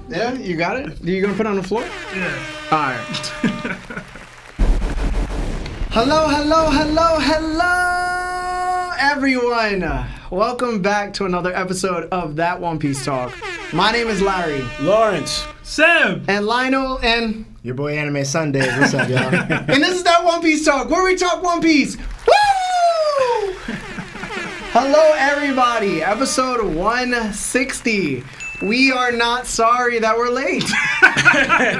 Yeah, you got it? You gonna put it on the floor? Yeah. Alright. Hello, everyone. Welcome back to another episode of That One Piece Talk. My name is Larry. Lawrence. Seb. And Lionel and... Your boy Anime Sundays. What's up, y'all? And this is That One Piece Talk, where we talk One Piece. Woo! Hello, everybody. Episode 160. We are not sorry that we're late.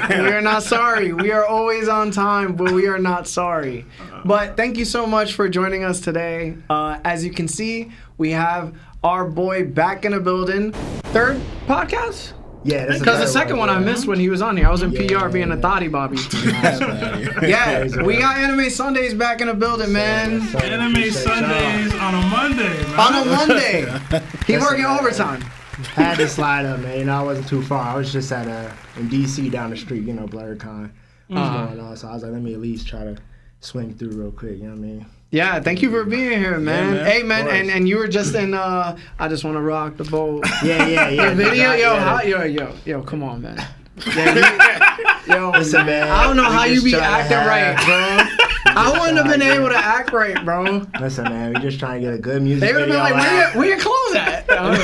We are not sorry. We are always on time, but we are not sorry. But thank you so much for joining us today. As you can see, we have our boy back in the building. Third podcast? Yeah, that's Because the second one I missed when he was on here. I was in PR being a thotty Bobby. Yeah, we got Anime Sundays back in the building, man. Anime Sundays on a Monday, man. On a Monday. He working overtime. I had to slide up, man. You know, I wasn't too far. I was just at in DC down the street, you know, BlurredCon. What's going on? So I was like, let me at least try to swing through real quick, you know what I mean? Yeah, thank you for being here, man. Yeah, man. Hey, man, and you were just in I Just Want to Rock the Boat. Yeah. The video, yo, come on, man. Yo, listen, man. I don't know how you be acting right, bro. I wouldn't have been able to act right, bro. Listen, man, we just trying to get a good music They would have video been like, where your clothes at? I was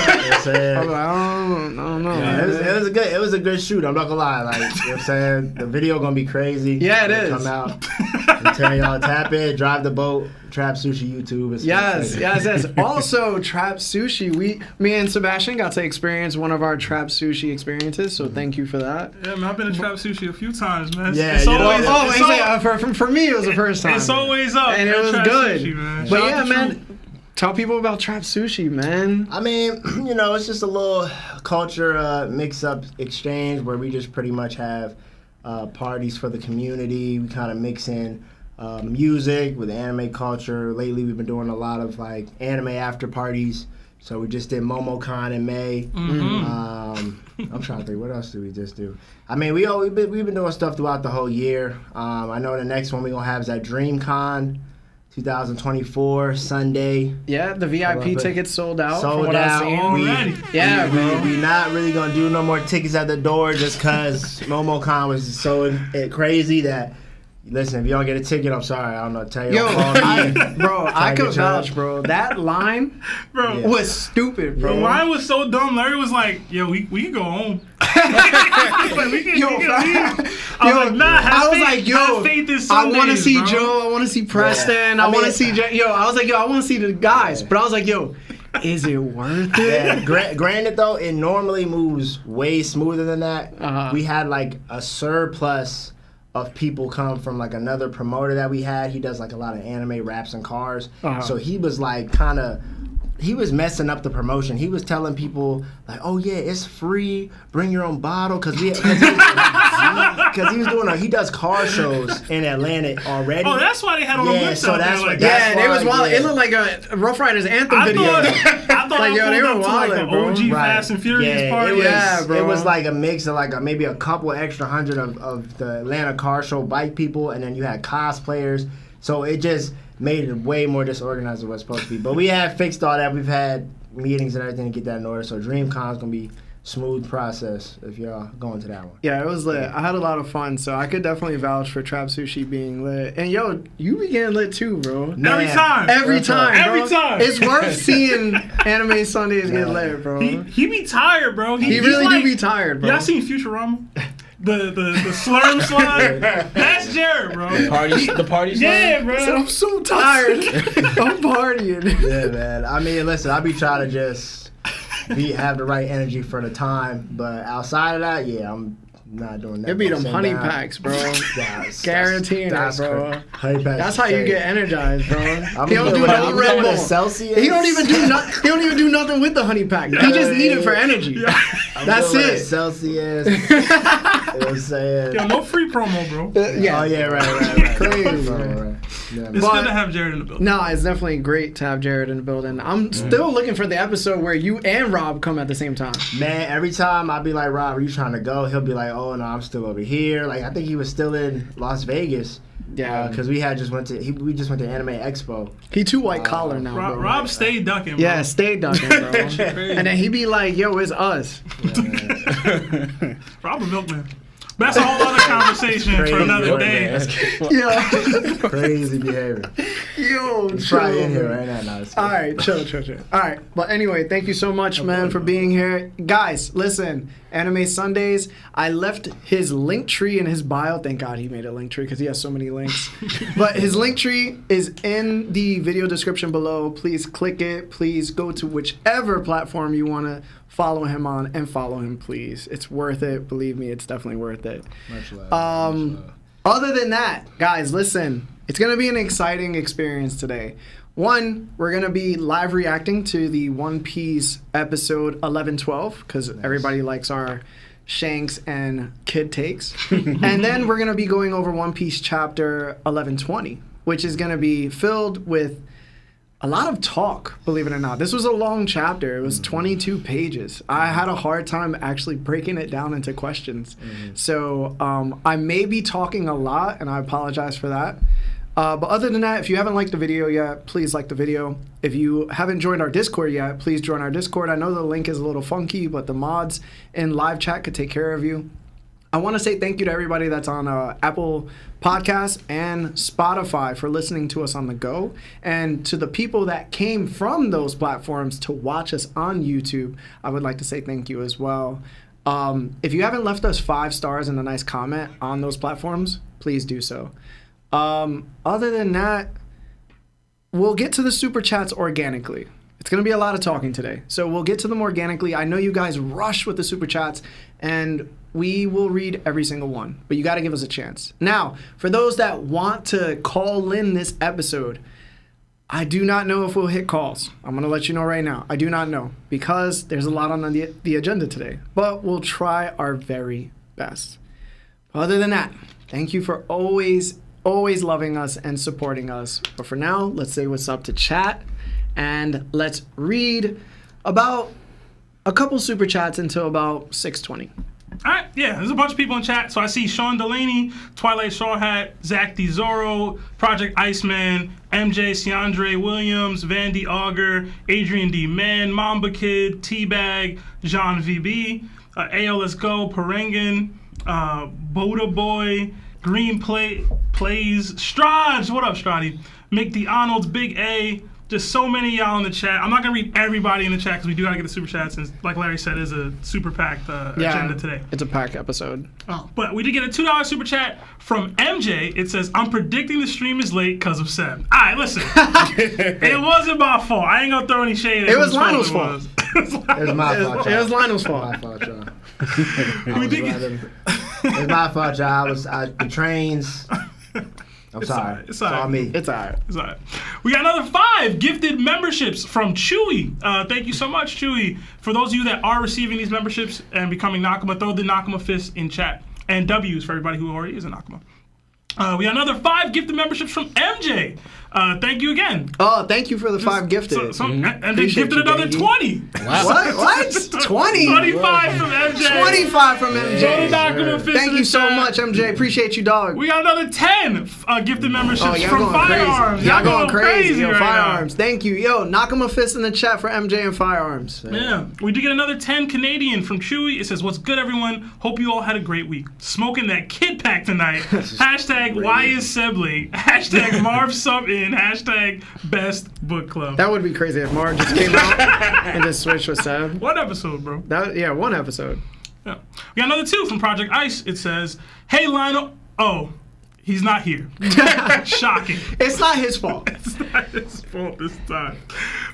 like, I don't know. Yeah, it was a good shoot. I'm not gonna lie. Like, you know what I'm saying? The video gonna be crazy. Yeah, it is. Come out. I'm telling y'all, tap in, drive the boat, Trap Sushi YouTube. Yes. Also, Trap Sushi. Me and Sebastian got to experience one of our Trap Sushi experiences, so thank you for that. Yeah, man, I've been to Trap Sushi a few times, man. Yeah, it's always, for me, it was the first time. It's always up, and man, it was Trap good. Sushi, man. But Shout yeah, out to man, True. tell people about Trap Sushi, man. I mean, you know, it's just a little culture mix-up exchange where we just pretty much have parties for the community. We kind of mix in music with anime culture. Lately, we've been doing a lot of like anime after parties. So we just did MomoCon in May. Mm-hmm. I'm trying to think, what else did we just do? I mean, we've been doing stuff throughout the whole year. I know the next one we're gonna have is at DreamCon 2024 Sunday. Yeah, the VIP tickets sold out. Sold from what out I've seen. already. Yeah, bro. We not really gonna do no more tickets at the door just cause MomoCon was so crazy that. Listen, if you don't get a ticket, I'm sorry. I don't know what to tell you. Yo, I could vouch, bro. That line was stupid, bro. The line was so dumb. Larry was like, yo, we can go home. Like, we can leave. I was like, nah, have faith in Sundays, I want to see bro. Joe. I want to see Preston. I want to see I was like, I want to see the guys. But I was like, yo, is it worth it? Yeah, granted, though, it normally moves way smoother than that. We had, like, a surplus of people come from like another promoter that we had. He does like a lot of anime raps and cars. So he was like he was messing up the promotion. He was telling people like, oh yeah, it's free, bring your own bottle. Cause he was doing he does car shows in Atlanta already. Oh, that's why they had on the lips so out that's there. Like, it was wild. It looked like a Rough Riders anthem video. I thought like, yo, they were wild, like bro. OG Fast and Furious party. Bro. It was like a mix of like maybe a couple extra hundred of the Atlanta car show bike people, and then you had cosplayers. So it just made it way more disorganized than what it's supposed to be. But we have fixed all that. We've had meetings and everything to get that in order. So DreamCon's gonna be smooth process if y'all going to that one. Yeah, it was lit. I had a lot of fun, so I could definitely vouch for Trap Sushi being lit. And yo, you be getting lit too, bro. Every time. Every time. It's worth seeing Anime Sundays get lit, bro. He be tired, bro. He really do be tired, bro. Y'all seen Futurama? The slurm slide? That's Jared, bro. The party slide? Yeah, bro. So I'm so tired. I'm partying. Yeah, man. I mean, listen, I be trying to just have the right energy for the time, but outside of that, yeah, I'm not doing that. It be them honey packs, bro. Guaranteeing it, bro. Honey packs. That's how you get energized, bro. He don't do no Red Bull. Celsius. He don't even do He don't even do nothing with the honey pack. He just need it for energy. That's it. Celsius. You know what I'm saying? Yo, no free promo, bro. Yeah. Oh yeah, right. Crazy. Right. Yeah, It's good to have Jared in the building. No, it's definitely great to have Jared in the building. I'm still looking for the episode where you and Rob come at the same time. Man, every time I be like, Rob, are you trying to go? He'll be like, oh, no, I'm still over here. Like, I think he was still in Las Vegas. Yeah. Because we just went to Anime Expo. He too white collar now, bro. Rob stayed ducking, bro. Yeah, stayed ducking, bro. And then he be like, yo, it's us. Rob a milkman. But that's a whole other conversation for another day. Yeah. Crazy behavior. Yo, He's chill. probably in here right now. No, All right, chill. All right, but anyway, thank you so much, man, for being here. Guys, listen, Anime Sundays, I left his link tree in his bio. Thank God he made a link tree because he has so many links. But his link tree is in the video description below. Please click it. Please go to whichever platform you want to follow him on and follow him, please. It's worth it. Believe me, it's definitely worth it. Much love. Other than that, guys, listen, it's going to be an exciting experience today. One, we're going to be live reacting to the One Piece episode 11-12 because everybody likes our Shanks and Kid takes. And then we're going to be going over One Piece chapter 11-20, which is going to be filled with a lot of talk, believe it or not. This was a long chapter. It was 22 pages. I had a hard time actually breaking it down into questions. So I may be talking a lot, and I apologize for that. But other than that, if you haven't liked the video yet, please like the video. If you haven't joined our Discord yet, please join our Discord. I know the link is a little funky, but the mods in live chat could take care of you. I want to say thank you to everybody that's on Apple Podcasts and Spotify for listening to us on the go, and to the people that came from those platforms to watch us on YouTube. I would like to say thank you as well. If you haven't left us 5 stars and a nice comment on those platforms, please do so. Other than that, we'll get to the super chats organically. It's going to be a lot of talking today, so we'll get to them organically. I know you guys rush with the super chats, and we will read every single one, but you got to give us a chance. Now, for those that want to call in this episode, I do not know if we'll hit calls. I'm going to let you know right now. I do not know because there's a lot on the agenda today, but we'll try our very best. Other than that, thank you for always loving us and supporting us. But for now, let's say what's up to chat, and let's read about a couple super chats until about 6:20. All right, yeah, there's a bunch of people in chat. So I see Sean Delaney, Twilight Straw Hat, Zach D. Zorro, Project Iceman, MJ, Ciandre Williams, Vandy Auger, Adrian D. Mann, Mamba Kid, Teabag, Jean VB, AO Let's Go, Parengan, Boda Boy, Green Plays, Straj, what up, Stradi? Mick D. Arnold's, Big A. Just so many of y'all in the chat. I'm not going to read everybody in the chat because we do got to get the super chats. And like Larry said, is a super packed agenda today. It's a packed episode. Oh, but we did get a $2 super chat from MJ. It says, I'm predicting the stream is late because of Seb. All right, listen. It wasn't my fault. I ain't going to throw any shade at it. Was Lionel's fault. It was my fault, y'all. It was Lionel's fault. My fault, y'all. It's my fault, y'all. The trains. I'm sorry. It's all me. It's all right. It's all right. We got another 5 gifted memberships from Chewy. Thank you so much, Chewy. For those of you that are receiving these memberships and becoming Nakama, throw the Nakama fist in chat. And W's for everybody who already is a Nakama. We got another 5 gifted memberships from MJ. Thank you again. Oh, thank you for the 5 gifted. And they gifted another 20 Wow. What? 20? 25 from MJ. 25 from MJ. Thank you so chat. much, MJ. Appreciate you, dog. We got another 10 gifted memberships from Firearms. Y'all going crazy. Yo, right Firearms. now. Thank you. Yo, Nakama fist in the chat for MJ and Firearms. Yeah. We did get another 10 Canadian from Chewy. It says, what's good, everyone? Hope you all had a great week. Smoking that kid pack tonight. Hashtag why is Sebling? Hashtag Marv sub in. Hashtag best book club. That would be crazy if Marv just came out and just switched with Seb. One episode, bro. One episode. Yeah. We got another 2 from Project Ice. It says, hey, Lionel. Oh, he's not here. Shocking. It's not his fault. It's not his fault this time.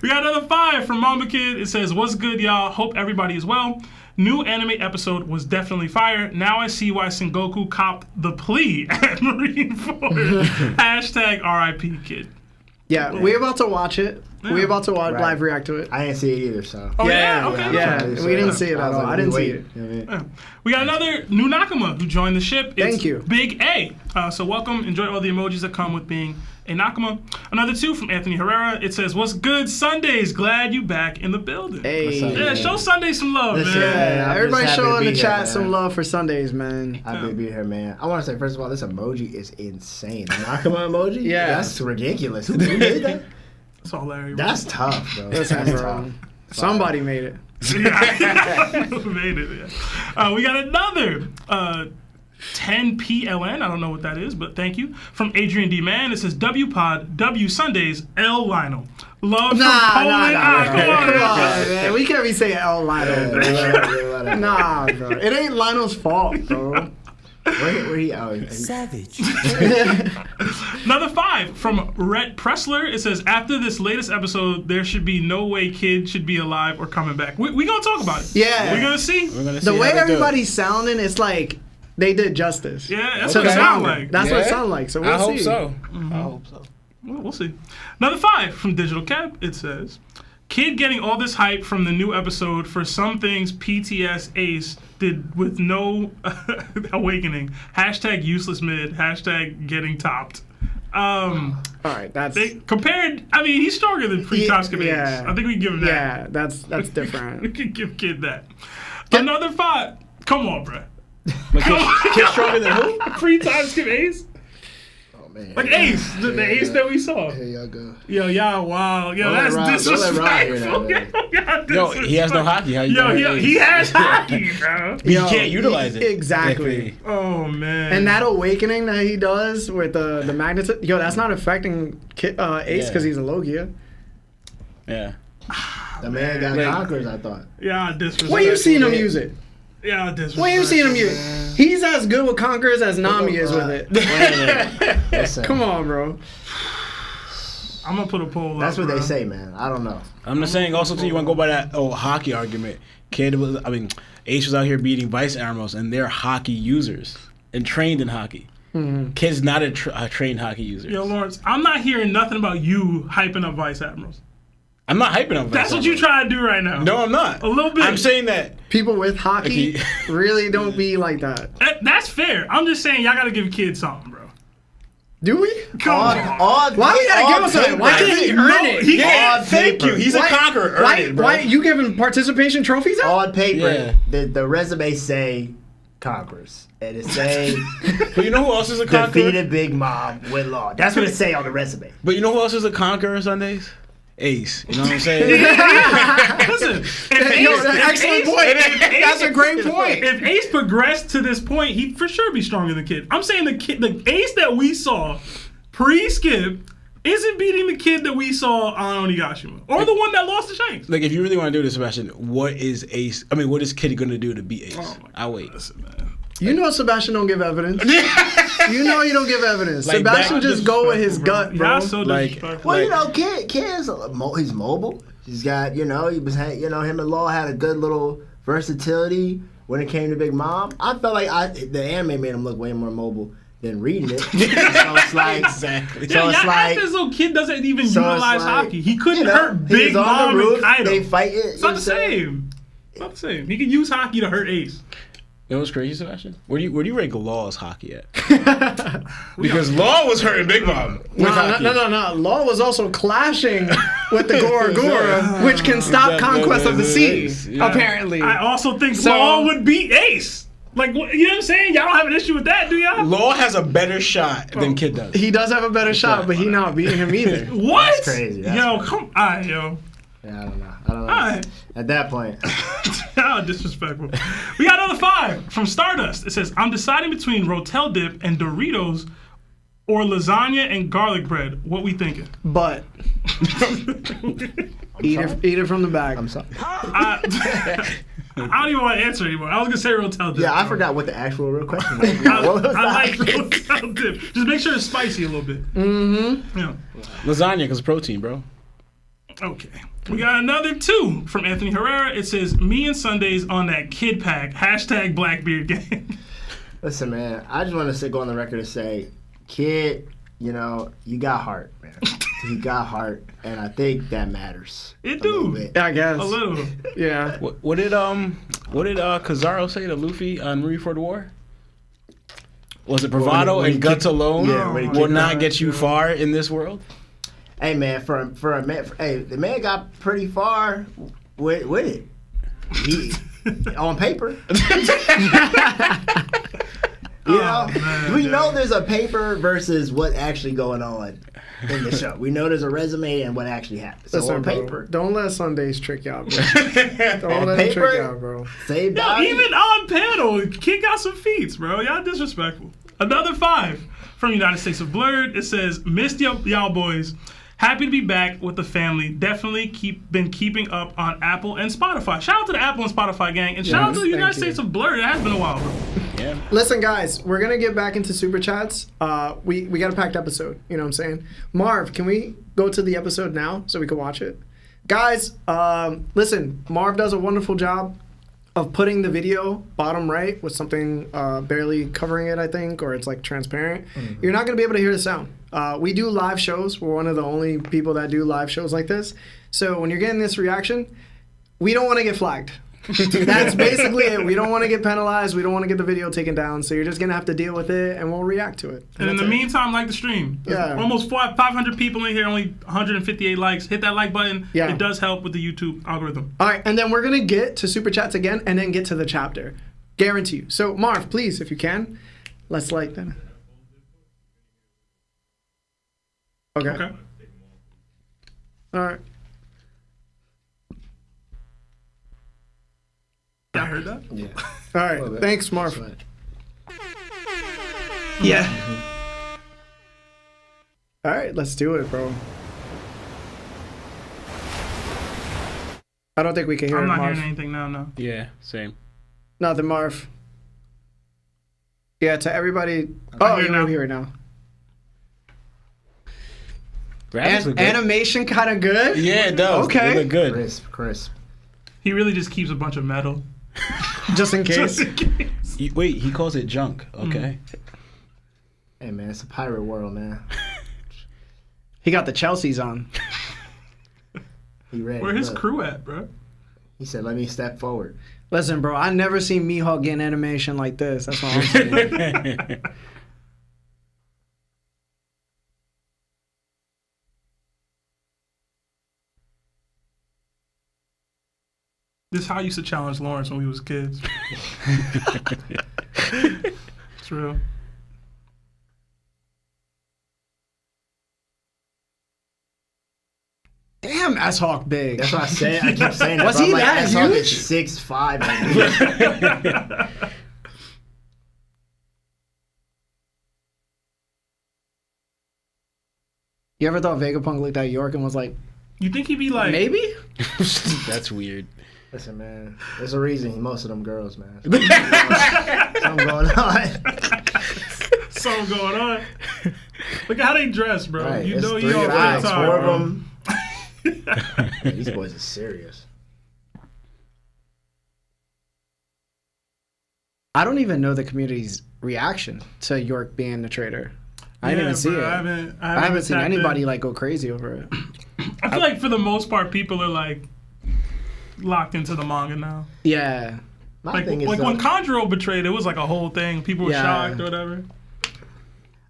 We got another 5 from Mamba Kid. It says, what's good, y'all? Hope everybody is well. New anime episode was definitely fire. Now I see why Sengoku copped the plea at Marineford. Hashtag RIP Kid. Yeah, we're about to watch it. Yeah. We're about to live react to it. I didn't see it either, so. Oh, yeah? Okay. Yeah, we didn't see it at all. I didn't see it. Yeah. We got another new Nakama who joined the ship. It's Thank you. Big A. So welcome. Enjoy all the emojis that come with being A Nakama. Another 2 from Anthony Herrera. It says, "What's good, Sundays? Glad you back in the building." Hey. Yeah, show Sunday some love, Listen, man. I'm Everybody just happy show to in the be here, chat man. some love for Sundays, man. Happy to be here, man. I want to say, first of all, this emoji is insane. The Nakama emoji? Yeah. That's ridiculous. Who made that? That's all Larry. That's tough, bro. Listen, That's bro. tough. Somebody made it. Yeah. Made it, yeah. We got another 10 PLN. I don't know what that is, but thank you. From Adrian D. Man. It says, "W Pod, W Sundays, L Lionel. Love from Poland." Come on, man. We can't be saying L Lionel, bro. Nah, bro. It ain't Lionel's fault, bro. Where he out? Savage. Another 5 from Rhett Pressler. It says, "After this latest episode, there should be no way Kid should be alive or coming back." We gonna talk about it. Yeah. We're gonna see. We're gonna see The how way they do it. everybody's sounding, it's like they did justice. Yeah, that's So what it the sounds sound- like. That's what it Yeah. sounds like. So we'll I hope see. so. I hope so. We'll see. Another 5 from Digital Cab. It says, "Kid getting all this hype from the new episode for some things PTS Ace did with no awakening. Hashtag useless mid. Hashtag getting topped." All right, that's They compared. I mean, he's stronger than pre-top skip Ace. yeah. I think we can give him that. yeah, that's We different. can give Kid that. Another 5. Come on, bruh. But Kid stronger than who? Pre-top skip Ace. Oh, man. Like Ace, the Ace that we saw. Here y'all go. Yo, y'all, wow. Yo, Don't let that's Rob- don't let Rob hear disrespectful. that, Yo, Yo, he has no hockey. How you Yo, gonna he has hockey, bro. He Yo, can't utilize it. Exactly. Oh, man. And that awakening that he does with the magnetism, yo, that's not affecting Ace Yeah. because he's a Logia. Yeah. The man got Like- conquerors, I thought. Yeah, disrespectful. Where you seen him use it? Yeah, disrespectful. Where you seen him use it? He's as good with Conquerors as Nami is with it. Wait a minute. Listen, Come on, bro. I'm going to put a poll that's up, what they bro. say, man. I don't know. I'm just saying. Also, too, you want to go by that hockey argument? Ace was out here beating Vice Admirals, and they're hockey users and trained in hockey. Mm-hmm. Kid's not a trained hockey user. Yo, Lawrence, I'm not hearing nothing about you hyping up Vice Admirals. I'm not hyping on Vice That's what you Admirals. try to do right now. No, I'm not. A little bit. I'm saying that. People with hockey Okay. really don't be like that. That's fair. I'm just saying y'all got to give Kid something, bro. Do we? Come on. Why we gotta give him something? Why can't he earn it? He On can't. Thank you. He's Why- a conqueror. Earn Why, it, bro. why you giving participation trophies out? On paper, Yeah. the resume say conquerors. And it say But you know who else is a conqueror? defeated Big Mom with law. That's what it say on the resume. But you know who else is a conqueror Sundays? Ace. You know what I'm saying? Listen, if Yo, Ace, that's an excellent point. That's a great point. If Ace progressed to this point, he'd for sure be stronger than Kid. I'm saying the Ace that we saw pre-skip isn't beating the Kid that we saw on Onigashima. Or the one that lost to Shanks. Like, if you really want to do this, Sebastian, what is Ace? I mean, what is Kid going to do to beat Ace? Oh my I'll wait. Listen, man. You know Sebastian don't give evidence. You know he don't give evidence. Like Sebastian back- just go with his gut, bro. Y'all so Like- disrespectful. Well, Like- Kid's he's mobile. He's got, he was, him and Law had a good little versatility when it came to Big Mom. I felt like the anime made him look way more mobile than reading it. So it's like, Exactly. So Yeah, it's y'all like, act as though Kid doesn't even so utilize it's like, hockey. He couldn't hurt he Big was on Mom the and roof, Kaido. they fight it. It's not the same. It's not the same. He can use hockey to hurt Ace. You know what's crazy, Sebastian? Where do you rank Law's hockey at? Because Law was hurting Big Mom. with hockey. No. Law was also clashing with the Gora Gora, which can stop conquest of the sea, Yeah. apparently. I also think So- Law would beat Ace. Like, you know what I'm saying? Y'all don't have an issue with that, do y'all? Law has a better shot than Kid does. He does have a better shot, but he not beating him either. What? That's crazy. That's Yo, crazy. come on, yo. Yeah, I don't know. Alright. At that point, How disrespectful. We got another 5 from Stardust. It says, I'm deciding between Rotel dip and Doritos or lasagna and garlic bread. What we thinking? But eat it from the bag. I'm sorry. I don't even want to answer anymore. I was going to say Rotel dip. Yeah, I forgot what the actual real question was. What was I like that? Rotel dip. Just make sure it's spicy a little bit. Mm-hmm. Yeah. Lasagna, because protein, bro. Okay. We got another 2 from Anthony Herrera. It says, me and Sundays on that kid pack. Hashtag Blackbeard gang. Listen, man, I just want to go on the record and say, Kid, you got heart, man. You got heart, and I think that matters. It a little do. bit. I guess. A little. Yeah. What did Kizaru say to Luffy on Ready for the War? Was it bravado when he and guts kicked- alone yeah, when he will kicked- not get you far in this world? Hey man, for a man, the man got pretty far with it. He on paper. You know, man, we know there's a paper versus what actually going on in the show. We know there's a resume and what actually happened. So Listen, on bro, paper, don't let Sundays trick you out, bro. Don't let them trick paper? you out, bro. save Yo, Dottie. even on panel, Kid got some feats, bro. Y'all disrespectful. Another 5 from United States of Blurred. It says, missed y'all boys. Happy to be back with the family. Definitely been keeping up on Apple and Spotify. Shout out to the Apple and Spotify gang. And shout out to the thank United you. States of Blurred. It has been a while, bro. Yeah. Listen, guys, we're gonna get back into super chats. We got a packed episode. You know what I'm saying? Marv, can we go to the episode now so we can watch it? Guys, listen, Marv does a wonderful job of putting the video bottom right with something barely covering it, I think, or it's like transparent. You're not gonna be able to hear the sound. We do live shows. We're one of the only people that do live shows like this. So when you're getting this reaction, we don't want to get flagged. That's basically it. We don't want to get penalized. We don't want to get the video taken down. So you're just gonna have to deal with it, and we'll react to it. And in the meantime, like the stream. There's Yeah. almost 500 people in here, only 158 likes. Hit that like button. Yeah. It does help with the YouTube algorithm. All right, and then we're gonna get to super chats again, and then get to the chapter. Guarantee you. So Marv, please, if you can, let's like that. Okay. Okay. All right. Yeah, I heard that. Yeah. All right. Thanks, Marv. Right. Yeah. All right, let's do it, bro. I don't think we can hear I'm it, not Marv. hearing anything now, no. Yeah, same. Nothing, Marv. Yeah, to everybody. I Oh, hear you now. will hear it now. Graphics look good. Animation kind of good. Yeah, it does. Okay. They look good. Crisp. He really just keeps a bunch of metal. Just in case. Just in case. Wait, he calls it junk. Okay. Hey man, it's a pirate world, man. He got the Chelsea's on. He ready. Where his Look. crew at, bro? He said, "Let me step forward." Listen, bro, I never seen Mihawk getting animation like this. That's what I'm saying. This is how I used to challenge Lawrence when we was kids. It's real. Damn, S-Hawk big. That's what I said. I keep saying that. Was but I'm he like, that that's like huge? 6'5". You ever thought Vegapunk looked at York and was like, You think he'd be like, maybe? That's weird. Listen, man. There's a reason most of them girls, man. Something going on. something going on? Look at how they dress, bro. Right, You it's know 3 you all guys, the 4 time, of bro. them. Yeah, these boys are serious. I don't even know the community's reaction to York being the traitor. I didn't even see bro, it. I haven't seen tapped anybody in. like go crazy over it. I feel like for the most part, people are like locked into the manga now. Yeah. My Like, thing is, like when Conjuro betrayed, it was like a whole thing. People were Yeah. shocked or whatever.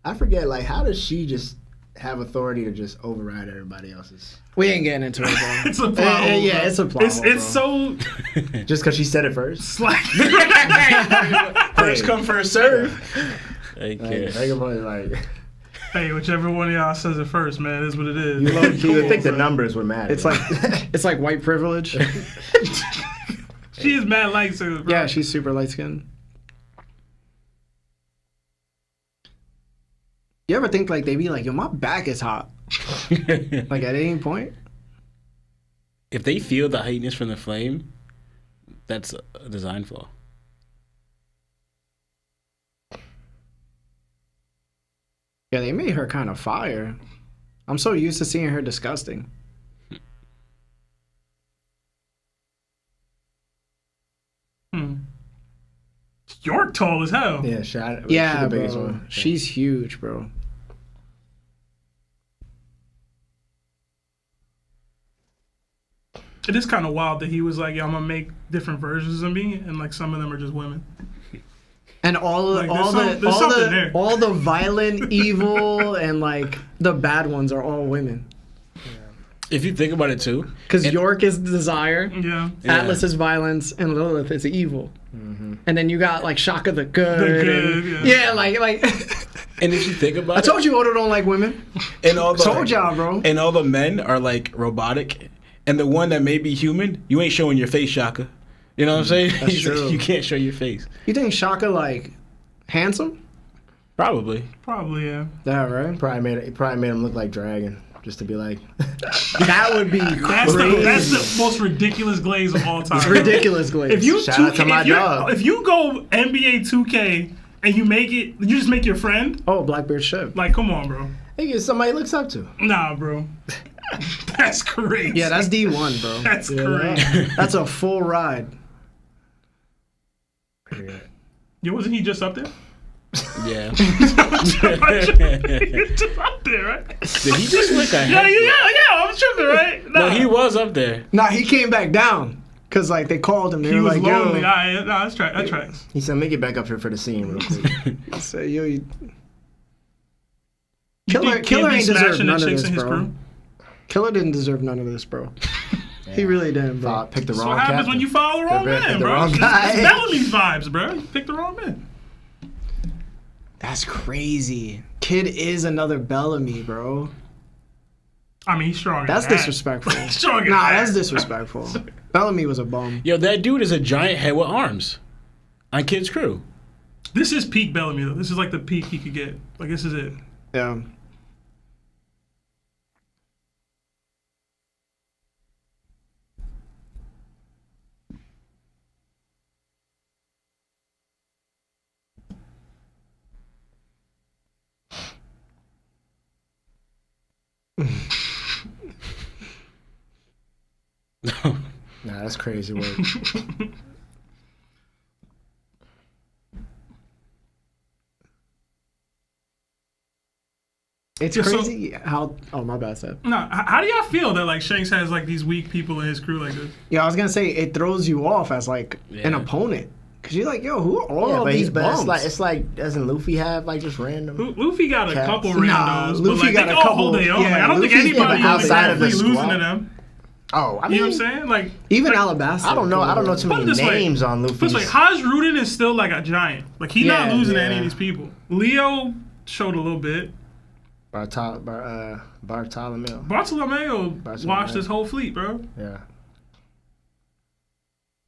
I forget, like, how does she just have authority to just override everybody else's? We ain't getting into it, bro. It's a plot hole, yeah, bro. it's a plot hole, It's bro. so Just because she said it first? slack. First come, first serve. Like, Okay. Vagabond is like, Hey, whichever one of y'all says it first, man, is what it is. you would think the bro. numbers would matter. It's like it's like white privilege. She is mad light skinned, bro. Yeah, she's super light skinned. You ever think like they be like, yo, my back is hot? Like at any point? If they feel the hotness from the flame, that's a design flaw. Yeah, they made her kind of fire. I'm so used to seeing her disgusting. York tall as hell. yeah, she's Yeah, the biggest bro. one. She's huge, bro. It is kind of wild that he was like, "Yo, I'm gonna make different versions of me," and like some of them are just women. And all Like, there's something there. all the violent, evil, and like the bad ones are all women. If you think about it too, Because York is desire, Yeah. Atlas is violence, and Lilith is evil. And then you got like Shaka the good. The good, and, yeah. like. and if you think about I told you Oda don't like women. and all the Told y'all, bro. and all the men are like robotic, and the one that may be human, you ain't showing your face, Shaka. You know what I'm saying? That's true. You can't show your face. You think Shaka like handsome? Probably. Probably, yeah. Yeah, right. It probably made him look like Dragon, just to be like. That would be That's crazy. that's the most ridiculous glaze of all time. It's ridiculous, Glaze. If you Shout out to my dog. if you go NBA 2K and you just make your friend, Oh, Blackbeard ship. like, come on, bro. Hey, somebody he looks up to. Nah, bro. That's crazy. Yeah, that's D1, bro. That's crazy. That's a full ride. Yo, wasn't he just up there? Yeah. He was just up there, right? Did he just look at Yeah, I'm tripping, right? No, he was up there. Nah, he came back down. Cause like they called him. They He were was like, lonely. yo. Nah, that's that tracks. He said, "Make it back up here for the scene, real quick." He said, yo, You Killer think Kid be ain't deserved smashing none the of chicks this, in his bro. crew? Killer didn't deserve none of this, bro. He really didn't, bro. Picked the That's wrong what happens captain. when you follow the wrong Picked man, the bro. wrong It's guy. Bellamy's vibes, bro. You picked the wrong man. That's crazy. Kid is another Bellamy, bro. I mean, he's strong. That's as that. disrespectful. Strong as Nah, that. that's disrespectful. Bellamy was a bum. Yo, that dude is a giant head with arms. On Kid's crew. This is peak Bellamy, though. This is like the peak he could get. Like, this is it. Yeah. Nah, that's crazy work. It's Yeah, so- crazy how. Oh, my bad, Seb. Nah, how do y'all feel that, like, Shanks has, like, these weak people in his crew like this? Yeah, I was gonna say it throws you off as like an Yeah. opponent, cause you're like, yo, who are all Yeah, of but, these bums? it's like doesn't Luffy have like just random? Luffy got a Cats. couple Nah, randos, Luffy but, like, got they a all couple- hold their own. Like, yeah, I don't think Luffy's- anybody yeah, but is outside of the losing squad. to them. Oh, I You mean, know what I'm saying? Like, Even like, Alabasta. I don't know too Put many it this way. names on This Luffy's. way, Haj Rudin is still like a giant. Like, he's not Yeah, losing to yeah. any of these people. Leo showed a little bit. Bartolomeo. Bartolomeo Bartolomeo. washed his whole fleet, bro. Yeah.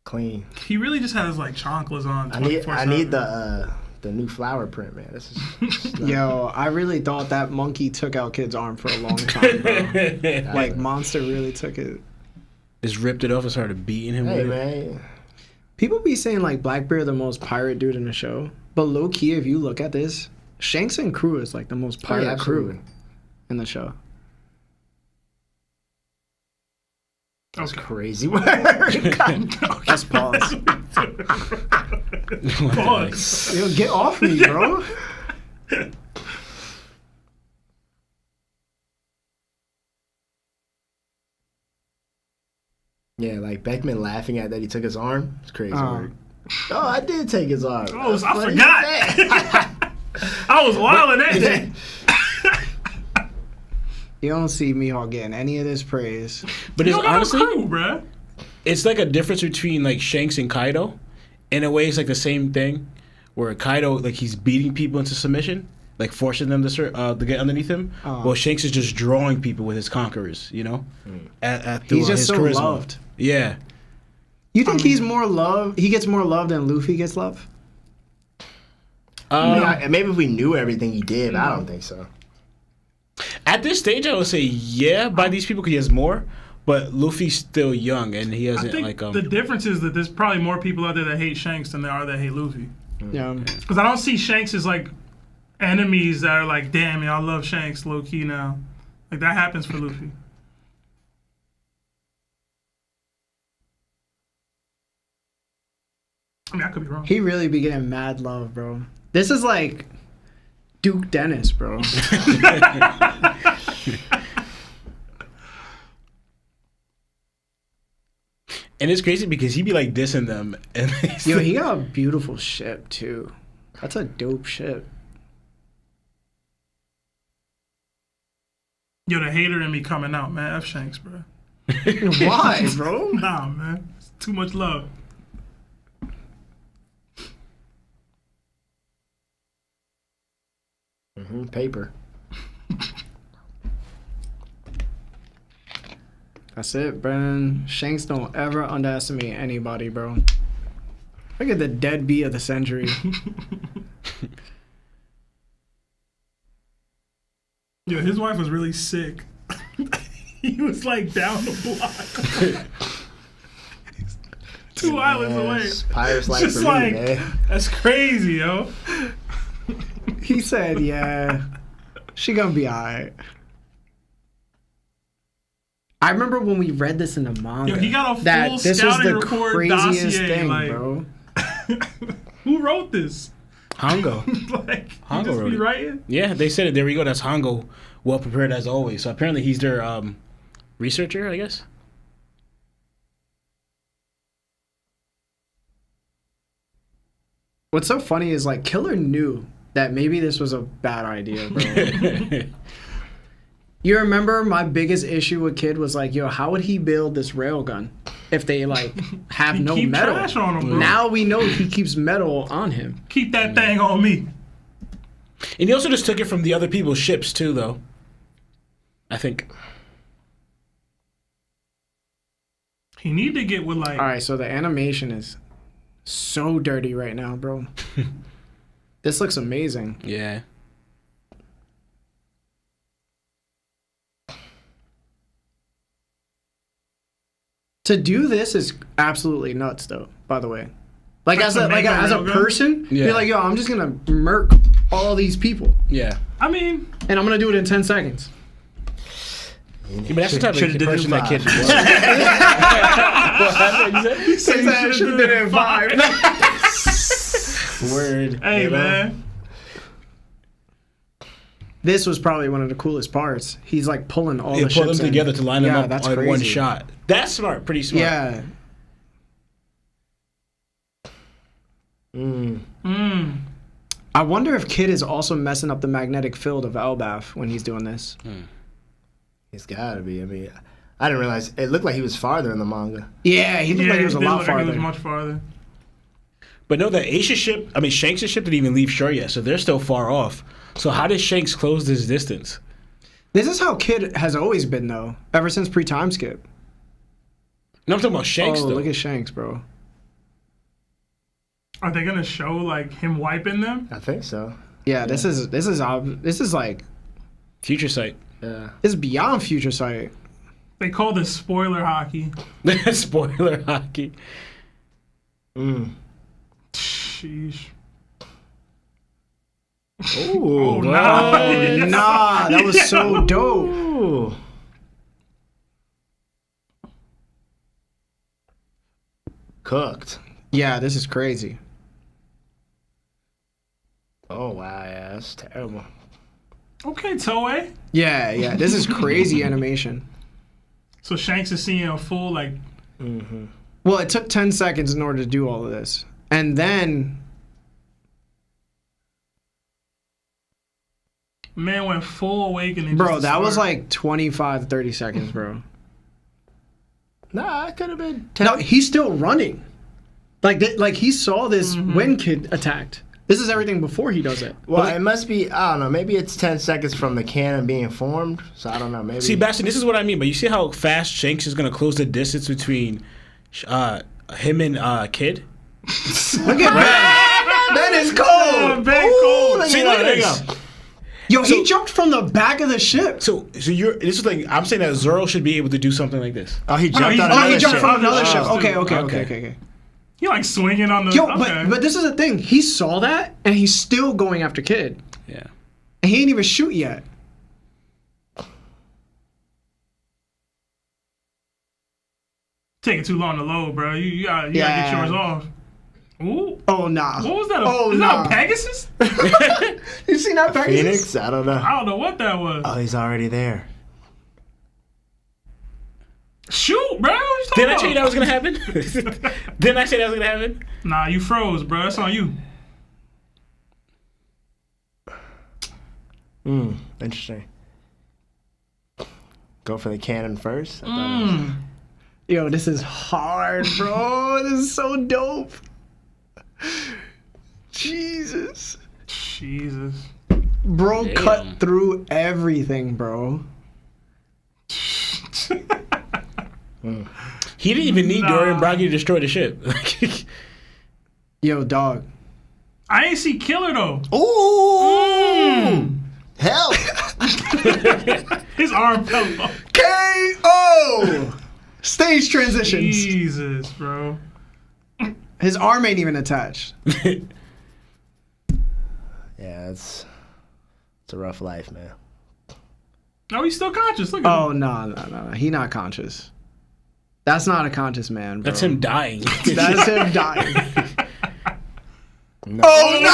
Clean. He really just has like chanclas on. I need 24/7. the new flower print, man. This is Yo, I really thought that monkey took out Kid's arm for a long time, bro. Like Monster really took it. Just ripped it off and started beating him Hey with it. man. People be saying like Blackbeard the most pirate dude in the show, but low key, if you look at this, Shanks and crew is like the most pirate absolutely. crew in the show. That's Okay. crazy work. That's pause. Pause. Yo, get off me, bro. Yeah, like Beckman laughing at that he took his arm. It's crazy Uh. work. Oh, I did take his arm. Oh, That's I what he forgot. said. I was wilding that day. You don't see Mihawk getting any of this praise. But You it's don't got honestly, no crew, bruh. it's like a difference between like Shanks and Kaido. In a way, it's like the same thing, where Kaido like he's beating people into submission, like forcing them to get underneath him. Well, Shanks is just drawing people with his conquerors, you know. Through He's just his so charisma. loved. Yeah. You think he's more love? He gets more love than Luffy gets love? I mean, maybe if we knew everything he did, but I don't think so. At this stage, I would say yeah by these people because he has more, but Luffy's still young and he I hasn't think like the difference is that there's probably more people out there that hate Shanks than there are that hate Luffy. Yeah. Because I don't see Shanks as like enemies that are like, damn, I love Shanks low key now. Like that happens for Luffy. I mean, I could be wrong. He really be getting mad love, bro. This is like Duke Dennis, bro. And it's crazy because he be like dissing them and Yo, he got a beautiful ship too. That's a dope shit. Yo, the hater in me coming out, man. F Shanks, bro. Why, bro? Nah, man. It's too much love. Paper. That's it, Brennan. Shanks don't ever underestimate anybody, bro. Look at the deadbeat of the century. Yo, his wife was really sick. He was like down the block. 2 islands away. Pirates like Just for like, me, man. that's crazy, yo. He said, yeah, she gonna be alright. I remember when we read this in the manga. Yo, he got a full this was scouting the report craziest dossier, thing, like, bro. Who wrote this? Hongo. Like, he Hongo just wrote be it. writing? Yeah, they said it. There we go. That's Hongo. Well prepared as always. So apparently he's their researcher, I guess. What's so funny is like Killer knew that maybe this was a bad idea, bro. You remember my biggest issue with Kid was like, yo, how would he build this railgun if they like have no keep metal? trash on him, bro. Now we know he keeps metal on him. Keep that thing on me. And he also just took it from the other people's ships too, though. I think. He need to get with like. All right, so the animation is so dirty right now, bro. This looks amazing. Yeah. To do this is absolutely nuts, though. By the way, like Like as the a manga as a railgun? person, Yeah. you're like, yo, I'm just gonna murk all these people, Yeah. I mean, and I'm gonna do it in 10 seconds. Yeah, but that's the type Should've of did it person that five. Kid was. What happened? You said? Should've did it in 5. Word. hey, You know? man. This was probably one of the coolest parts. He's like pulling all Yeah, the pull them ships in. together to line them Yeah, up that's on one crazy. shot. That's smart. Pretty smart. Yeah. I wonder if Kid is also messing up the magnetic field of ʔ_ʌ when he's doing this. He's gotta be. I mean, I didn't realize it looked like he was farther in the manga. Yeah, he looked like he was a did lot look like he farther. was much farther. But no, the Aisha ship, I mean, Shanks' ship didn't even leave shore yet, so they're still far off. So how did Shanks close this distance? This is how Kid has always been, though, ever since pre-time skip. No, I'm talking about Shanks, Oh, though. look at Shanks, bro. Are they gonna show like him wiping them? I think so. Yeah, this is like Future sight. Yeah. this is beyond future sight. They call this spoiler hockey. Spoiler hockey. Sheesh. Ooh. Oh, nah. Nah, that was so dope. Ooh. Cooked. Yeah, this is crazy. Oh wow, yeah, that's terrible. Okay, Toei. Yeah, this is crazy animation. So Shanks is seeing a full like. Well, it took 10 seconds in order to do all of this. And then Man went full awakening. bro, just to that was start. like 25 30 seconds, bro. Nah, it could have been 10. No, he's still running. Like he saw this when Kid attacked. This is everything before he does it. Well, it must be, I don't know, maybe it's 10 seconds from the cannon being formed. So I don't know, maybe. See, Bastion, this is what I mean. But you see how fast Shanks is going to close the distance between him and Kid? Look at that. That is cold. Very Ooh, cold. look See, at look that, at there you this. go. Yo, he jumped from the back of the ship. So you're. This is like I'm saying that Zoro should be able to do something like this. Oh, he jumped on Oh, another he jumped ship. from another Oh, ship. dude. Okay. He like swinging on the. Yo, okay. but this is the thing. He saw that, and he's still going after Kid. Yeah. And he ain't even shoot yet. Taking too long to load, bro. You gotta get Yeah. yours off. Ooh. Oh, nah. What was that? Oh, Is nah. that a Pegasus? You seen that Pegasus? Phoenix? I don't know. I don't know what that was. Oh, he's already there. Shoot, bro. What you talking Didn't I about? tell you that was gonna happen? Didn't I say that was gonna happen? Nah, you froze, bro. That's on you. Interesting. Go for the canon first? I thought it was- Yo, this is hard, bro. This is so dope. Jesus. Bro, Damn. cut through everything, bro. He didn't even need Dorian Broggy to destroy the ship. Yo, dog. I ain't see Killer though. Ooh! Help! His arm fell off. KO! Stage transitions. Jesus, bro. His arm ain't even attached. Yeah, it's a rough life, man. Oh, he's still conscious. Look at Oh, him. no. He not conscious. That's not a conscious man, bro. That's him dying. That's him dying. No. Oh, no!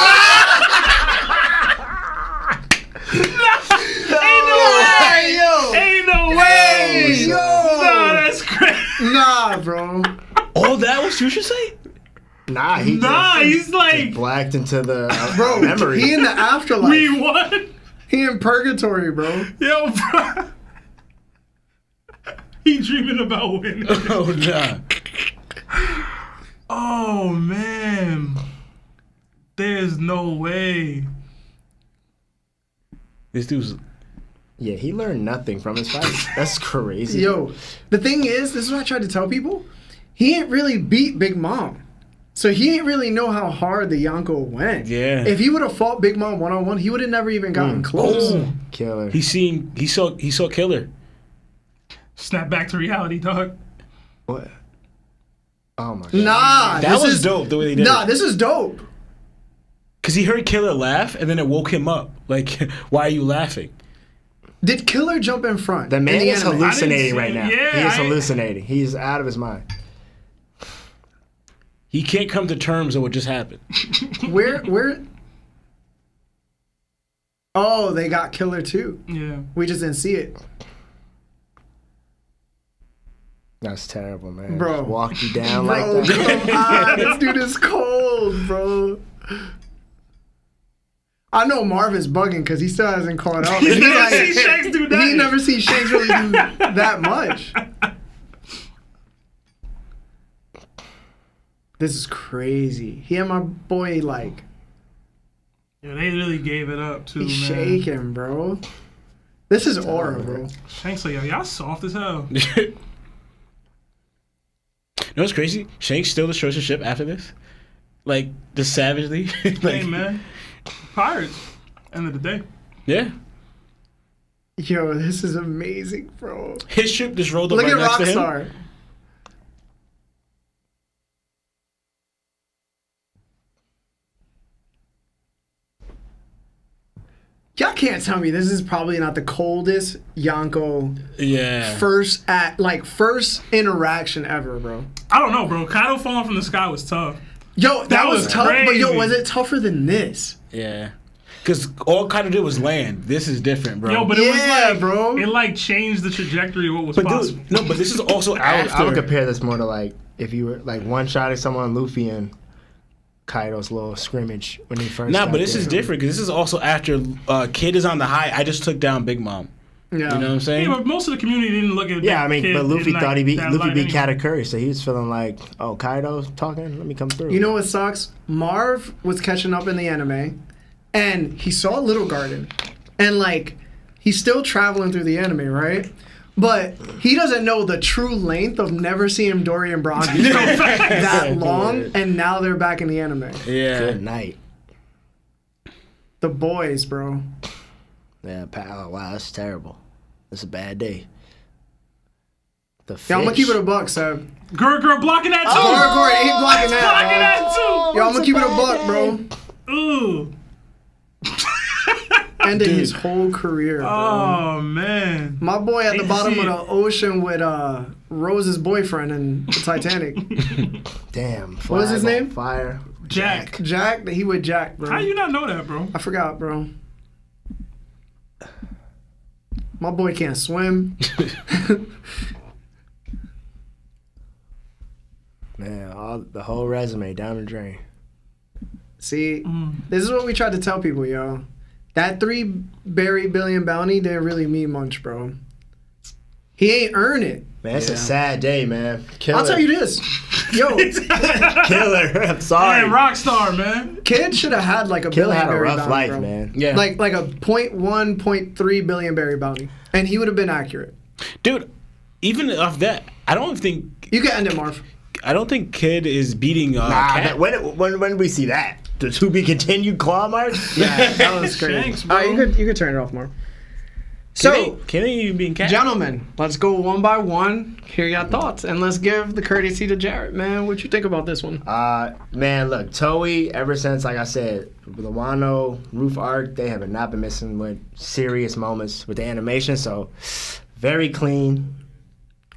Ain't no way. Yo! Nah, that's crazy. Nah, bro. Oh, that was you should say? Nah, He's like, blacked into the Bro, memory. he in the afterlife. we won. He in purgatory, bro. Yo, bro. He dreaming about winning. Oh, nah. Oh, man. There's no way. This dude's... Yeah, he learned nothing from his fight. That's crazy. Yo, the thing is, this is what I tried to tell people. He ain't really beat Big Mom. So he ain't really know how hard the ʟ𝐻 went. Yeah. If he would have fought Big Mom one-on-one, he would have never even gotten close. Oh. Killer. He saw Killer. Snap back to reality, dog. What? Oh my god. Nah, That this was is dope the way they did Nah, it. this is dope. Because he heard Killer laugh, and then it woke him up. Like, why are you laughing? Did Killer jump in front? The in man the is anime? hallucinating see right it. now. Yeah, he is I- hallucinating. He's out of his mind. He can't come to terms with what just happened. Where? Oh, they got Killer too. Yeah. We just didn't see it. That's terrible, man. Bro. Just walk you down Bro, like that. come on. This dude is cold, bro. I know Marvin's bugging because he still hasn't caught up. He's He never like- seen Shanks do that. He never seen Shanks really do that much. This is crazy. He and my boy, like, Yeah, they really gave it up too, he's man. shaking, bro. This is aura, bro. Shanks like, yo, y'all soft as hell. You know what's crazy? Shanks still destroys the ship after this? Like, just savagely? Like, Hey, man. Pirates. End of the day. yeah. Yo, this is amazing, bro. His ship just rolled up Look right at next to him. Rockstar. Y'all can't tell me this is probably not the coldest ʟ𝐻 Yeah. first interaction ever, bro. I don't know, bro. Kaido falling from the sky was tough. Yo, that was was tough, but yo, crazy. was it tougher than this? Yeah. Because all Kaido did was land. This is different, bro. Yo, but it was Yeah, like, bro. It like changed the trajectory of what was But possible. dude, no, but this is also after. I would compare this more to like if you were like one-shotting someone, Luffy and Kaido's little scrimmage when he first. Nah, got but this there. is different because this is also after Kid is on the high. I just took down Big Mom. Yeah. You know what I'm saying? Yeah, but most of the community didn't look at. Yeah, I mean, Kid but Luffy in, like, thought he beat that Luffy light beat anyway. Katakuri, so he was feeling like, oh, Kaido's talking, let me come through. You know what sucks? Marv was catching up in the anime, and he saw Little Garden, and like he's still traveling through the anime, right? But he doesn't know the true length of never seeing Dorian Broggy that long, and now they're back in the anime. Yeah. Good night. The boys, bro. Yeah, pal. Wow, that's terrible. It's a bad day. The fish. Yeah, I'm gonna keep it a buck, Seb. Girl blocking that too. Gorgor ain't blocking blocking that, that too. bro. Yo, I'm gonna keep it a buck, bro. Ooh. Ended his whole career, bro. Oh man. My boy at Hate the to bottom see of it. the ocean with Rose's boyfriend in the Titanic. Damn. What was his flag name? on Fire. Jack. Jack, he with Jack, bro. How you not know that, bro? I forgot, bro. My boy can't swim. Man, the whole resume down the drain. See, this is what we tried to tell people, yo. that 3 berry billion bounty didn't really mean much, bro. He ain't earn it. Man, it's a sad day, man. Killer. I'll tell you this. Yo, Killer. I'm sorry. Man, Rockstar, man. Kid should have had like a Killer billion had a berry rough bounty, life, bro. man. Yeah. Like a 0.1, 0.3 billion berry bounty. And he would have been accurate. Dude, even off that, I don't think You can end it, Marv. Kid is beating Cat. When we see that? The to be continued claw mark? Yeah, that was crazy. Shanks, bro. You could turn it off, Marv. So, Can they even beat Cat? gentlemen, let's go one by one. Hear your thoughts, and let's give the courtesy to Jarrett, man. What you think about this one? Man, look, 𝐷, ever since, like I said, the Wano roof arc, they have not been missing with serious moments with the animation, so very clean.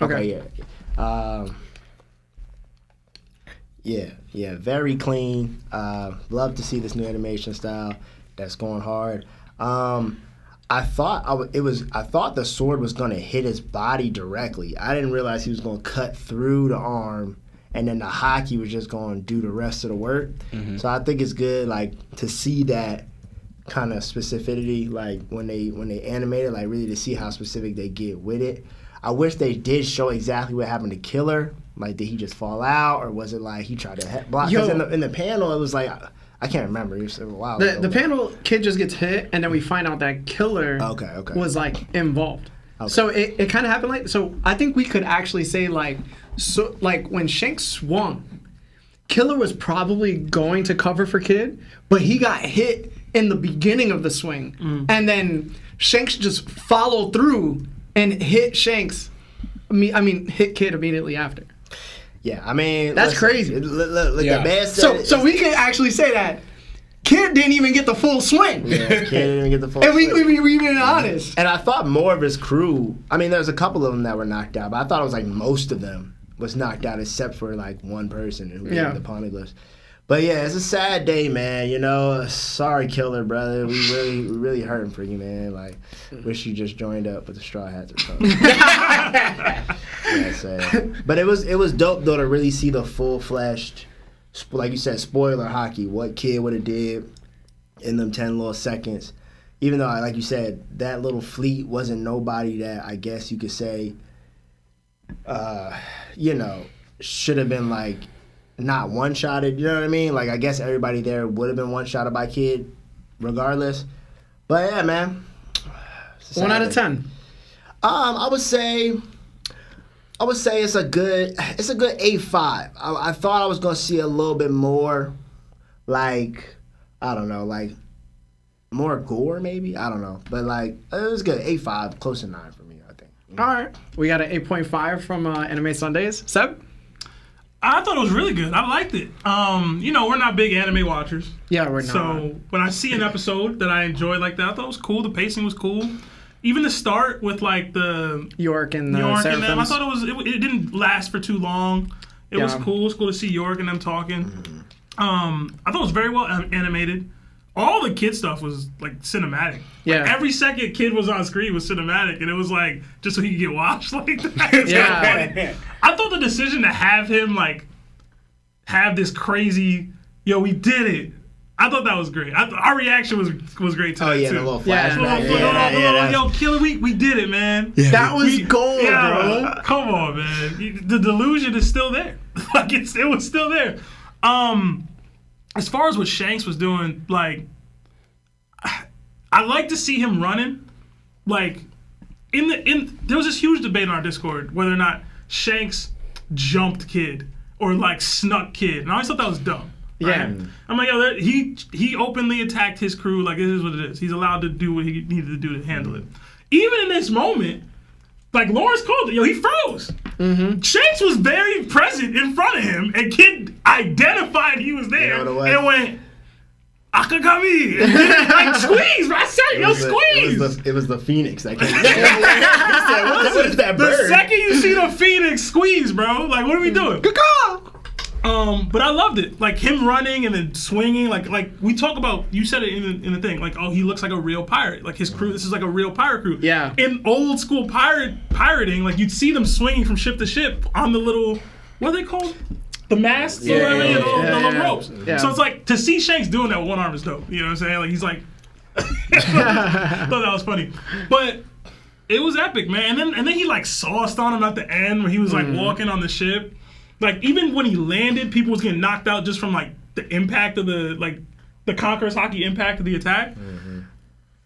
Okay. Yeah, very clean. Love to see this new animation style that's going hard. I thought the sword was gonna hit his body directly. I didn't realize he was gonna cut through the arm, and then the hockey was just gonna do the rest of the work. Mm-hmm. So I think it's good, like, to see that kind of specificity, like when they animate it, like really to see how specific they get with it. I wish they did show exactly what happened to Killer. Like, did he just fall out, or was it like he tried to block? Because in the panel, it was like, I can't remember. It was a while ago. The panel, Kid just gets hit, and then we find out that Killer was like involved. Okay. So it kind of happened like, so I think we could actually say like when Shanks swung, Killer was probably going to cover for Kid, but he got hit in the beginning of the swing, and then Shanks just followed through and hit Shanks. Hit Kid immediately after. Yeah, I mean, That's crazy. Look, Yeah. the man said So we could actually say that Kid didn't even get the full swing. yeah, Kid didn't even get the full. And we swing. being honest. And I thought more of his crew. I mean, there's a couple of them that were knocked out, but I thought it was like most of them was knocked out except for like one person who had the poneglyphs. But yeah, it's a sad day, man. You know, sorry, Killer, brother. We really hurting for you, man. Like, wish you just joined up with the Straw Hats or something. Yeah, sad. But it was dope though to really see the full-fleshed, like you said, spoiler hockey. What Kid would have did in them 10 little seconds. Even though, like you said, that little fleet wasn't nobody that I guess you could say, should have been like. Not one-shotted, you know what I mean? Like, I guess everybody there would have been one-shotted by Kid, regardless. But yeah, man. 1 out of 10. I would say it's a good 8.5. I thought I was gonna see a little bit more, like, I don't know, like more gore maybe. I don't know, but like it was good. 8.5, close to 9 for me, I think. All right, we got an 8.5 from Anime Sundays. Seb? I thought it was really good. I liked it. We're not big anime watchers. Yeah, we're not. So when I see an episode that I enjoyed like that, I thought it was cool. The pacing was cool. Even the start with like the York and them, I Seraphims. thought it didn't last for too long. It was cool. It was cool to see York and them talking. I thought it was very well animated. All the Kid stuff was like cinematic. Yeah. Like, every second Kid was on screen was cinematic, and it was like just so he could get watched like that. It's Yeah. kinda funny. I thought the decision to have him like have this crazy, we did it. I thought that was great. Our reaction was great too. Oh yeah, the little Yeah. flashback. Killer, we did it, man. Yeah. That was gold, Yeah, bro. come on, man. The delusion is still there. Like it was still there. As far as what Shanks was doing, like I like to see him running. Like there was this huge debate on our Discord whether or not Shanks jumped Kid or like snuck Kid, and I always thought that was dumb. Right? Yeah. I'm like, he openly attacked his crew. Like, this is what it is. He's allowed to do what he needed to do to handle it. Even in this moment, like Lawrence called it, he froze. Mm-hmm. Shanks was very present in front of him, and Kid identified he was there and went, Akagami! And then, like, squeeze! I said, squeeze! It was the Phoenix that came. What is that bird? The second you see the Phoenix, squeeze, bro. Like, what are we doing? But I loved it. Like, him running and then swinging. Like we talk about, you said it in the thing, like, oh, he looks like a real pirate. Like, his crew, this is like a real pirate crew. Yeah. In old school pirating, like, you'd see them swinging from ship to ship on the little, what are they called? The masts or whatever, the little ropes. Yeah. So it's like, to see Shanks doing that with one arm is dope. You know what I'm saying? Like, he's like, I thought that was funny. But it was epic, man. And then he like sauced on him at the end where he was like walking on the ship. Like even when he landed, people was getting knocked out just from like the impact of the Conqueror's Hockey impact of the attack.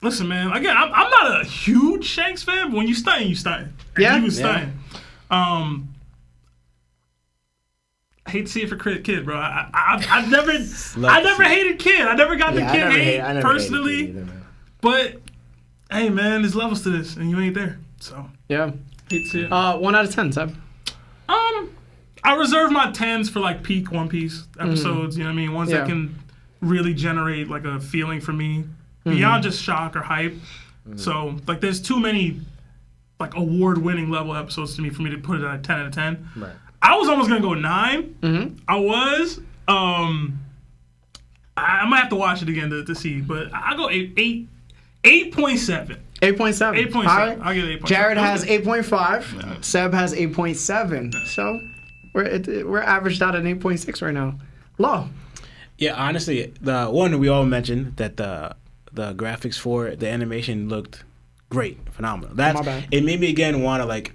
Listen, man. Again, I'm not a huge Shanks fan, but when you stunting, you stunting. Yeah, he was stunting. I hate to see it for Kid, bro. I've never hated Kid. I never got the Kid hate personally. Either, but hey, man, there's levels to this, and you ain't there. So yeah, hate to see it. 1 out of 10, Seb. I reserve my 10s for like peak One Piece episodes. You know what I mean? Ones that can really generate like a feeling for me beyond just shock or hype. So like, there's too many like award-winning level episodes to me to put it at a 10 out of 10. Right. I was almost gonna go 9. I was. I might have to watch it again to see, but I'll go 8.7. 8.7. 8.7. All right. I'll give it 8.7. Jared has 8.5. Seb has 8.7. So we're averaged out at 8.6 right now. Low. Yeah, honestly, the one we all mentioned that the graphics for the animation looked great, phenomenal. My bad. It made me again want to like.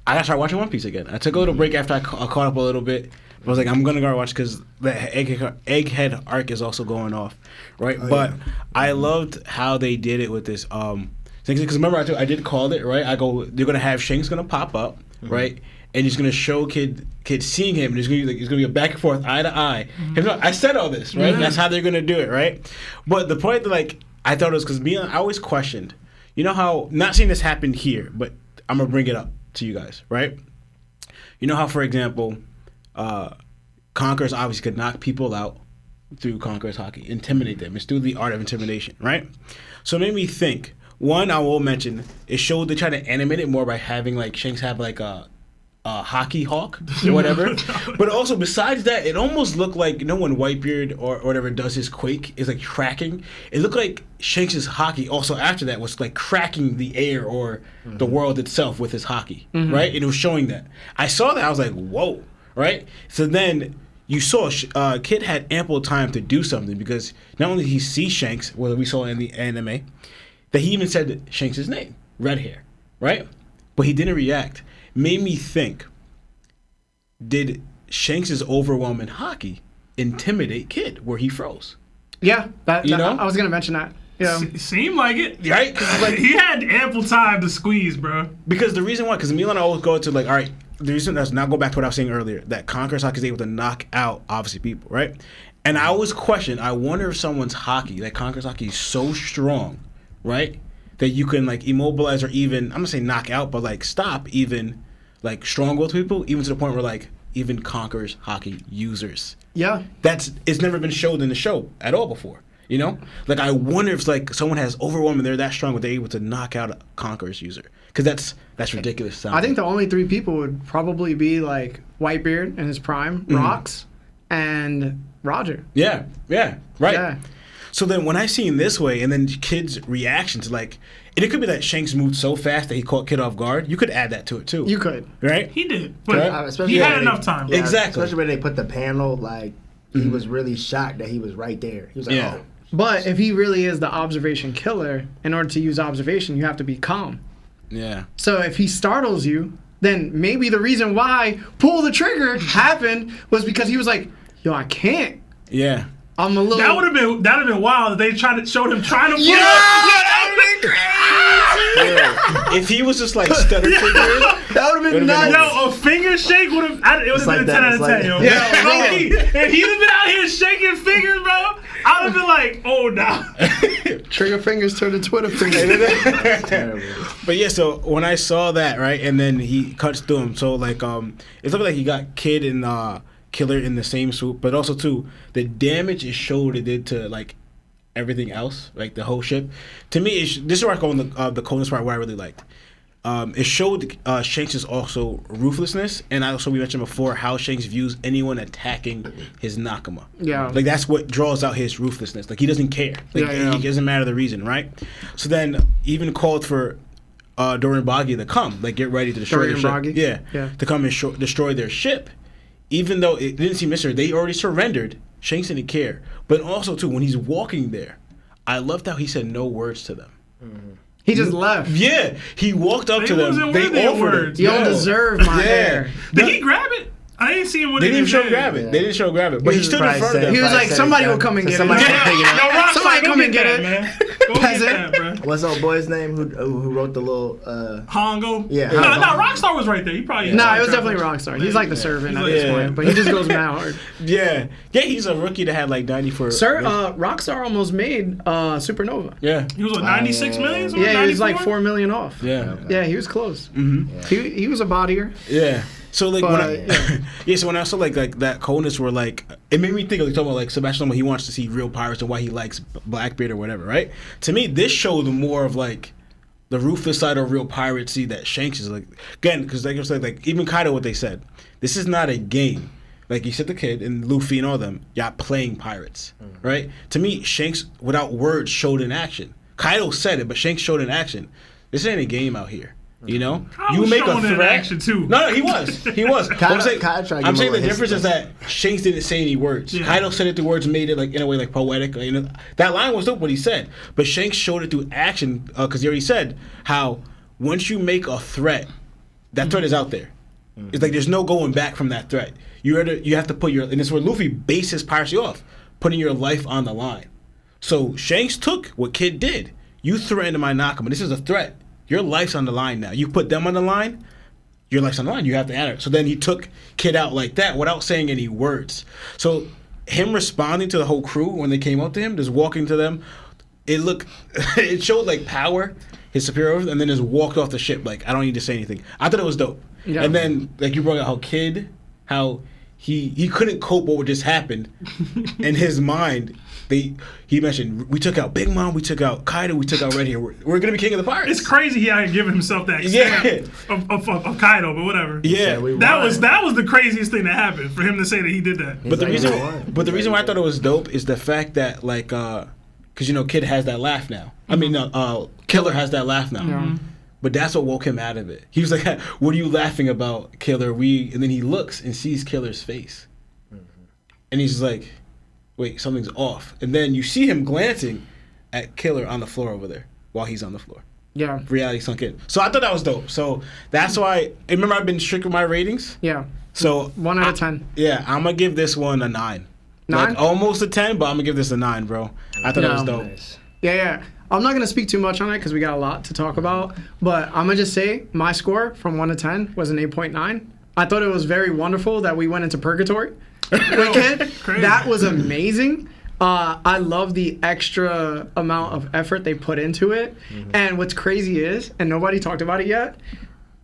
I gotta start watching One Piece again. I took a little break after I caught up a little bit. I was like, I'm gonna go watch because the Egghead arc is also going off, right? But I loved how they did it with this. Because remember, I did call it, right? I go, they're gonna have Shanks gonna pop up, right? And he's gonna show Kid seeing him, and he's gonna be a back and forth, eye to eye. I said all this, right? That's how they're gonna do it, right? But the point that like I thought it was because I always questioned, you know how not seeing this happen here, but I'm gonna bring it up to you guys, right? You know how, for example, Conquerors obviously could knock people out through Conquerors Hockey, intimidate them. It's through the art of intimidation, right? So it made me think. One, I will mention, it showed they try to animate it more by having like Shanks have like a hockey hawk or whatever. But also besides that, it almost looked like, you know, when Whitebeard or whatever does his quake, is like cracking. It looked like Shanks' hockey also after that was like cracking the air or the world itself with his hockey, right? And it was showing that. I saw that, I was like, whoa, right? So then you saw Kid had ample time to do something because not only did he see Shanks, what we saw in the anime, that he even said Shanks' name, red hair, right? But he didn't react. Made me think, did Shanks' overwhelming hockey intimidate Kid where he froze? Yeah, you know? I was going to mention that. Yeah. Seemed like it. Right? Like, he had ample time to squeeze, bro. Because the reason why, because Milan always go to like, all right, the reason that's not go back to what I was saying earlier, that Conqueror's hockey is able to knock out, obviously, people, right? And I always question, I wonder if someone's hockey, like Conqueror's hockey is so strong, right? That you can like immobilize or even, I'm gonna say knock out, but like stop even like strong-willed people, even to the point where like even Conqueror's hockey users. Yeah. It's never been showed in the show at all before. You know? Like I wonder if like someone has overwhelming, they're that strong, but they're able to knock out a Conqueror's user. Because that's ridiculous sounding. I think the only 3 people would probably be like Whitebeard in his prime, Rox, and Roger. Yeah, right. Yeah. So then when I seen this way, and then Kid's reaction to like, and it could be that Shanks moved so fast that he caught Kid off guard. You could add that to it too. You could. Right? He did. But especially he had enough time. Yeah, exactly. Especially when they put the panel, like, he was really shocked that he was right there. He was like, oh. But if he really is the observation killer, in order to use observation, you have to be calm. Yeah. So if he startles you, then maybe the reason why pull the trigger happened was because he was like, yo, I can't. Yeah. I'm a little. That would have been wild if they showed him trying to pull Yeah! that would have been crazy. Yeah. If he was just like stutter fingers, that would have been nuts. Yo, a finger shake would have. It would have been a 10 out of 10, yo. Yeah, If he'd have been out here shaking fingers, bro, I would have been like, oh no. Trigger fingers turn to Twitter fingers. Terrible. But yeah, so when I saw that, right, and then he cuts through him, so like it's looking like he got Kid and Killer in the same swoop, but also too the damage it showed it did to like everything else, like the whole ship. To me, this is where I go on the coolest part, what I really liked. It showed Shanks' also ruthlessness, and also we mentioned before how Shanks views anyone attacking his Nakama. Yeah, like that's what draws out his ruthlessness. Like he doesn't care. Like it doesn't matter the reason, right? So then even called for Dorian Boggy to come, like get ready to destroy their ship. Boggy? Yeah, to come and destroy their ship. Even though it didn't seem necessary, they already surrendered. Shanks didn't care. But also, too, when he's walking there, I loved how he said no words to them. He just left. Yeah, he walked up to them. wasn't They worthy of offered words. it. You don't deserve my hair. Did he grab it? I didn't see him with They it. didn't in show his grab hand. it. They didn't show grab it. But he stood in front of them. He was like, somebody will come and get it. Somebody Yeah, will pick it up. yo, Rockstar, Somebody go come and get get that, it. man. Go get Peasant. that, bro. What's old boy's name who wrote the little Hongo? Yeah. No, Rockstar was right there. He probably. No, it was definitely Rockstar. He's like the servant at this point, but he just goes mad hard. Yeah, he's a rookie that had like 90 for. Sir, Rockstar almost made Supernova. Yeah, He was what, 96 million? Something, Yeah, he was like 94? 4 million off. yeah, Yeah, he was close. He was a bodier. yeah. So like when But, I, so when I saw like that coldness, where like it made me think like talking about like Sebastian when he wants to see real pirates and why he likes Blackbeard or whatever, right? To me, this showed more of like the ruthless side of real piracy that Shanks is like. Again, because like I said, like even Kaido, what they said, this is not a game. Like you said, the kid and Luffy and all of them, y'all playing pirates, right? To me, Shanks without words showed in action. Kaido said it, but Shanks showed in action. This ain't a game out here. You know, Kyle you was make a showing that threat. action, too. No, he was. He was. Kyle I'm saying, tried to give I'm saying him the a difference is history. that Shanks didn't say any words. Yeah. Kaido said it through words, made it like in a way like poetic. You know, that line was dope what he said, but Shanks showed it through action because he already said how once you make a threat, that threat is out there. It's like there's no going back from that threat. You have to put your, and it's where Luffy based his piracy off, putting your life on the line. So Shanks took what Kid did. You threatened my Nakama. This is a threat. Your life's on the line now. You put them on the line, your life's on the line. You have to answer. So then he took Kid out like that without saying any words. So him responding to the whole crew when they came up to him, just walking to them, it showed like power, his superiority, and then just walked off the ship like, I don't need to say anything. I thought it was dope. Yeah. And then like you brought out how he couldn't cope with what just happened. In his mind, he mentioned, we took out Big Mom, we took out Kaido, we took out Red here. We're gonna be king of the pirates. It's crazy he hadn't given himself that stamp of Kaido, but whatever. Yeah, That was the craziest thing that happened for him to say that he did that. But the reason why I thought it was dope is the fact that like because you know Kid has that laugh now. I mean Killer has that laugh now. Yeah. But that's what woke him out of it. He was like, "What are you laughing about, Killer?" And then he looks and sees Killer's face, and he's like, "Wait, something's off." And then you see him glancing at Killer on the floor over there while he's on the floor. Yeah. Reality sunk in. So I thought that was dope. So that's why. Remember, I've been strict with my ratings. Yeah. So 1 out of 10. Yeah, I'm gonna give this one a 9. 9? Like almost a 10, but I'm gonna give this a 9, bro. I thought that was dope. Yeah. I'm not going to speak too much on it because we got a lot to talk about. But I'm going to just say my score from 1 to 10 was an 8.9. I thought it was very wonderful that we went into purgatory with Kid. Crazy. That was amazing. I love the extra amount of effort they put into it. And what's crazy is, and nobody talked about it yet,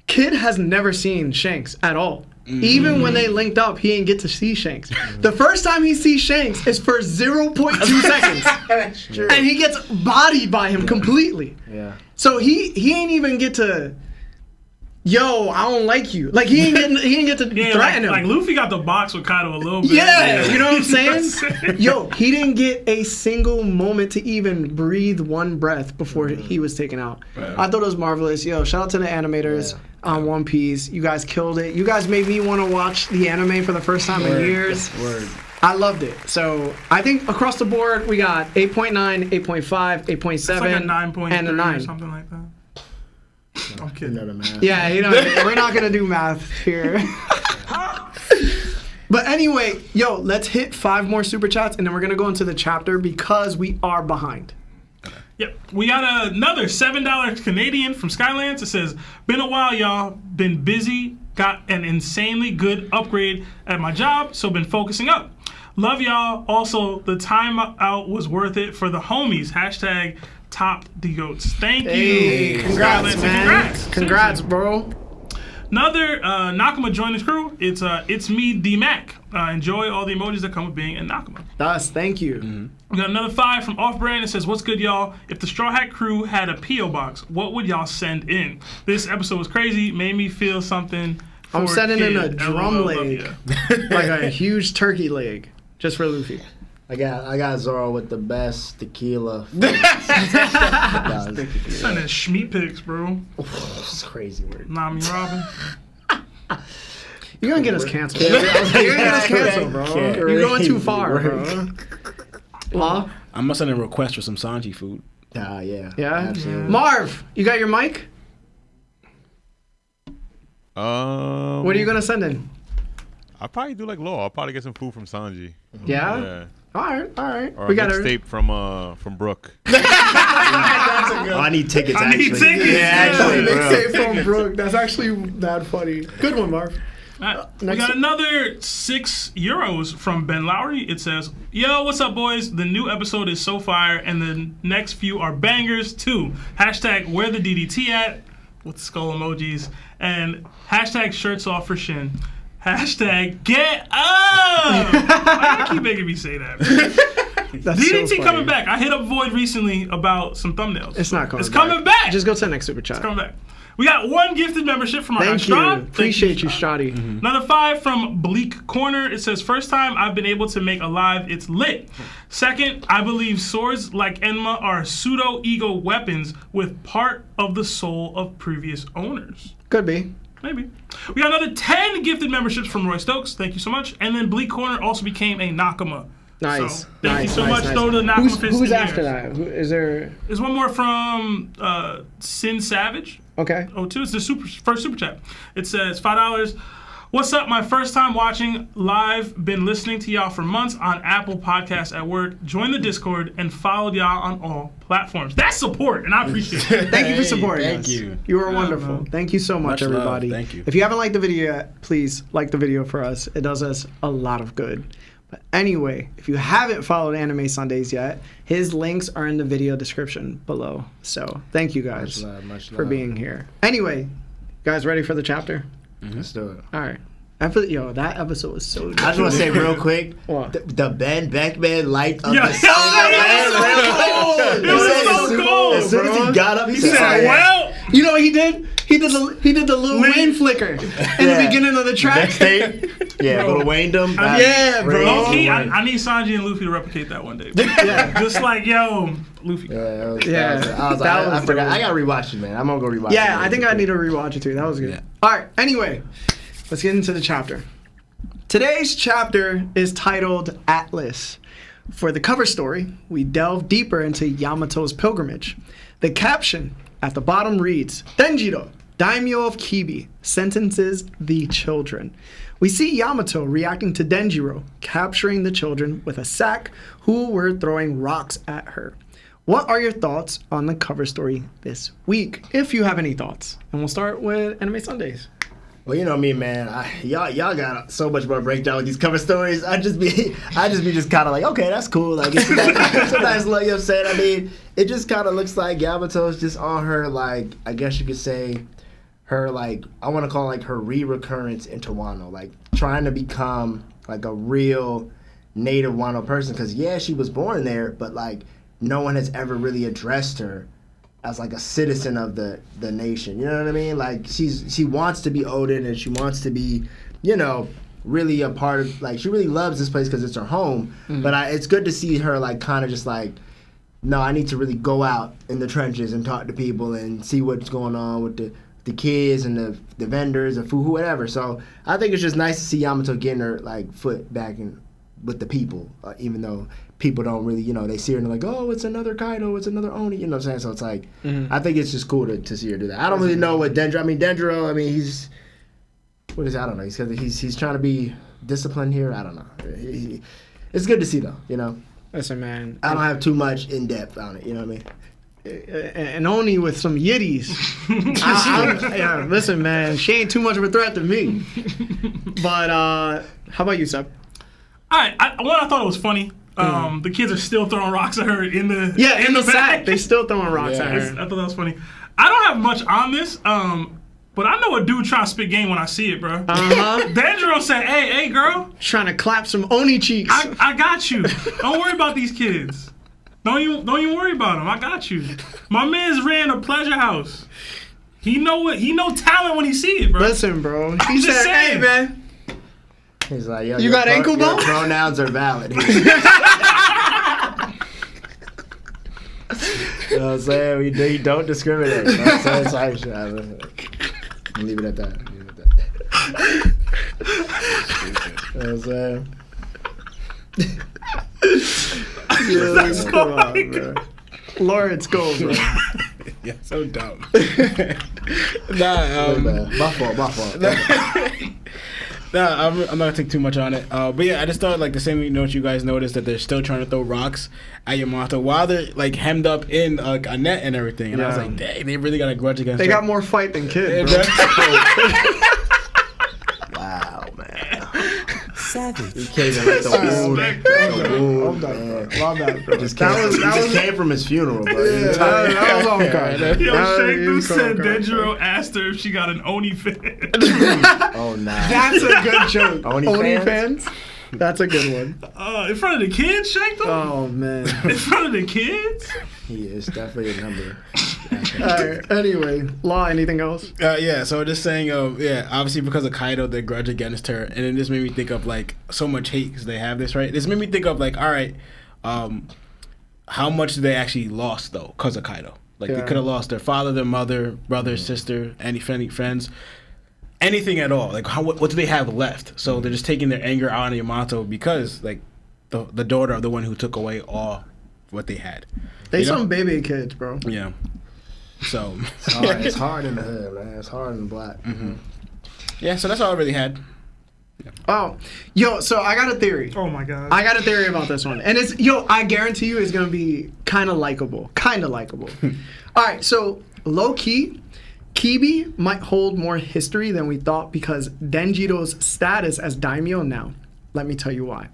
Kid has never seen Shanks at all. Even when they linked up, he didn't get to see Shanks. The first time he sees Shanks is for 0.2 seconds. That's true. And he gets bodied by him completely. Yeah. So he ain't even get to, yo, I don't like you. Like he ain't get to threaten him. Like Luffy got the box with Kaido a little bit. Yeah, you know what I'm saying? Yo, he didn't get a single moment to even breathe one breath before he was taken out. Right. I thought it was marvelous. Yo, shout out to the animators on One Piece. You guys killed it. You guys made me want to watch the anime for the first time in years. Word. I loved it. So I think across the board we got 8.9, 8.5, 8.7, It's like a 9.3 and a 9. or something like that. I'm kidding. Another math. Yeah, you know, we're not gonna do math here. But anyway, yo, let's hit 5 more super chats and then we're gonna go into the chapter because we are behind. Yep. We got another $7 Canadian from Skylands. It says, been a while, y'all. Been busy. Got an insanely good upgrade at my job, so been focusing up. Love y'all. Also, the time out was worth it for the homies. Hashtag top the goats. Thank you. Hey, congrats, Skylands, man. and Congrats, bro. Another Nakama joined his crew. It's me, D-Mac. Enjoy all the emojis that come with being a Nakama. Thus, thank you. We got another 5 from Off-Brand. It says, what's good, y'all? If the Straw Hat crew had a P.O. box, what would y'all send in? This episode was crazy. Made me feel something for I'm sending in Kid. a drum LOL, leg. love Like a huge turkey leg. Just for Luffy. I got Zoro with the best tequila. ya. Sending Schmeat pics, bro. It's crazy word. Nami Robin. You're gonna get us canceled. You're gonna get us canceled, bro. You're going too far, bro. Law? I'm gonna send a request for some Sanji food. Yeah. Yeah. Absolutely. Marv, you got your mic? What are you gonna send in? I'll probably do like Law. I'll probably get some food from Sanji. Yeah. Yeah. All right. Or We a got mixtape from Brooke. I need tickets. I need actually. tickets. Yeah, actually. bro. Mixtape from Brooke. That's actually that funny. Good one, Marv. We Next- got another €6 from Ben Lowry. It says, "Yo, what's up, boys? The new episode is so fire, and the next few are bangers too. Hashtag where the DDT at with skull emojis, and hashtag shirts off for Shin. Hashtag get up. I keep making me say that. That's DDT so funny. coming back. I hit up Void recently about some thumbnails. It's not coming. It's coming back. Just go to the next super chat. It's coming back. We got 1 gifted membership from our Thank you. Strahd. Appreciate you, Strahd. Another 5 from Bleak Corner. It says, first time I've been able to make a live, it's lit. Second, I believe swords like Enma are pseudo-ego weapons with part of the soul of previous owners. Could be. Maybe. We got another 10 gifted memberships from Roy Stokes. Thank you so much. And then Bleak Corner also became a Nakama. Nice. So, thank you so much. Throw the Nakama fist in Who's the after air. that? Is there? There's one more from Sin Savage. Okay. Oh, two. It's the first super chat. It says $5. What's up? My first time watching live. Been listening to y'all for months on Apple Podcasts at work. Joined the Discord and followed y'all on all platforms. That's support, and I appreciate it. Thank you for supporting thank us. you. You are wonderful. Thank you so much, Much love. everybody. Thank you. If you haven't liked the video yet, please like the video for us. It does us a lot of good. But anyway, if you haven't followed Anime Sundays yet, his links are in the video description below. So thank you guys Much for love. being here. Anyway, guys, ready for the chapter? Let's do it. All right. That episode was so good. I just want to say real quick, What? the Beckman light up Yeah, the scene. it was so cold, As soon as he got up, he said, Well, You know what he did? He did the Lil Wayne flicker in the beginning of the track. Mixtape. Yeah, Bro. little Wayne them. Yeah, bro. low-key, I need Sanji and Luffy to replicate that one day. Yeah. Just like, yo, Luffy. I forgot. I gotta rewatch it, man. I'm gonna go rewatch it. Yeah, I think I need to rewatch it too. That was good. Yeah. All right. Anyway, let's get into the chapter. Today's chapter is titled Atlas. For the cover story, we delve deeper into Yamato's pilgrimage. The caption at the bottom reads, Denjiro, daimyo of Kibi, sentences the children. We see Yamato reacting to Denjiro, capturing the children with a sack who were throwing rocks at her. What are your thoughts on the cover story this week, if you have any thoughts? And we'll start with Anime Sundays. Well, you know me, man. Y'all got so much more breakdown with these cover stories. I just be just kind of like, okay, that's cool. Like it's a nice look. You know what I'm saying? I mean, it just kind of looks like Yamato's just on her, like, I guess you could say, her, like, I want to call it, like, her re-recurrence into Wano, like trying to become like a real native Wano person. Because yeah, she was born there, but like no one has ever really addressed her as like a citizen of the nation, you know what I mean? Like she wants to be Odin and she wants to be, you know, really a part of, like, she really loves this place because it's her home. But it's good to see her like kind of just like, no, I need to really go out in the trenches and talk to people and see what's going on with the kids and the vendors, the food, whatever. So I think it's just nice to see Yamato getting her like foot back in with the people, even though people don't really, you know, they see her and they're like, oh, it's another Kaido, it's another Oni, you know what I'm saying? So it's like, I think it's just cool to see her do that. I don't really know what Dendro, he's, what is it? I don't know. He's trying to be disciplined here. I don't know. It's good to see though, you know. Listen, man. I don't have too much in depth on it, you know what I mean? And only with some yiddies. Yeah, listen, man, she ain't too much of a threat to me. But how about you, Seb? All right, I thought it was funny. The kids are still throwing rocks at her in the In the back. sack. They still throwing rocks at I her. thought that was funny. I don't have much on this, but I know a dude trying to spit game when I see it, bro. Denjiro said, hey, girl, Trying to clap some Oni cheeks. I got you. Don't worry about these kids. Don't even worry about them. I got you. My man's ran a pleasure house. He know talent when he see it, bro. Listen, bro. He I'm just said, hey, saying. man. He's like, yo, You got ankle your bones? pronouns are valid. You know what I'm saying? We don't discriminate. You know what I'm saying? Sorry, shit. I'll leave it at that. You know what I'm saying? That's come on, like, bro. Lawrence, go, bro. Yeah, so dumb. Nah, My fault. Nah, I'm not gonna take too much on it. But yeah, I just thought like the same note you guys noticed that they're still trying to throw rocks at Yamato while they're like hemmed up in like a net and everything. And I was Yeah. like, dang, they really got a grudge against They her. got more fight than Kid, bro. Wow, man. Savage. He came in like the wound. My bad, bro. Just came from his funeral, bro. That was on card. Yo, Shake was said on card. Denjiro asked her if she got an Oni fan. Oh, nah. That's a good joke. Oni fans? That's a good one. In front of the kids, Shake them? Oh, man. In front of the kids? He is definitely a number. All right. Anyway, Law, anything else? Yeah, so just saying, yeah, obviously because of Kaido, they grudge against her, and it just made me think of like so much hate because they have this, right? This made me think of like, all right, how much they actually lost though because of Kaido? Like they could have lost their father, their mother, brother, sister, any friends, anything at all. Like what do they have left? So they're just taking their anger out on Yamato because like the daughter of the one who took away all what they had. They You know? some baby kids, bro. Yeah. So It's hard in the hood, man. It's hard in the black. yeah, so that's all I really had. Oh, yo, so I got a theory. Oh my god. I got a theory about this one. And it's, yo, I guarantee you it's going to be kind of likable. All right, so low key, Kibi might hold more history than we thought because Denjiro's status as daimyo now. Let me tell you why.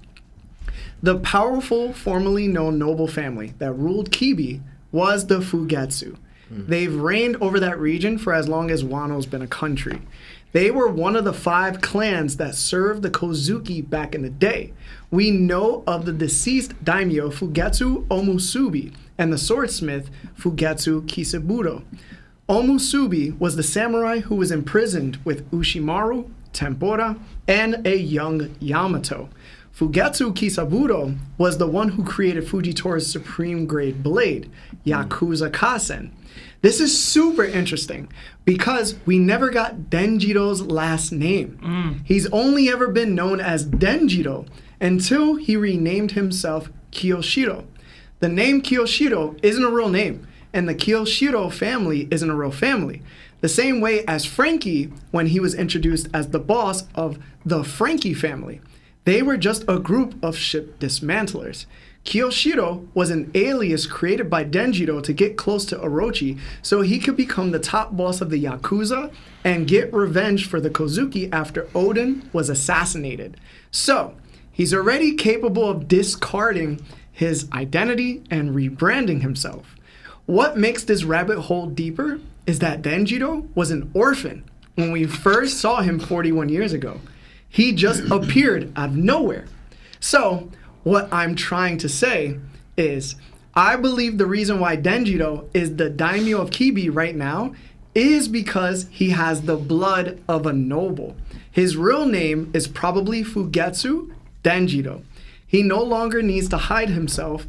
The powerful, formerly known noble family that ruled Kibi was the Fugetsu. They've reigned over that region for as long as Wano's been a country. They were one of the 5 clans that served the Kozuki back in the day. We know of the deceased daimyo Fugetsu Omusubi and the swordsmith Fugetsu Kisaburo. Omusubi was the samurai who was imprisoned with Ushimaru, Tempura, and a young Yamato. Fugetsu Kisaburo was the one who created Fujitori's supreme grade blade, Yakuza Kasen. This is super interesting because we never got Denjiro's last name. He's only ever been known as Denjiro until he renamed himself Kiyoshiro. The name Kiyoshiro isn't a real name, and the Kiyoshiro family isn't a real family. The same way as Frankie when he was introduced as the boss of the Frankie family. They were just a group of ship dismantlers. Kiyoshiro was an alias created by Denjiro to get close to Orochi so he could become the top boss of the Yakuza and get revenge for the Kozuki after Odin was assassinated. So, he's already capable of discarding his identity and rebranding himself. What makes this rabbit hole deeper is that Denjiro was an orphan when we first saw him 41 years ago. He just appeared out of nowhere. So, what I'm trying to say is, I believe the reason why Denjiro is the daimyo of Kibi right now is because he has the blood of a noble. His real name is probably Fugetsu Denjiro. He no longer needs to hide himself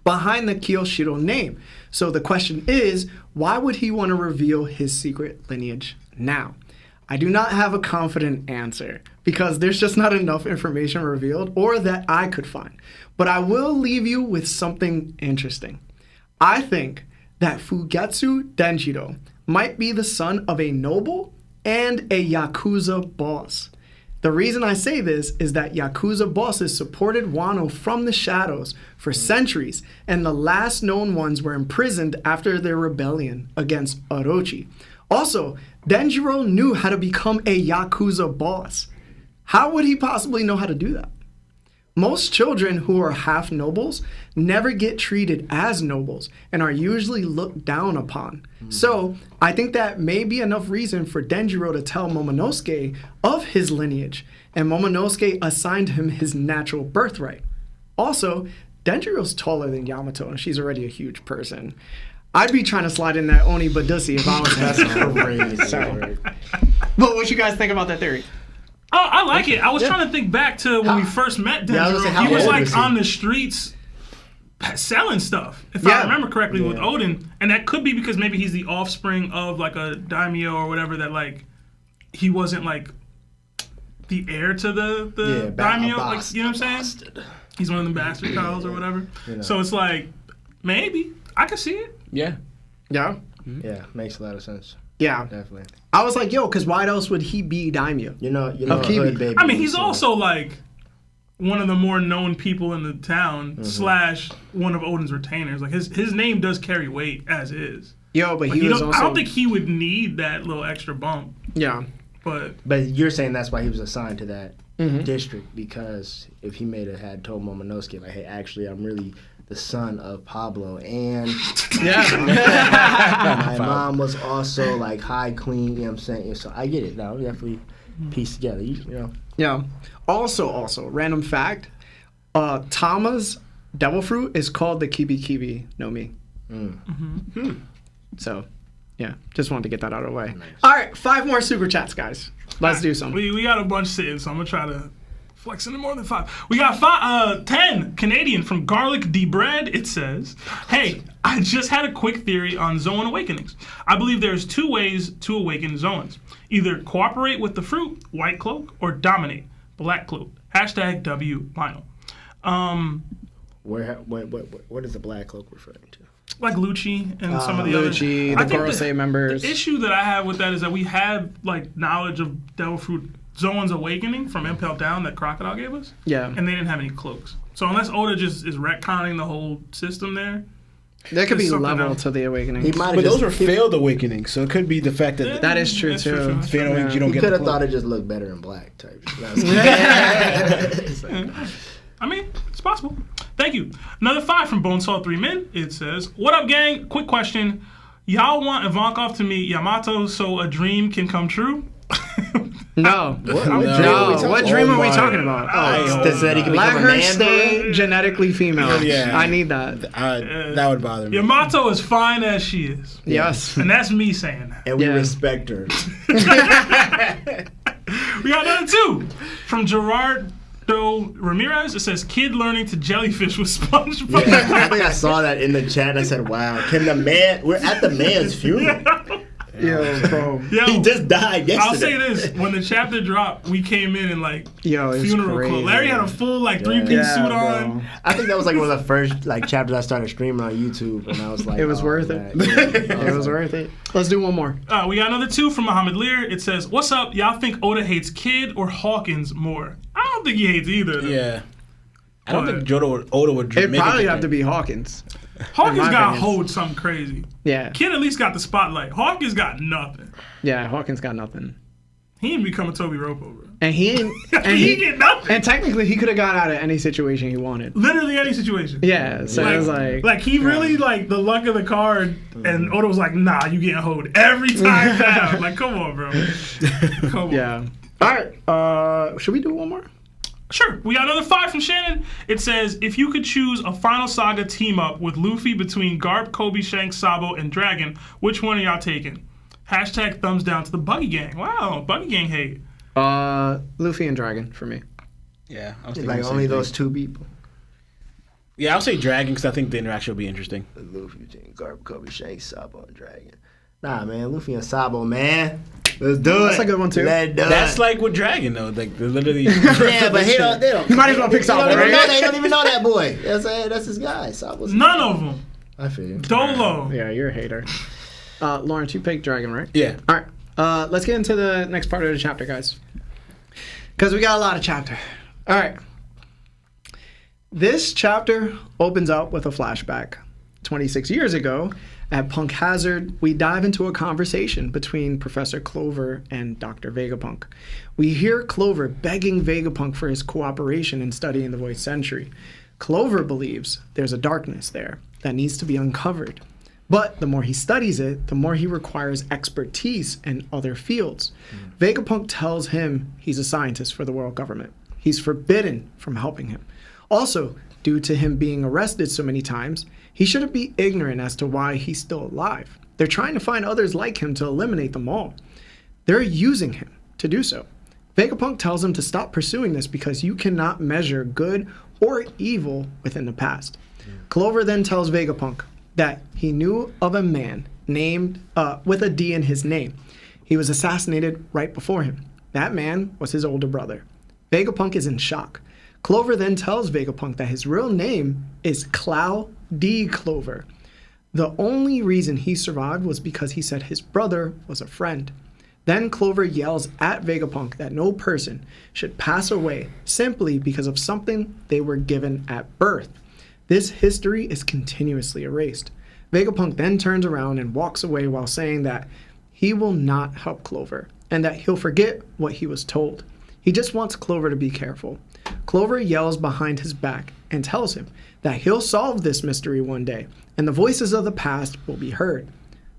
behind the Kiyoshiro name. So the question is, why would he want to reveal his secret lineage now? I do not have a confident answer because there's just not enough information revealed or that I could find. But I will leave you with something interesting. I think that Fugetsu Denjiro might be the son of a noble and a Yakuza boss. The reason I say this is that Yakuza bosses supported Wano from the shadows for centuries, and the last known ones were imprisoned after their rebellion against Orochi. Also, Denjiro knew how to become a Yakuza boss. How would he possibly know how to do that? Most children who are half nobles never get treated as nobles and are usually looked down upon. So, I think that may be enough reason for Denjiro to tell Momonosuke of his lineage, and Momonosuke assigned him his natural birthright. Also, Denjiro's taller than Yamato, and she's already a huge person. I'd be trying to slide in that Oni Badusi if I was Crazy. Sorry. But what you guys think about that theory? Oh, I like it. I was trying to think back to when we first met Yeah, I was Denjiro. gonna say, how He was old like was he? on the streets selling stuff, if Yeah. I remember correctly, with Odin. And that could be because maybe he's the offspring of like a daimyo or whatever, that like he wasn't like the heir to the daimyo, like, you know what I'm saying? Bastard. He's one of the bastard cows or whatever. You know. So it's like, maybe I could see it. Yeah. Yeah. Yeah, makes a lot of sense. Yeah. Definitely. I was like, yo, because why else would he be daimyo? You know, Kiwi. Hood baby. I mean, he's also like one of the more known people in the town / one of Odin's retainers. Like his name does carry weight as is. Yo, but Like, he was also. I don't think he would need that little extra bump. Yeah. But you're saying that's why he was assigned to that district, because if he had told Momonosuke, like, hey, actually, I'm really the son of Pablo, and my mom was also like High Queen, you know what I'm saying? So I get it. Now, definitely piece together, you know. Yeah. Also, random fact, Tama's devil fruit is called the Kibi no Mi. So, yeah, just wanted to get that out of the way. Nice. All right, 5 more super chats, guys. Let's do some. we got a bunch sitting, so I'm gonna try to flex into more than 5. We got 10 Canadian from Garlic D Bread. It says, "Hey, I just had a quick theory on Zoan awakenings. I believe there's 2 ways to awaken Zoans: either cooperate with the fruit, White Cloak, or dominate, Black Cloak. #W Lionel." What is the Black Cloak referring to? Like Lucci and some of the Lucci, other. the Gorosei members. The issue that I have with that is that we have like knowledge of Devil Fruit Zoan's awakening from Impel Down that Crocodile gave us. Yeah. And they didn't have any cloaks. So unless Oda just is retconning the whole system there. There could be There's something level else. to the awakening. He might have But just, those were failed awakenings, so it could be the fact that That is true, That's too. That's failed awakenings, you he don't get could the have cloak. thought it just looked better in black type. It's like, I mean, it's possible. Thank you. Another 5 from Bonesaw 3 Men. It says, "What up, gang? Quick question. Y'all want Ivankov to meet Yamato so a dream can come true?" No. What dream are we talking about? That said he could Let become a her man. stay genetically female. Yeah. I need that. That would bother me. Yamato is fine as she is. Yes. And that's me saying that. And we Yeah. respect her. We got another 2 from Gerardo Ramirez. It says, "Kid learning to jellyfish with SpongeBob." Yeah, I think I saw that in the chat and I said, wow, we're at the man's funeral. Yo, bro. Yo, He just died yesterday. I'll say this: when the chapter dropped, we came in like Yo, it's funeral crazy. clothes. Larry had a full like 3-piece Yeah, suit bro. on. I think that was like one of the first like chapters I started streaming on YouTube, and I was like, It was oh, worth man. it. Yeah. It was worth it. Let's do one more. We got another 2 from Muhammad Lear. It says, "What's up? Y'all think Oda hates Kid or Hawkins more?" I don't think he hates either. Yeah. I don't But- think Oda would It'd make probably it have to be Hawkins. Hawkins in my got opinion. hold something crazy. Yeah. Kid at least got the spotlight. Hawkins got nothing. Yeah, Hawkins got nothing. He ain't become a Toby Ropo, bro. And he ain't. And he get nothing. And technically, he could have got out of any situation he wanted. Literally any situation. Yeah, so it was like he really like the luck of the card, and Oda was like, "Nah, you getting hold every time down." Like, come on, bro. Come on. Yeah. All right. Should we do one more? Sure. We got another 5 from Shannon. It says, "If you could choose a Final Saga team up with Luffy between Garp, Kobe, Shanks, Sabo, and Dragon, which one are y'all taking?" #thumbs down to the Buggy Gang. Wow, Buggy Gang hate. Luffy and Dragon for me. Yeah. I was thinking Like the same only thing. those 2 people. Yeah, I'll say Dragon because I think the interaction will be interesting. Luffy, Garp, Kobe, Shanks, Sabo, and Dragon. Nah, man, Luffy and Sabo, man. Let's do it. That's a good one, too. Let's do That's it. like with Dragon though. Like they're literally. Yeah, but they don't. You might as well pick Sabo, They right? don't even know that boy. You know what I'm saying? That's his guy. Sabo's None of them. I feel you. Dolo. Yeah, you're a hater. Lawrence, you picked Dragon, right? Yeah. All right. Let's get into the next part of the chapter, guys. Because we got a lot of chapter. All right. This chapter opens up with a flashback. 26 years ago, at Punk Hazard, we dive into a conversation between Professor Clover and Dr. Vegapunk. We hear Clover begging Vegapunk for his cooperation in studying the Void Century. Clover believes there's a darkness there that needs to be uncovered. But the more he studies it, the more he requires expertise in other fields. Vegapunk tells him he's a scientist for the world government. He's forbidden from helping him. Also, due to him being arrested so many times, he shouldn't be ignorant as to why he's still alive. They're trying to find others like him to eliminate them all. They're using him to do so. Vegapunk tells him to stop pursuing this because you cannot measure good or evil within the past. Clover then tells Vegapunk that he knew of a man named with a D in his name. He was assassinated right before him. That man was his older brother. Vegapunk is in shock. Clover then tells Vegapunk that his real name is Clou Clover. The only reason he survived was because he said his brother was a friend. Then Clover yells at Vegapunk that no person should pass away simply because of something they were given at birth. This history is continuously erased. Vegapunk then turns around and walks away while saying that he will not help Clover and that he'll forget what he was told. He just wants Clover to be careful. Clover yells behind his back and tells him that he'll solve this mystery one day and the voices of the past will be heard.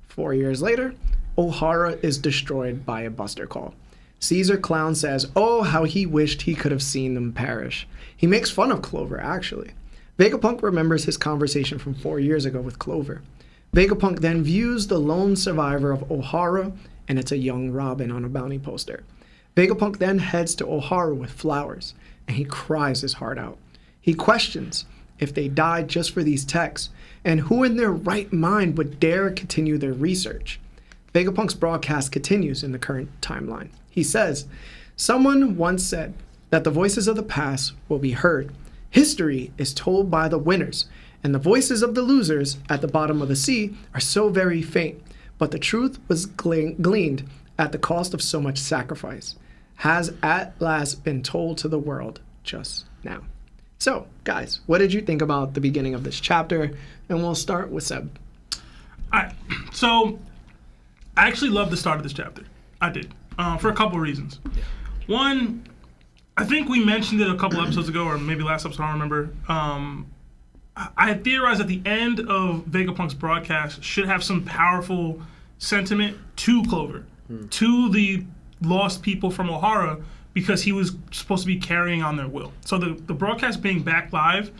4 years later, O'Hara is destroyed by a Buster Call. Caesar Clown says, oh, how he wished he could have seen them perish. He makes fun of Clover, actually. Vegapunk remembers his conversation from 4 years ago with Clover. Vegapunk then views the lone survivor of O'Hara, and it's a young Robin on a bounty poster. Vegapunk then heads to O'Hara with flowers, and he cries his heart out. He questions if they died just for these texts, and who in their right mind would dare continue their research. Vegapunk's broadcast continues in the current timeline. He says, someone once said that the voices of the past will be heard. History is told by the winners, and the voices of the losers at the bottom of the sea are so very faint, but the truth was gleaned at the cost of so much sacrifice, has at last been told to the world just now. So, guys, what did you think about the beginning of this chapter? And we'll start with Seb. So, I actually loved the start of this chapter. I did, for a couple of reasons. One, I think we mentioned it a couple episodes ago, or maybe last episode, I don't remember. I had theorized that the end of Vegapunk's broadcast should have some powerful sentiment to Clover, to the lost people from O'Hara, because he was supposed to be carrying on their will. So the broadcast being back live,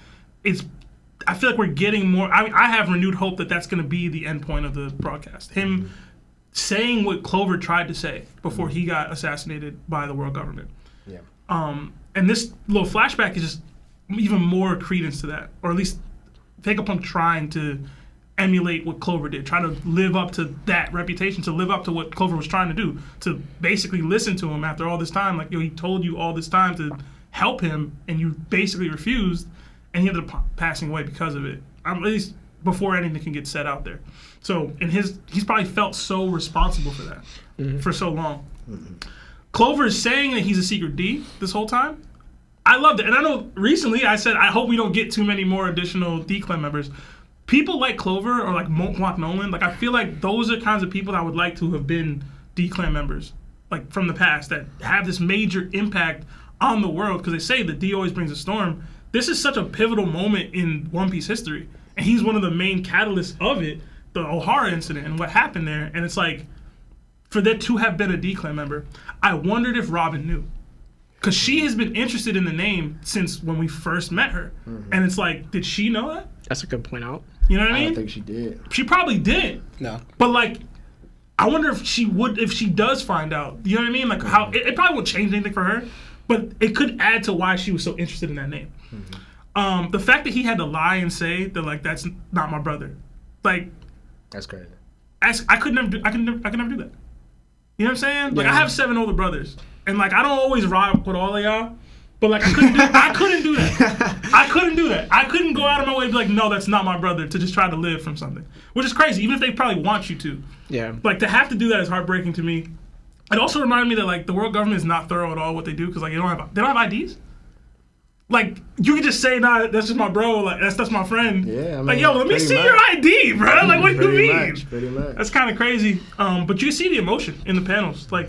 I feel like we're getting more. I have renewed hope that that's going to be the end point of the broadcast. Him saying what Clover tried to say before he got assassinated by the world government. Yeah. And this little flashback is just even more credence to that, or at least Vegapunk trying to emulate what Clover did, trying to live up to that reputation, to live up to what Clover was trying to do, to basically listen to him after all this time. Like, he told you all this time to help him, and you basically refused, and he ended up passing away because of it. At least before anything can get said out there. So he's probably felt so responsible for that for so long. Clover is saying that he's a secret D this whole time. I loved it. And I know recently I said, I hope we don't get too many more additional D-Clan members. People like Clover or like Monk Nolan, like I feel like those are kinds of people that I would like to have been D-Clan members, like from the past, that have this major impact on the world, because they say that D always brings a storm. This is such a pivotal moment in One Piece history, and he's one of the main catalysts of it, the O'Hara incident and what happened there. And it's like, for that to have been a D-Clan member, I wondered if Robin knew. Because she has been interested in the name since when we first met her. And it's like, did she know that? That's a good point out. You know what I mean? I don't think she did. She probably didn't. No. But like, I wonder if she would, if she does find out. You know what I mean? Like how, it probably won't change anything for her, but it could add to why she was so interested in that name. The fact that he had to lie and say that, like, that's not my brother. Like, That's crazy. I could never do that. You know what I'm saying? Like, Yeah. I have 7 older brothers, and like I don't always ride with all of y'all, but like I couldn't do that. I couldn't do that. I couldn't go out of my way to be like, no, that's not my brother, to just try to live from something, which is crazy. Even if they probably want you to, Yeah. like to have to do that is heartbreaking to me. It also reminded me that like the world government is not thorough at all what they do, because like they don't have IDs. Like, you can just say, nah, that's just my bro, like that's my friend. Yeah, I mean, like, yo, let me pretty see much. your ID, bro. Like, what do you Pretty mean? much, pretty much. That's kind of crazy. But you see the emotion in the panels. Like,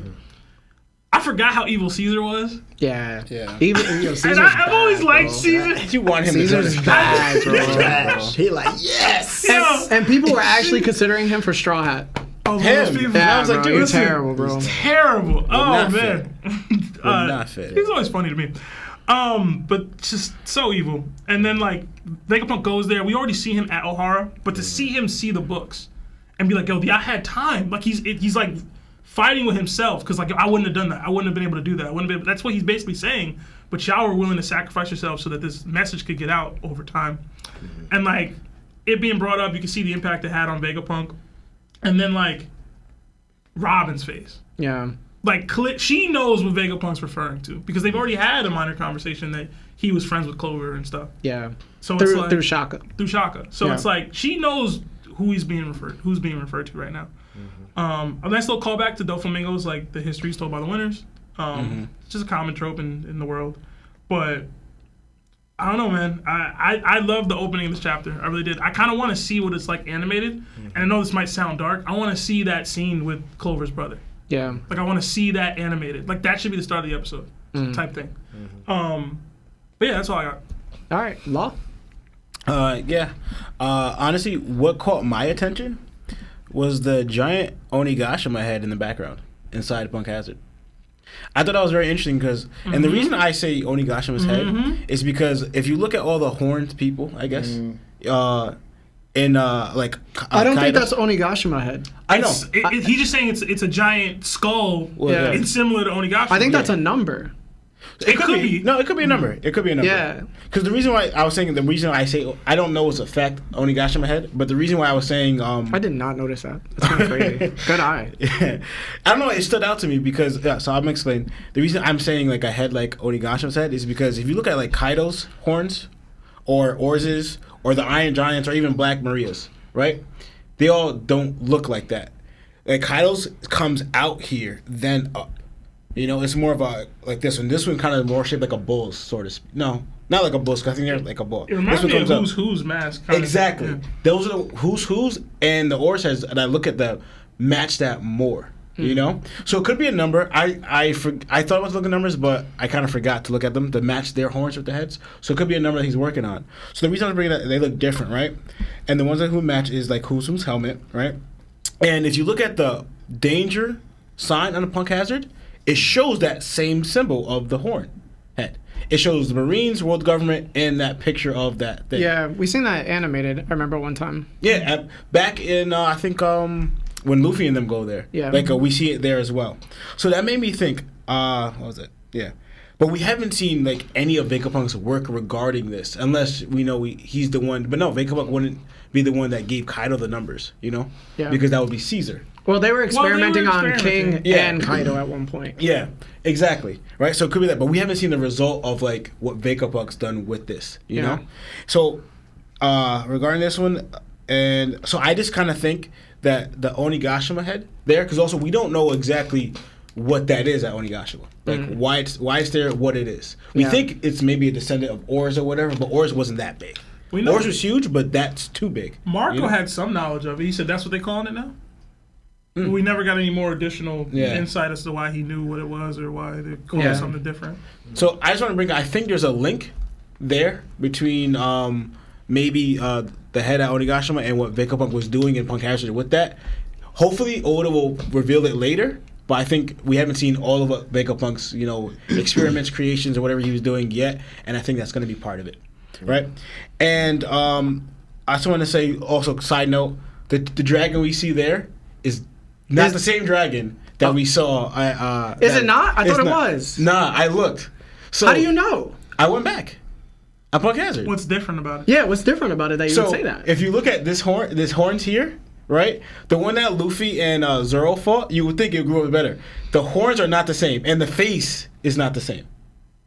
I forgot how evil Caesar was. Yeah. Yeah. Even, Caesar's And I've always bad, liked bro. Caesar. You want him Caesar's to bad, bro. Trash. He like, yes. Yo, And people were actually considering him for Straw Hat. oh, Him. those people. Yeah, I was like, bro, dude, you're listen, terrible, bro. Terrible. Oh, not man. not fit. He's always funny to me. But just so evil. And then, like, Vegapunk goes there. We already see him at O'Hara, but to see him see the books and be like, yo, I had time. Like, he's like fighting with himself, because, like, I wouldn't have done that. I wouldn't have been able to do that. That's what he's basically saying. But y'all were willing to sacrifice yourself so that this message could get out over time. And, like, it being brought up, you can see the impact it had on Vegapunk. And then, like, Robin's face. Yeah. like she knows what Vegapunk's referring to because they've already had a minor conversation that he was friends with Clover and stuff. Yeah. So through, it's like through Shaka. Through Shaka. So Yeah. it's like she knows who's being referred to right now. A nice little callback to Doflamingo's like the history is told by the winners. It's just a common trope in the world, but I don't know, man. I love the opening of this chapter. I really did. I kind of want to see what it's like animated, and I know this might sound dark. I want to see that scene with Clover's brother. Yeah. Like I want to see that animated. Like that should be the start of the episode type thing. But yeah, that's all I got. All right, Law. Yeah. Honestly, what caught my attention was the giant Onigashima head in the background inside Punk Hazard. I thought that was very interesting because, and the reason I say Onigashima's head is because if you look at all the horned people, I guess, in like I don't think Kaido- that's Onigashima head. I know. He's just saying it's a giant skull. Yeah. It's similar to Onigashima. I think that's a number. It could be. No, it could be a number. It could be a number. Yeah. Because the reason why I was saying, the reason I say, I don't know what's effect Onigashima head, but the reason why I was saying, I did not notice that. That's kind of crazy. Good eye. I don't know, it stood out to me because, so I'm explain. The reason I'm saying like a head like Onigashima's head is because if you look at like Kaido's horns, or Orz's, or the Iron Giants, or even Black Maria's, right? They all don't look like that. Like Kaido's comes out here, then up. You know, it's more of a, like this one. This one kind of more shaped like a bull's, sort of. No, not like a bull's, because I think they're like a bull. It reminds This me one of comes Who's mask. Exactly. Yeah. Those are the who's, and the Oars heads, and I look at them, match that more. You know? So it could be a number. I thought I was looking at numbers, but I kind of forgot to look at them to match their horns with the heads. So it could be a number that he's working on. So the reason I was bringing that, they look different, right? And the ones that who match is like who's helmet, right? And if you look at the danger sign on the Punk Hazard, it shows that same symbol of the horn head. It shows the Marines, world government, and that picture of that thing. Yeah, we seen that animated. I remember one time. Yeah, back in I think when Luffy and them go there. Yeah. Like we see it there as well. So that made me think. What was it? Yeah. But we haven't seen like any of Vegapunk's work regarding this, unless we know he's the one. But no, Vegapunk wouldn't be the one that gave Kaido the numbers, you know? Yeah. Because that would be Caesar. Well, they were experimenting on King Yeah. and Kaido at one point. Yeah, exactly. Right? So it could be that. But we haven't seen the result of like what Vegapunk's done with this, you know? So regarding this one, and so I just kind of think that the Onigashima head there, because also we don't know exactly what that is at Onigashima. Like why it's there, what it is. We think it's maybe a descendant of Oars or whatever, but Oars wasn't that big. We know Oars was huge, but that's too big. Marco had some knowledge of it. He said that's what they're calling it now. We never got any more additional insight as to why he knew what it was or why they called it something different. So I just want to bring. I think there's a link there between maybe the head at Onigashima and what Vegapunk was doing in Punk Hazard with that. Hopefully, Oda will reveal it later. But I think we haven't seen all of what Vegapunk's, experiments, creations, or whatever he was doing yet, and I think that's going to be part of it, right? And I just want to say, also, side note, the dragon we see there is not the same dragon that we saw. Is it not? I thought it was. Nah, I looked. So How do you know? I went back. I Punk Hazard. What's different about it? Yeah, what's different about it that you would say that? If you look at this horns here, right? The one that Luffy and Zoro fought, you would think it grew up better. The horns are not the same, and the face is not the same,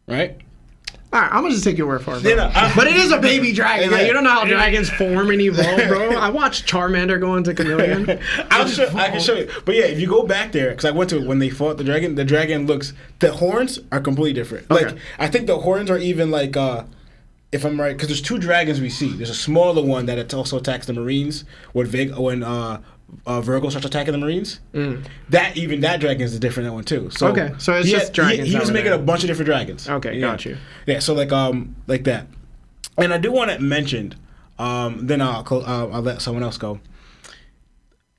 right? All right, I'm gonna just take your word for it, bro. Yeah, but it is a baby dragon. Like, Yeah. you don't know how dragons form and evolve, bro. I watched Charmander go into Chameleon. I can show you. But yeah, if you go back there, because I went to it when they fought the dragon looks, the horns are completely different. Okay. Like, I think the horns are even like, if I'm right, because there's two dragons we see. There's a smaller one that also attacks the Marines when Virgo starts attacking the Marines. That dragon is a different one too. So Okay, so it's just dragons He was over making there. a bunch of different dragons. Okay, got you. Yeah, so like that. And I do want to mention, then I'll let someone else go.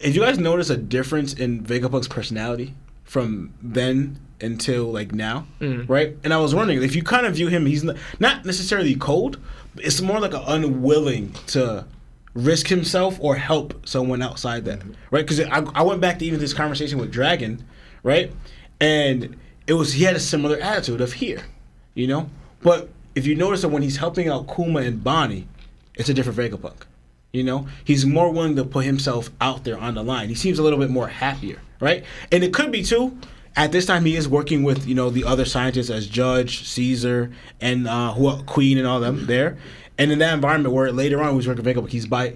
If you guys notice a difference in Vegapunk's personality from then until like now, right? And I was wondering if you kind of view him, he's not necessarily cold, but it's more like an unwilling to risk himself or help someone outside that, right? Because I went back to even this conversation with Dragon, right? And he had a similar attitude of here, But if you notice that when he's helping out Kuma and Bonnie, it's a different Vegapunk. He's more willing to put himself out there on the line. He seems a little bit more happier, right? And it could be too, at this time he is working with the other scientists as Judge, Caesar, and Queen and all them there. And in that environment where later on he's working with Vegapunk,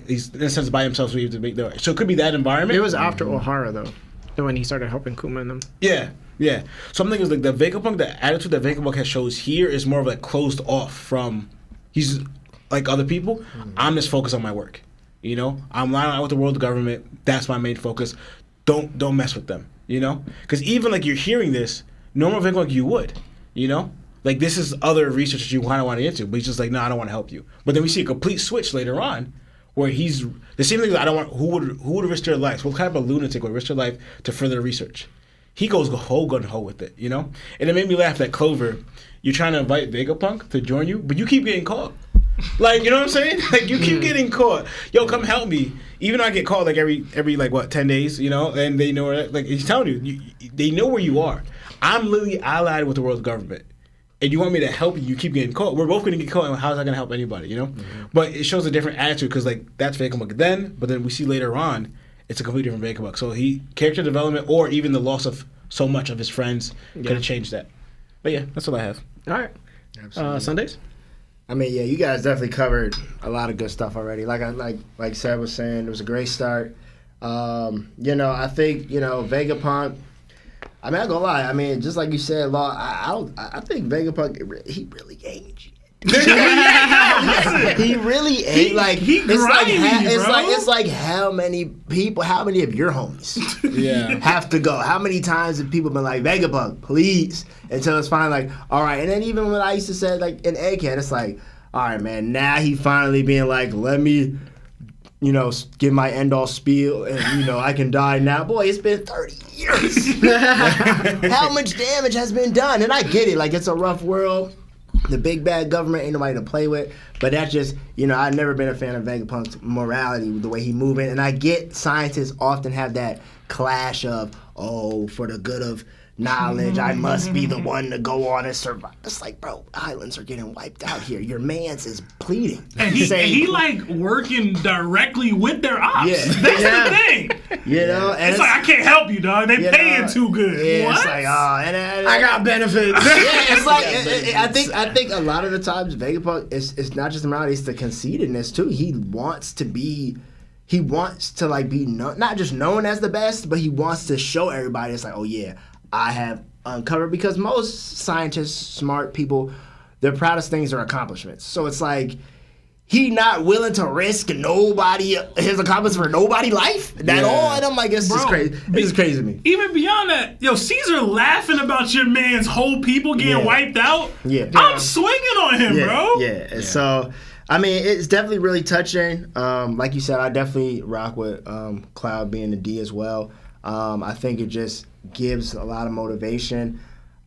he's in a sense by himself, so he has to make the. So it could be that environment. It was after O'Hara though, when he started helping Kuma and them. Yeah. Yeah. So I'm thinking the Vegapunk, the attitude that Vegapunk has shows here is more of like closed off from. He's like other people. I'm just focused on my work. I'm lying out with the world government. That's my main focus. Don't mess with them. Because even like you're hearing this, normal Vegapunk you would. Like this is other research that you kind of want to get into, but he's just like, no, I don't want to help you. But then we see a complete switch later on, where he's the same thing. That I don't want. Who would risk their lives? What kind of a lunatic would risk their life to further research? He goes whole gun ho with it, And it made me laugh that Clover, you're trying to invite Vegapunk to join you, but you keep getting caught. Like, you know what I'm saying? Like, you keep getting caught. Yo, come help me. Even though I get called like every 10 days, and they know where, like, he's telling you, they know where you are. I'm literally allied with the world government. And you want me to help you, you keep getting caught. We're both going to get caught, and how's that going to help anybody, But it shows a different attitude, because, like, that's Vegapunk then, but then we see later on, it's a completely different Vegapunk. So character development, or even the loss of so much of his friends, could have changed that. But yeah, that's all I have. All right. Sundays? I mean, yeah, you guys definitely covered a lot of good stuff already. Like Seb was saying, it was a great start. I think Vegapunk. I mean, I'm gonna lie. I mean, just like you said, Law. I think Vegapunk. He really ain't shit. He really ain't. Like it's like how many of your homies have to go? How many times have people been like, Vegapunk, please? Until it's finally like, all right. And then even when I used to say like in Egghead, it's like, all right, man, now he finally being like, let me give my end all spiel and, I can die now. Boy, it's been 30 years. How much damage has been done? And I get it. Like, it's a rough world. The big bad government ain't nobody to play with. But that's just, I've never been a fan of Vegapunk's morality, the way he moving. And I get scientists often have that clash of, for the good of knowledge, I must be the one to go on and survive. It's like, bro, islands are getting wiped out here. Your man's is bleeding. And he like working directly with their ops. Yeah. That's the thing. And it's like, I can't help you, dog. They paying too good. Yeah, what? It's like, I got benefits. It's like, I think a lot of the times Vegapunk it's not just the morality, it's the conceitedness too. He wants to be not just known as the best, but he wants to show everybody. It's like, oh yeah, I have uncovered, because most scientists, smart people, their proudest things are accomplishments. So it's like he not willing to risk his accomplishments for nobody's life at all. And I'm like, this is crazy. This is crazy to me. Even beyond that, Caesar laughing about your man's whole people getting wiped out. Yeah, I'm swinging on him, bro. Yeah. So, I mean, it's definitely really touching. Like you said, I definitely rock with Cloud being the D as well. I think it just gives a lot of motivation.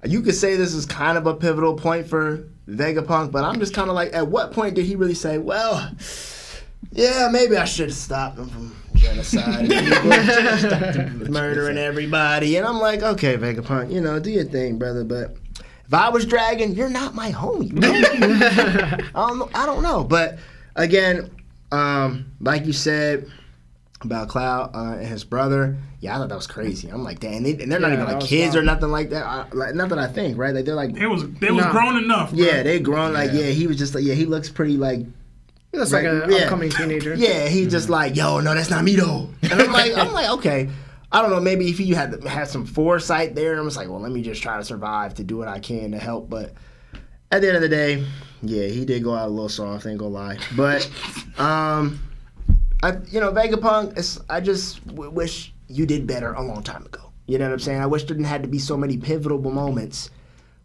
You could say this is kind of a pivotal point for Vegapunk, but I'm just kind of like, at what point did he really say, well, yeah, maybe I should have stopped him from genocide and murdering everybody? And I'm like, okay, Vegapunk, do your thing, brother, but if I was Dragon, you're not my homie. I don't know. But again, like you said about Cloud and his brother, I thought that was crazy. I'm like, damn, and they're not even like kids or nothing like that. Not that I think, right? Like they're like, they was grown enough. Bro. Yeah, they grown. Like, he was just like, he looks pretty like. He looks like an upcoming teenager. Yeah, he's just like, yo, no, that's not me though. And I'm like, okay. I don't know, maybe if you had some foresight there, I'm just like, well, let me just try to survive to do what I can to help. But at the end of the day, he did go out a little soft, ain't gonna lie. But, Vegapunk, I just wish you did better a long time ago. You know what I'm saying? I wish there didn't have to be so many pivotal moments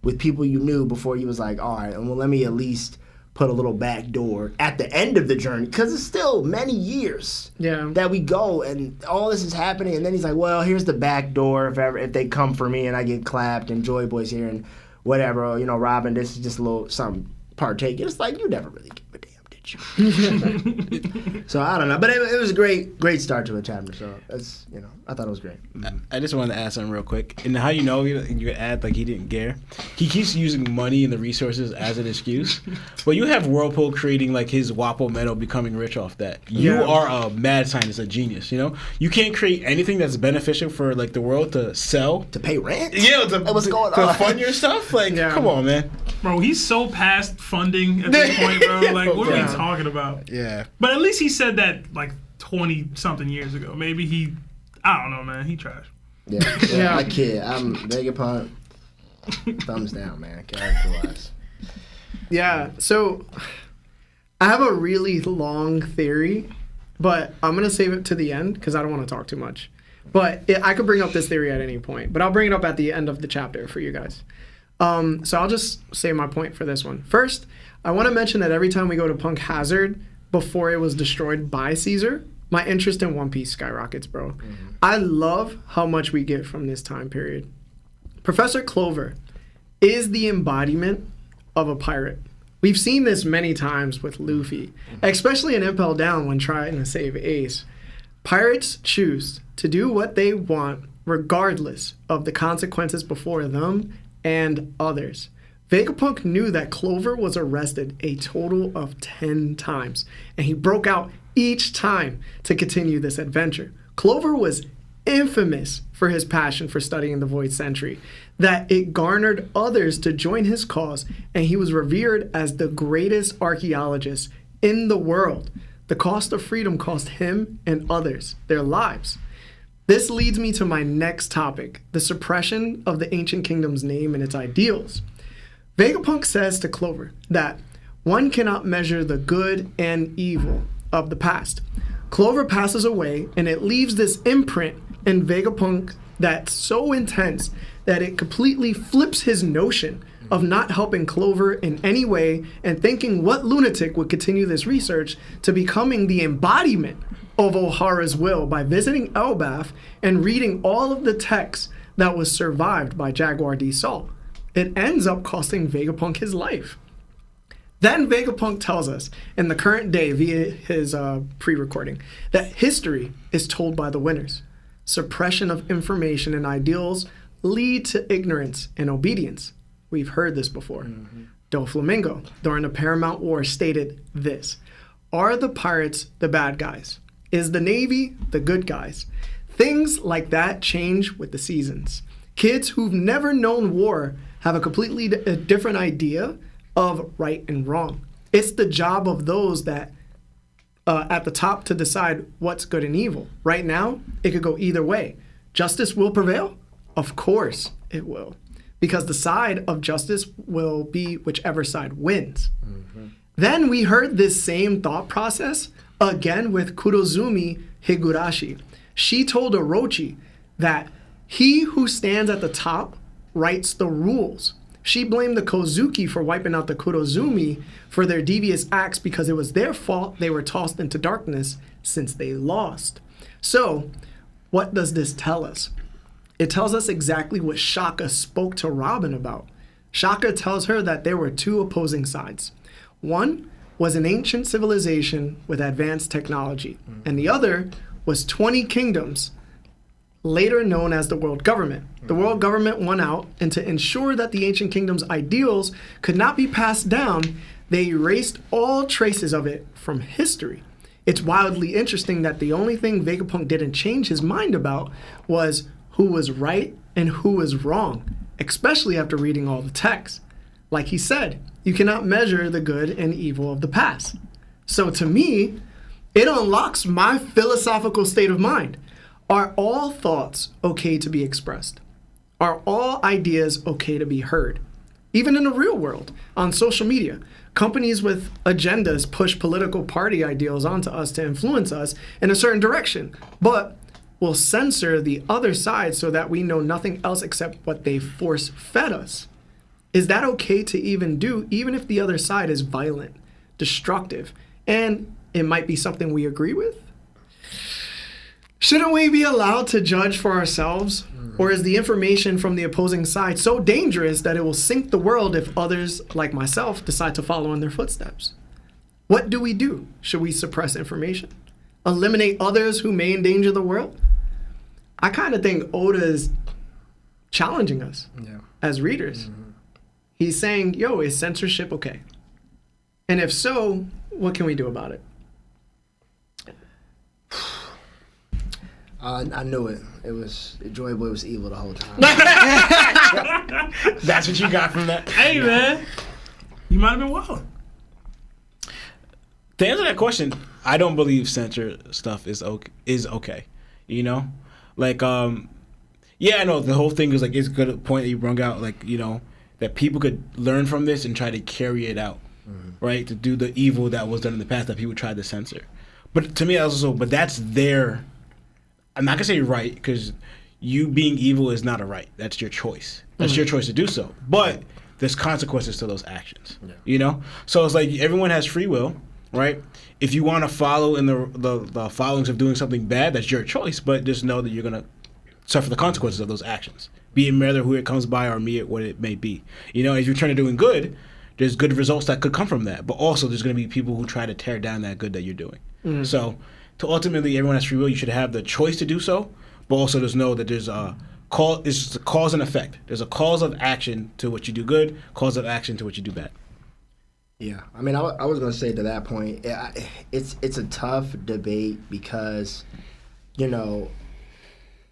with people you knew before you was like, all right, well, let me at least put a little back door at the end of the journey, because it's still many years that we go and all this is happening, and then he's like, well, here's the back door if they come for me and I get clapped and Joy Boy's here and whatever, Robin, this is just a little something partaking. It's like, you never really give a damn, did bitch. So I don't know, but it was a great start to a chapter. So that's I thought it was great. I just wanted to add something real quick. And how you know you add like he didn't care. He keeps using money and the resources as an excuse. But you have Whirlpool creating like his Wapo metal becoming rich off that. You are a mad scientist, a genius. You can't create anything that's beneficial for like the world to sell, To pay rent? yeah, What's going to on? fund your stuff. Like, come on, man. Bro, he's so past funding at this point, bro. Like, what are we talking about? Yeah. But at least he said that like 20-something years ago. Maybe I don't know, man. He trash. Yeah. I kid. I'm Vegapunk. Thumbs down, man. Character-wise. Yeah, so I have a really long theory, but I'm going to save it to the end because I don't want to talk too much. But I could bring up this theory at any point, but I'll bring it up at the end of the chapter for you guys. So I'll just say my point for this one. First, I want to mention that every time we go to Punk Hazard, before it was destroyed by Caesar, my interest in One Piece skyrockets, bro. Mm-hmm. I love how much we get from this time period. Professor Clover is the embodiment of a pirate. We've seen this many times with Luffy, especially in Impel Down when trying to save Ace. Pirates choose to do what they want regardless of the consequences before them and others. Vegapunk knew that Clover was arrested a total of 10 times, and he broke out each time to continue this adventure. Clover was infamous for his passion for studying the Void Century, that it garnered others to join his cause, and he was revered as the greatest archaeologist in the world. The cost of freedom cost him and others their lives. This leads me to my next topic, the suppression of the ancient kingdom's name and its ideals. Vegapunk says to Clover that one cannot measure the good and evil of the past. Clover passes away, and it leaves this imprint in Vegapunk that's so intense that it completely flips his notion of not helping Clover in any way and thinking what lunatic would continue this research to becoming the embodiment of Ohara's will by visiting Elbaf and reading all of the texts that was survived by Jaguar D. Salt. It ends up costing Vegapunk his life. Then Vegapunk tells us in the current day via his pre-recording that history is told by the winners. Suppression of information and ideals lead to ignorance and obedience. We've heard this before. Mm-hmm. Doflamingo, during the Paramount War, stated this: are the pirates the bad guys? Is the Navy the good guys? Things like that change with the seasons. Kids who've never known war have a completely different idea of right and wrong. It's the job of those that at the top to decide what's good and evil. Right now, it could go either way. Justice will prevail? Of course it will. Because the side of justice will be whichever side wins. Mm-hmm. Then we heard this same thought process again with Kurozumi Higurashi. She told Orochi that he who stands at the top writes the rules. She blamed the Kozuki for wiping out the Kurozumi for their devious acts because it was their fault they were tossed into darkness since they lost. So, what does this tell us? It tells us exactly what Shaka spoke to Robin about. Shaka tells her that there were two opposing sides. One was an ancient civilization with advanced technology, and the other was 20 kingdoms, later known as the world government. The world government won out, and to ensure that the ancient kingdom's ideals could not be passed down, they erased all traces of it from history. It's wildly interesting that the only thing Vegapunk didn't change his mind about was who was right and who was wrong, especially after reading all the texts. Like he said, you cannot measure the good and evil of the past. So to me, it unlocks my philosophical state of mind. Are all thoughts okay to be expressed? Are all ideas okay to be heard? Even in the real world, on social media, companies with agendas push political party ideals onto us to influence us in a certain direction, but will censor the other side so that we know nothing else except what they force-fed us. Is that okay to even do, even if the other side is violent, destructive, and it might be something we agree with? Shouldn't we be allowed to judge for ourselves? Or is the information from the opposing side so dangerous that it will sink the world if others, like myself, decide to follow in their footsteps? What do we do? Should we suppress information? Eliminate others who may endanger the world? I kind of think Oda is challenging us as readers. He's saying, yo, is censorship okay? And if so, what can we do about it? I knew it. It was Joy Boy was evil the whole time. That's what you got from that? Hey, man. You might have been wild. To answer that question, I don't believe censor stuff is okay. You know? Like, yeah, I know the whole thing is like, it's a good point that you brought out, like, you know, that people could learn from this and try to carry it out, right? To do the evil that was done in the past that people tried to censor. But to me, that's their, I'm not gonna say right, because you being evil is not a right. That's your choice. That's your choice to do so. But there's consequences to those actions. You know? So it's like everyone has free will, right? If you want to follow in the followings of doing something bad, that's your choice. But just know that you're gonna suffer the consequences of those actions. Be it matter who it comes by or me it what it may be. You know, if you're trying to doing good, there's good results that could come from that. But also there's gonna be people who try to tear down that good that you're doing. So to ultimately everyone has free will, you should have the choice to do so, but also just know that there's a it's a cause and effect. There's a cause of action to what you do good, cause of action to what you do bad. Yeah, I mean, I was going to say to that point, it's a tough debate because, you know,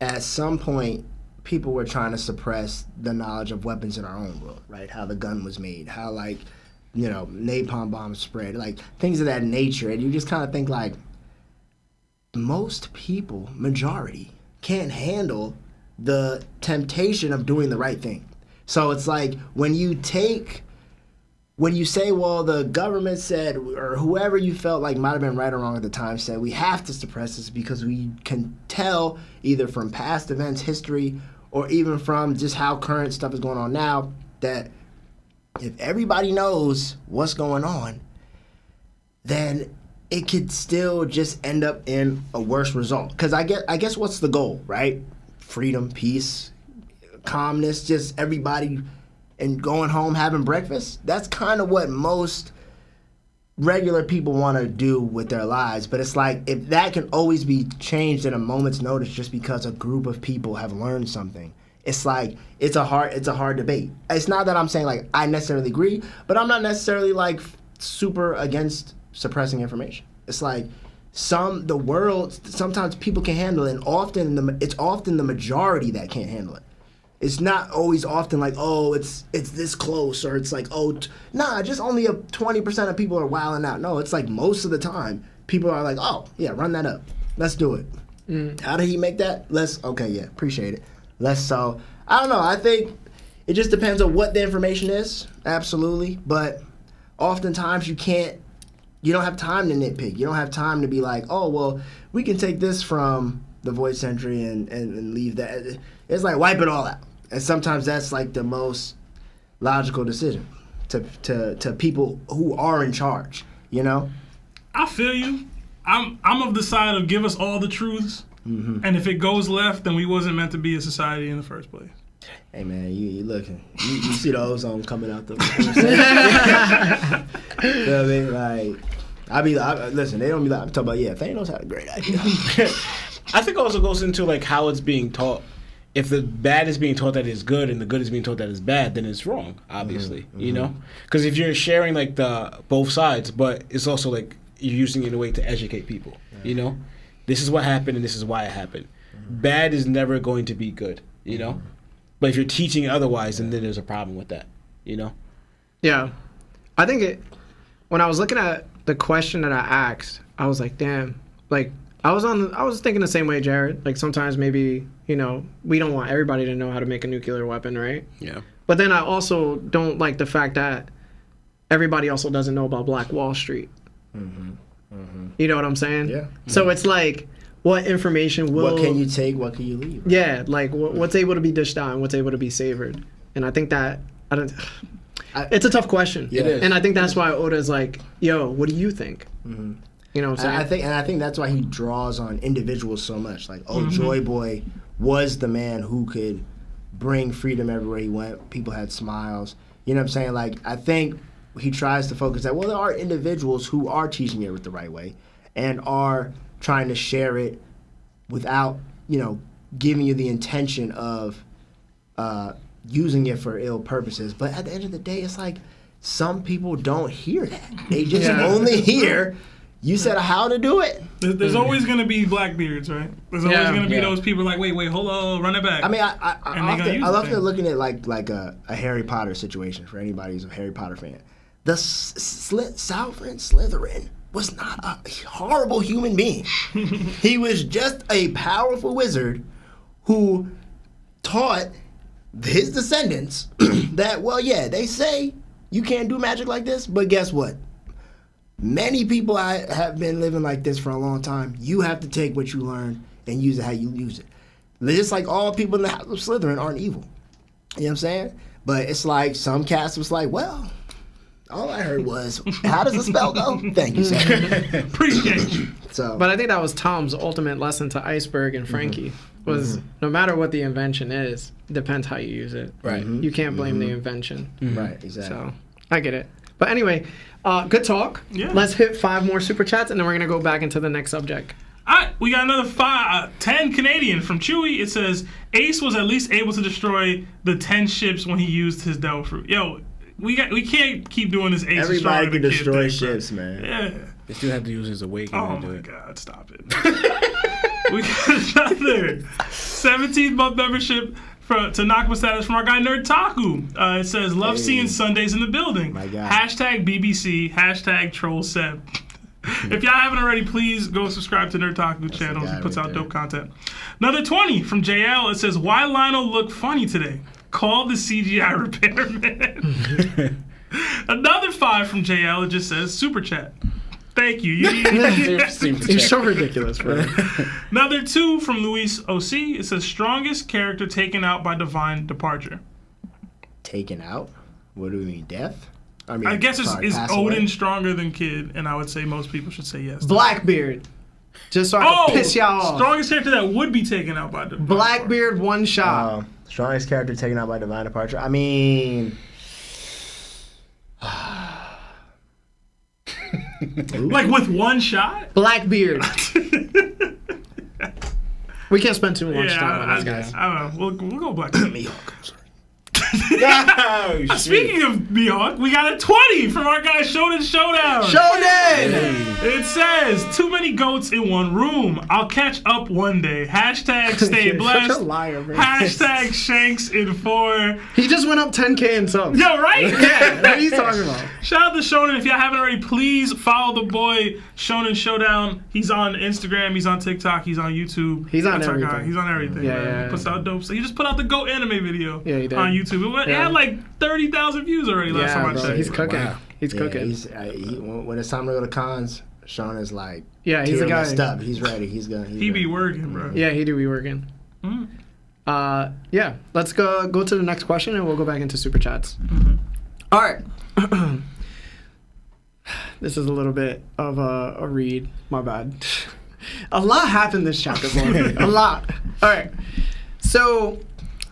at some point, people were trying to suppress the knowledge of weapons in our own world, right? How the gun was made, how, like, you know, napalm bombs spread, like, things of that nature. And you just kind of think, like, most people, majority, can't handle the temptation of doing the right thing. So it's like when you say, well, the government said, or whoever you felt like might have been right or wrong at the time said, we have to suppress this because we can tell either from past events, history, or even from just how current stuff is going on now, that if everybody knows what's going on, then it could still just end up in a worse result. Because I guess what's the goal, right? Freedom, peace, calmness, just everybody and going home having breakfast. That's kind of what most regular people want to do with their lives. But it's like, if that can always be changed in a moment's notice just because a group of people have learned something, it's like, it's a hard debate. It's not that I'm saying like I necessarily agree, but I'm not necessarily like super against suppressing information. It's like the world, sometimes people can handle it, and it's often the majority that can't handle it. It's not always often like, oh, it's this close, or it's like, oh, just only 20% of people are wilding out. No, it's like most of the time, people are like, oh, yeah, run that up. Let's do it. How did he make that? Okay, yeah, appreciate it. So, I don't know. I think it just depends on what the information is, absolutely. But oftentimes you don't have time to nitpick. You don't have time to be like, oh, well, we can take this from the void century and leave that. It's like, wipe it all out. And sometimes that's like the most logical decision to people who are in charge, you know? I feel you. I'm of the side of give us all the truths. And if it goes left, then we wasn't meant to be a society in the first place. Hey man, you looking? You see the ozone coming out the. You know what I mean? Like, listen. They don't be like, I'm talking about. Yeah, Thanos had a great idea. I think it also goes into like how it's being taught. If the bad is being taught that is good and the good is being taught that is bad, then it's wrong. Obviously, you know, because if you're sharing like the both sides, but it's also like you're using it in a way to educate people. You know, this is what happened and this is why it happened. Bad is never going to be good. You know. But if you're teaching otherwise, then there's a problem with that, you know? Yeah. I think when I was looking at the question that I asked, I was like, damn. Like, I was thinking the same way, Jared. Like, sometimes maybe, you know, we don't want everybody to know how to make a nuclear weapon, right? Yeah. But then I also don't like the fact that everybody also doesn't know about Black Wall Street. You know what I'm saying? Yeah. So it's like, what information will... What can you take? What can you leave? Yeah, like what's able to be dished out and what's able to be savored. And I think that... it's a tough question. It is. And I think that's why Oda's like, yo, what do you think? You know what I'm saying? I think that's why he draws on individuals so much. Like, Joy Boy was the man who could bring freedom everywhere he went. People had smiles. You know what I'm saying? Like, I think he tries to focus that, well, there are individuals who are teaching it the right way and are trying to share it without, giving you the intention of using it for ill purposes. But at the end of the day, it's like some people don't hear that. They just only hear, you said how to do it. There's always going to be Blackbeards, right? There's always going to be those people like, wait, hold on, run it back. I mean, I love looking at like a Harry Potter situation for anybody who's a Harry Potter fan. The Salford Slytherin was not a horrible human being. He was just a powerful wizard who taught his descendants that, well, yeah, they say you can't do magic like this, but guess what? Many people have been living like this for a long time. You have to take what you learn and use it how you use it. Just like all people in the House of Slytherin aren't evil. You know what I'm saying? But it's like some cast was like, well, all I heard was, how does the spell go? Thank you, sir. Appreciate you. So, But I think that was Tom's ultimate lesson to Iceberg and Frankie, was no matter what the invention is, it depends how you use it. Right. You can't blame the invention. right, exactly. So I get it. But anyway, good talk. Yeah. Let's hit 5 more super chats, and then we're going to go back into the next subject. All right, we got another 10 Canadian from Chewy. It says, Ace was at least able to destroy the 10 ships when he used his Devil Fruit. Yo, we can't keep doing this Ace. Everybody can destroy thing, ships, man. Yeah. They still have to use his awakening Oh to do my it. God, stop it. We got another 17th-month membership to Nakama status from our guy Nerd Taku. It says, love seeing Sundays in the building. My God. Hashtag BBC, hashtag Troll Seb. If y'all haven't already, please go subscribe to Nerd Taku channel. He puts out dope content. Another 20 from JL. It says, why Lionel look funny today? Call the CGI repairman. Another 5 from JL. It just says, super chat. Thank you. You're so ridiculous, bro. Another 2 from Luis OC. It says, strongest character taken out by divine departure. Taken out? What do we mean, death? mean, I guess is pass Odin away. stronger than Kid? And I would say most people should say yes. Blackbeard. Just so I can piss y'all off. Strongest character that would be taken out by divine Blackbeard, one shot. Strongest character taken out by divine departure. I mean, like with one shot? Blackbeard. We can't spend too much time on this, guys. I don't know. We'll go Blackbeard. Mihawk. Speaking of Mihawk, we got a 20 from our guy Shonen Showdown. Shonen! It says, too many goats in one room. I'll catch up one day. Hashtag stay You're blessed. such a liar, bro. Hashtag Shanks in 4. He just went up 10K in subs. Yo, right? Yeah, what are you talking about? Shout out to Shonen. If y'all haven't already, please follow the boy Shonen Showdown. He's on Instagram. He's on TikTok. He's on YouTube. He's on That's our everything. guy. He's on everything. Yeah, man. yeah. He puts out dope. So he just put out the Go anime video Yeah, he did. on YouTube. It Yeah. had like 30,000 views already last time I bro, checked. he's cooking. Wow. He's cooking. When it's time to go to cons, Sean is like, Yeah, he's a guy. messed up. He's ready. He's gonna. He be working, bro. Yeah, he do be working. Yeah, let's go to the next question and we'll go back into super chats. All right. This is a little bit of a read. My bad. A lot happened this chapter, boy. A lot. All right. So,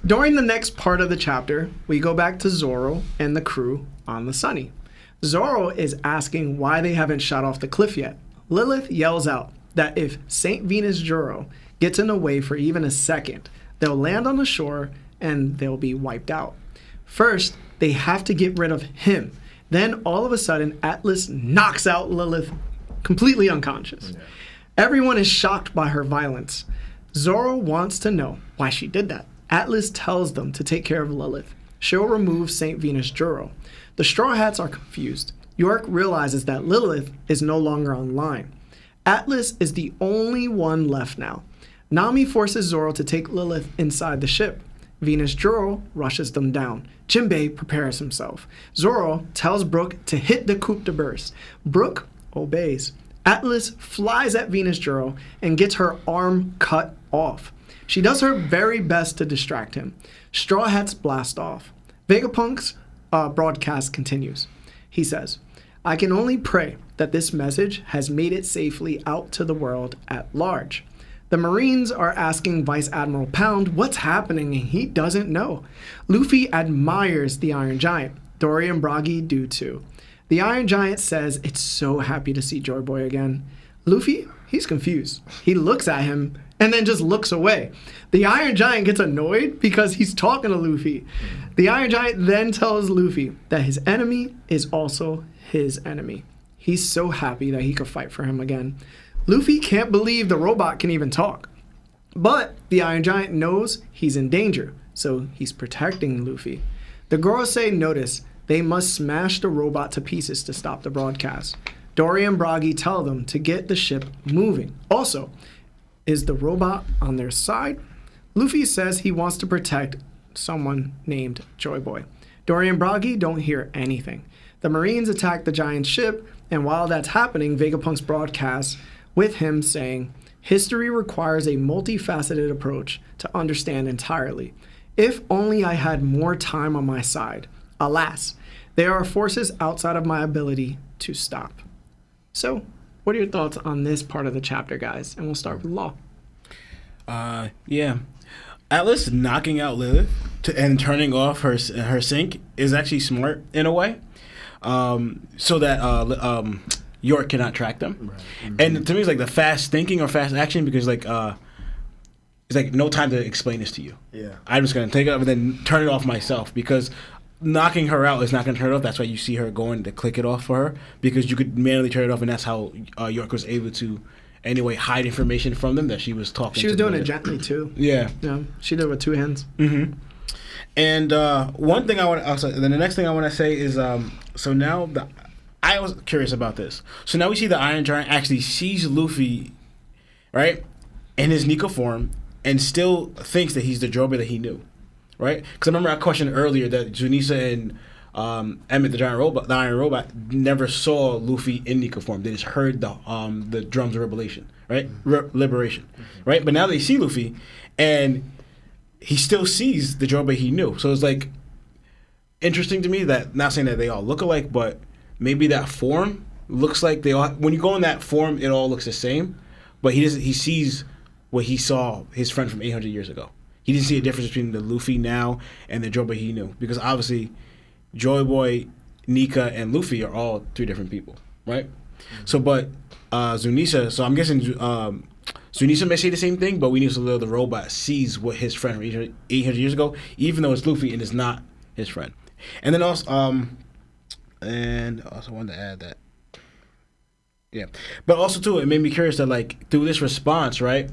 during the next part of the chapter, we go back to Zoro and the crew on the Sunny. Zoro is asking why they haven't shot off the cliff yet. Lilith yells out that if St. Venus Juro gets in the way for even a second, they'll land on the shore and they'll be wiped out. First, they have to get rid of him. Then, all of a sudden, Atlas knocks out Lilith completely unconscious. Yeah. Everyone is shocked by her violence. Zoro wants to know why she did that. Atlas tells them to take care of Lilith. She'll remove St. Venus Juro. The Straw Hats are confused. York realizes that Lilith is no longer online. Atlas is the only one left now. Nami forces Zoro to take Lilith inside the ship. Venus Juro rushes them down. Jinbei prepares himself. Zoro tells Brook to hit the coup de burst. Brook obeys. Atlas flies at Venus Juro and gets her arm cut off. She does her very best to distract him. Straw Hats blast off. Vegapunk's broadcast continues. He says, I can only pray that this message has made it safely out to the world at large. The Marines are asking Vice Admiral Pound what's happening and he doesn't know. Luffy admires the Iron Giant. Dory and Bragi do too. The Iron Giant says it's so happy to see Joy Boy again. Luffy, he's confused. He looks at him and then just looks away. The Iron Giant gets annoyed because he's talking to Luffy. The Iron Giant then tells Luffy that his enemy is also his enemy. He's so happy that he could fight for him again. Luffy can't believe the robot can even talk. But the Iron Giant knows he's in danger, so he's protecting Luffy. The Gorosei notice they must smash the robot to pieces to stop the broadcast. Dory and Bragi tell them to get the ship moving. Also, is the robot on their side? Luffy says he wants to protect someone named Joy Boy. Dory and Bragi don't hear anything. The Marines attack the giant ship, and while that's happening, Vegapunk's broadcasts with him saying, "History requires a multifaceted approach to understand entirely. If only I had more time on my side. Alas, there are forces outside of my ability to stop." So, what are your thoughts on this part of the chapter, guys? And we'll start with Law. Yeah. Atlas knocking out Lilith and turning off her sync is actually smart in a way, so that York cannot track them. Right. And to me, it's like the fast thinking or fast action, because like it's like no time to explain this to you. Yeah. I'm just gonna take it up and then turn it off myself, because knocking her out is not going to turn it off. That's why you see her going to click it off for her, because you could manually turn it off, and that's how York was able to, anyway, hide information from them that she was talking. She was doing it gently too. Yeah. Yeah. She did it with two hands. Mm-hmm. And one thing I want to also, then the next thing I want to say is, so now I was curious about this. So now we see the Iron Giant actually sees Luffy, right, in his Nico form, and still thinks that he's the Joy Boy that he knew. Right? Because I remember I questioned earlier that Junisa and Emmett, the Iron Robot, never saw Luffy in Nico form. They just heard the drums of liberation, right? Liberation, right? But now they see Luffy, and he still sees the Joy Boy he knew. So it's like interesting to me that, not saying that they all look alike, but maybe that form looks like they all. When you go in that form, it all looks the same. But he doesn't. He sees what he saw his friend from 800 years ago. He didn't see a difference between the Luffy now and the Joy Boy he knew, because obviously Joy Boy, Nika, and Luffy are all three different people, right? Mm-hmm. So, but Zunisa, so I'm guessing Zunisa may say the same thing, but we need to know the robot sees what his friend from 800 years ago, even though it's Luffy and it's not his friend. And then also, wanted to add that, yeah, but also too, it made me curious that like through this response, right?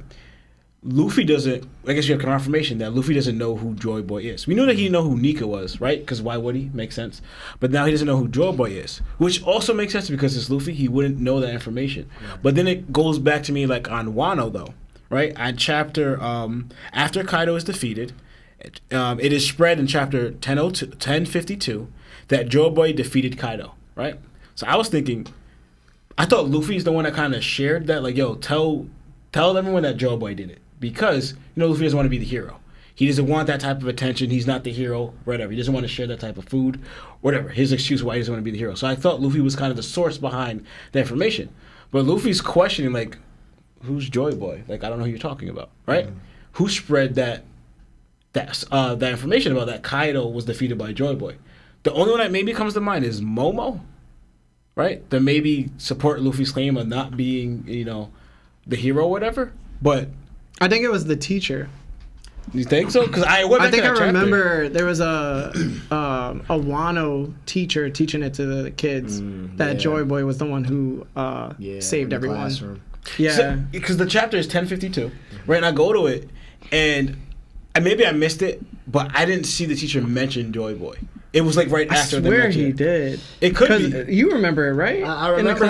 Luffy doesn't, I guess you have confirmation that Luffy doesn't know who Joy Boy is. We knew that he didn't know who Nika was, right? Because why would he? Makes sense. But now he doesn't know who Joy Boy is, which also makes sense because it's Luffy. He wouldn't know that information. Yeah. But then it goes back to me like on Wano though, right? On chapter, after Kaido is defeated, it is spread in chapter 1052 that Joy Boy defeated Kaido, right? So I was thinking, I thought Luffy's the one that kind of shared that, like, yo, tell everyone that Joy Boy did it. Because, Luffy doesn't want to be the hero. He doesn't want that type of attention. He's not the hero, whatever. He doesn't want to share that type of food, whatever. His excuse why he doesn't want to be the hero. So I thought Luffy was kind of the source behind the information. But Luffy's questioning, like, who's Joy Boy? Like, I don't know who you're talking about, right? Mm-hmm. Who spread that information about that Kaido was defeated by Joy Boy? The only one that maybe comes to mind is Momo, right? That maybe support Luffy's claim of not being, the hero or whatever. But I think it was the teacher. You think so? Because I think I remember there was a Wano teacher teaching it to the kids that Joy Boy was the one who saved everyone. Classroom. Yeah, because the chapter is 1052, right? And I go to it, and maybe I missed it, but I didn't see the teacher mention Joy Boy. It was like right after the swear he did. It could be. You remember it, right? I remember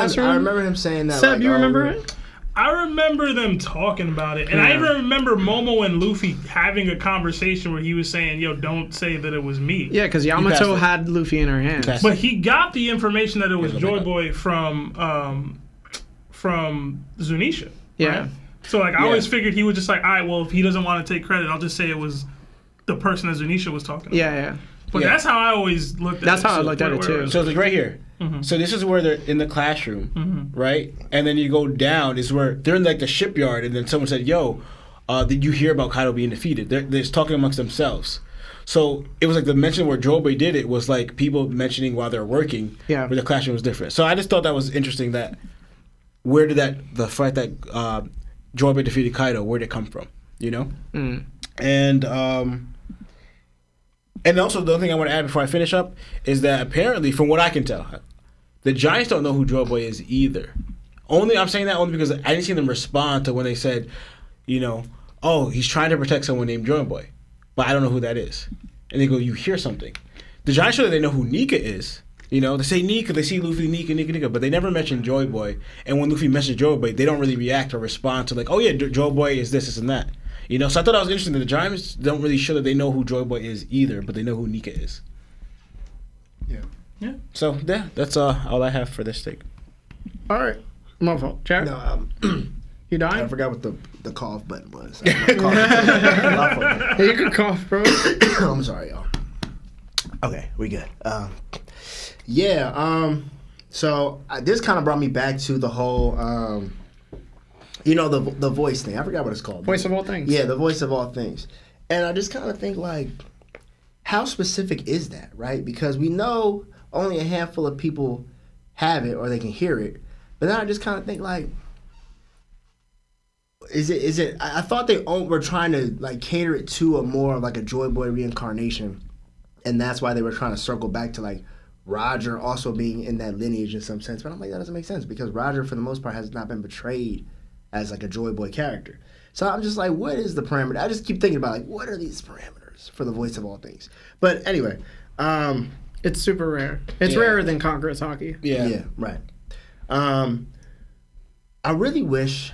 him saying that. Seb, you remember it? I remember them talking about it, and I even remember Momo and Luffy having a conversation where he was saying, "Yo, don't say that it was me." Yeah, because Yamato had Luffy in her hands, but he got the information that it was Joy Boy from Zunisha. Yeah. Right? So I always figured he was just like, all right, well, if he doesn't want to take credit, I'll just say it was the person that Zunisha was talking about. Yeah. But that's how I always looked at it. That's how I looked at it too. So it's like right here. Mm-hmm. So this is where they're in the classroom, right? And then you go down is where they're in like the shipyard, and then someone said, "Yo, did you hear about Kaido being defeated?" They're talking amongst themselves. So it was like the mention where Joyboi did it was like people mentioning while they're working. Yeah. Where the classroom was different. So I just thought that was interesting. That where did the fight that Joyboi defeated Kaido, where did it come from? You know. And also the other thing I want to add before I finish up is that apparently, from what I can tell, the Giants don't know who Joyboi is either. I'm saying that only because I didn't see them respond to when they said, you know, oh, he's trying to protect someone named Joyboi, but I don't know who that is. And they go, you hear something. The Giants show that they know who Nika is. You know, they say Nika, they see Luffy, Nika, but they never mention Joyboi. And when Luffy mentions Joyboi, they don't really react or respond to like, oh yeah, Joyboi is this and that. You know, so I thought that was interesting that the Giants don't really show that they know who Joyboi is either, but they know who Nika is. Yeah. So yeah, that's all I have for this take. All right. My fault. Jared? No, You dying? I forgot what the cough button was. My fault. You can cough, bro. I'm sorry, y'all. Okay, we good. So this kind of brought me back to the whole, the voice thing. I forgot what it's called. Voice of all things. Yeah, the voice of all things. And I just kind of think, like, how specific is that, right? Because we know only a handful of people have it or they can hear it. But then I just kind of think, like, is it? I thought they were trying to like cater it to a more of like a Joyboi reincarnation, and that's why they were trying to circle back to like Roger also being in that lineage in some sense. But I'm like, that doesn't make sense because Roger, for the most part, has not been portrayed as like a Joyboi character. So I'm just like, what is the parameter? I just keep thinking about like, what are these parameters for the voice of all things? But anyway, it's super rare. It's rarer than Conqueror's Hockey. Yeah, right. I really wish,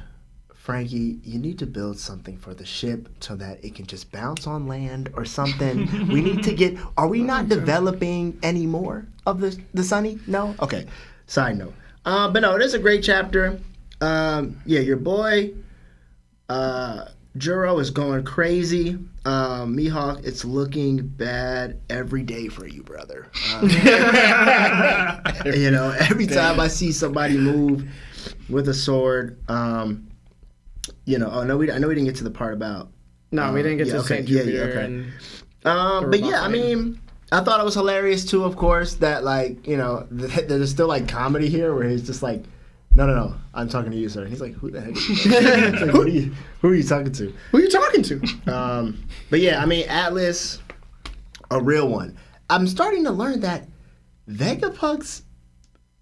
Frankie, you need to build something for the ship so that it can just bounce on land or something. We need to get. Are we not developing any more of the Sunny? No. Okay. Side note. But no, it is a great chapter. Your boy, Juro is going crazy. Mihawk, it's looking bad every day for you, brother. Every time I see somebody move with a sword, I know we didn't get to the part about. No, we didn't get to Saint Jupiter. Okay. I mean, I thought it was hilarious too. Of course, that there's still like comedy here where he's just like, no, I'm talking to you, sir. He's like, who the heck? Like, who are you talking to? Who are you talking to? But yeah, I mean, Atlas, a real one. I'm starting to learn that Vegapunk's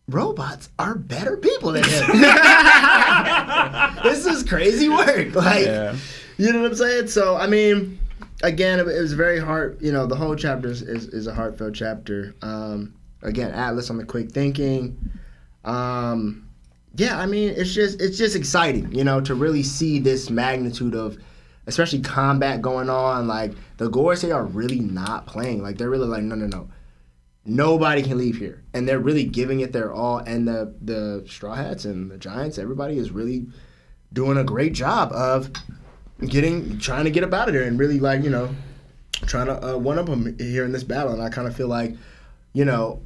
robots are better people than him. This is crazy work. Like, You know what I'm saying? So, I mean, again, it was very hard. The whole chapter is a heartfelt chapter. Again, Atlas on the quick thinking. I mean, it's just exciting, to really see this magnitude of, especially combat going on. Like, the ʟSOʀʟY are really not playing. Like, they're really like, no. Nobody can leave here. And they're really giving it their all. And the Straw Hats and the Giants, everybody is really doing a great job of trying to get up out of there and really, like, trying to one-up them here in this battle. And I kind of feel like,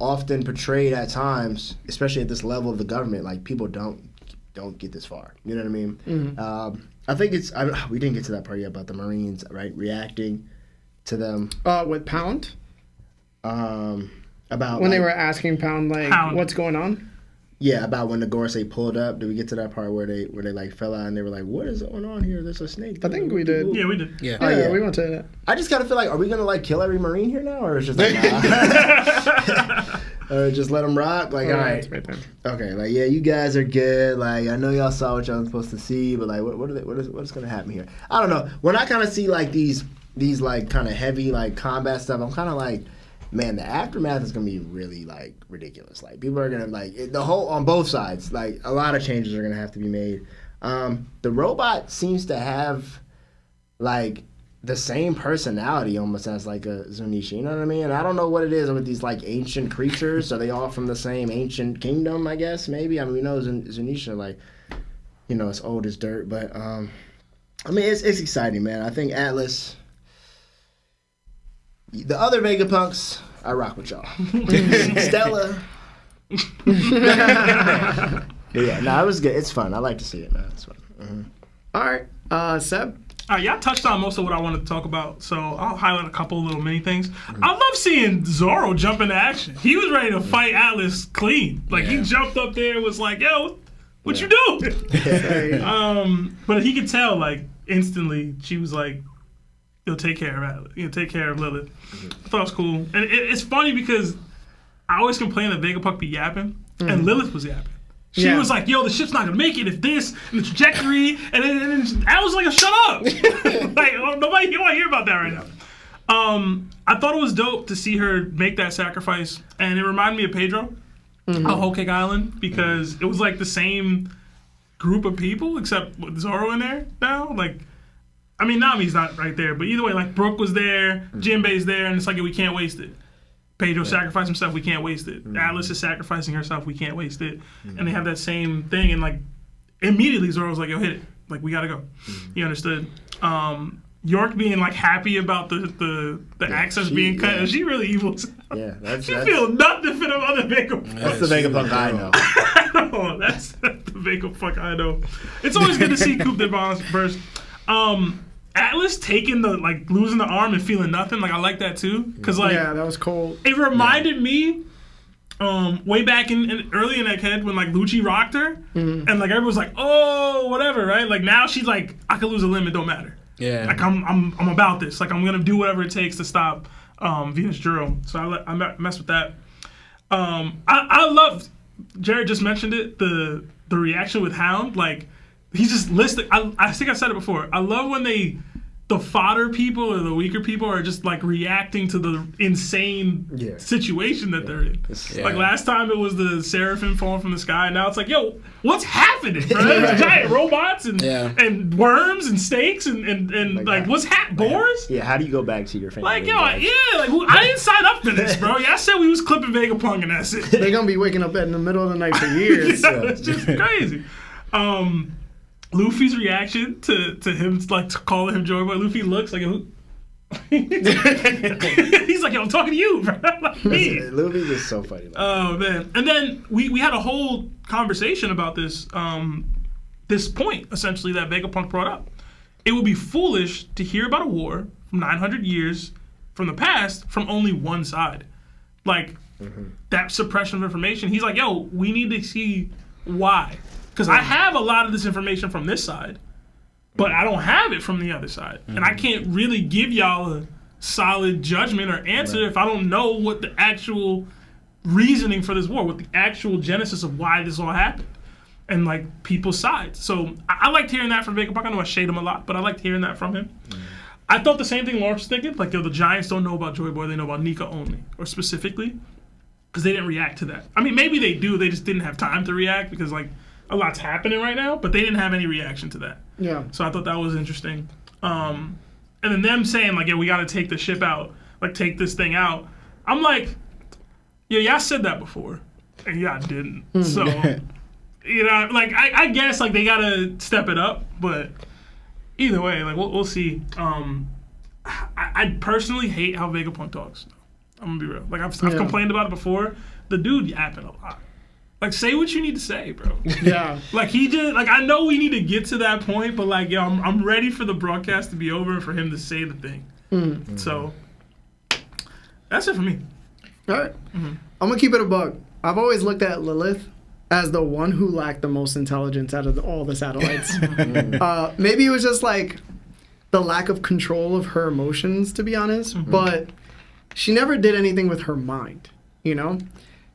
often portrayed at times, especially at this level of the government, like people don't get this far. You know what I mean? Mm-hmm. I think we didn't get to that part yet about the Marines, right? Reacting to them. With Pound? About when they were asking Pound what's going on? Yeah, about when the ʟSOʀʟY pulled up. Did we get to that part where they like fell out and they were like, "What is going on here? There's a snake." I think we did. Yeah, we did. Yeah. Oh, yeah, we went to that. I just gotta feel like, are we gonna like kill every Marine here now, or is just like, or just let them rock? Like, all right, okay, like you guys are good. Like, I know y'all saw what y'all were supposed to see, but like, what's gonna happen here? I don't know. When I kind of see like these like kind of heavy like combat stuff, I'm kind of like, man, the aftermath is gonna be really like ridiculous. Like, people are gonna like on both sides. Like, a lot of changes are gonna have to be made. The robot seems to have like the same personality almost as like a Zunisha. You know what I mean? And I don't know what it is with these like ancient creatures. Are they all from the same ancient kingdom? I guess maybe. I mean, we know Zunisha, like, it's old as dirt. But I mean, it's exciting, man. I think Atlas. The other Vegapunks, I rock with y'all. Stella. Yeah, no, it was good. It's fun. I like to see it, man. It's fun. Mm-hmm. All right, Seb. Y'all touched on most of what I wanted to talk about, so I'll highlight a couple of little mini things. I love seeing Zoro jump into action. He was ready to fight Atlas clean. Like, he jumped up there and was like, yo, what you doing? But he could tell, like, instantly, she was like, you'll take care of Atlas. You'll take care of Lilith. I thought it was cool. And it's funny because I always complain that Vegapunk be yapping, and Lilith was yapping. She was like, yo, the ship's not gonna make it if this, and the trajectory, and then I was like, shut up. Like, nobody, you don't hear about that right now. I thought it was dope to see her make that sacrifice, and it reminded me of Pedro, of Whole Cake Island, because it was like the same group of people, except with Zoro in there now. Like, I mean, Nami's not right there, but either way, like, Brooke was there, Jinbei's there, and it's like, we can't waste it. Pedro sacrificed himself, we can't waste it. Atlas is sacrificing herself, we can't waste it. And they have that same thing, and like immediately Zoro's like, yo, hit it. Like, we gotta go. He understood. York being like happy about the access being cut. Is she really evil? Yeah, that's feel nothing for them other Vegapunk. That's the Vegapunk I know. I know. That's the Vegapunk I know. It's always good to see Coupe de Balance first. Atlas taking losing the arm and feeling nothing, like I like that too, because like that was cool. It reminded me, way back in early in Egghead when like Lucci rocked her, and like everyone was like, oh whatever, right? Like now she's like, I can lose a limb, it don't matter. Yeah. Like I'm about this. Like I'm gonna do whatever it takes to stop Venus Juro. So I mess with that. I love. Jared just mentioned it. The reaction with Hound, like. He's just listed. I think I said it before. I love when the fodder people or the weaker people are just like reacting to the insane situation that they're in. Like last time it was the seraphim falling from the sky. Now it's like, yo, what's happening? Bro? There's giant robots and worms and snakes and like what's boars? Yeah, how do you go back to your family? Like, yo, I didn't sign up for this, bro. Y'all said we was clipping Vegapunk and that's it. They're gonna be waking up in the middle of the night for years. It's just crazy. Luffy's reaction to him like calling him Joy Boy. Luffy looks like he's like, yo, I'm talking to you, bro. Like me. Luffy's just so funny. Oh man! And then we had a whole conversation about this this point essentially that Vegapunk brought up. It would be foolish to hear about a war from 900 years from the past from only one side, like that suppression of information. He's like, yo, we need to see why. Because I have a lot of this information from this side, but I don't have it from the other side. And I can't really give y'all a solid judgment or answer if I don't know what the actual reasoning for this war, what the actual genesis of why this all happened, and like people's sides. So I liked hearing that from Vegapunk. I know I shade him a lot, but I liked hearing that from him. I thought the same thing Lawrence was thinking. Like, yo, the Giants don't know about Joy Boy, they know about Nika only, or specifically, because they didn't react to that. I mean, maybe they do, they just didn't have time to react because like, a lot's happening right now, but they didn't have any reaction to that. Yeah. So I thought that was interesting. And then them saying, like, yeah, we got to take the ship out, like, take this thing out. I'm like, yeah, y'all said that before, and y'all didn't. So, you know, like, I guess, like, they got to step it up, but either way, like, we'll see. I personally hate how Vegapunk talks. I'm going to be real. Like, I've complained about it before. The dude yapping a lot. Like, say what you need to say, bro. Yeah. Like, he just, like, I know we need to get to that point, but, like, yo, I'm ready for the broadcast to be over and for him to say the thing. So, that's it for me. All right. I'm going to keep it a buck. I've always looked at Lilith as the one who lacked the most intelligence out of all the satellites. Maybe it was just, like, the lack of control of her emotions, to be honest. But she never did anything with her mind, you know?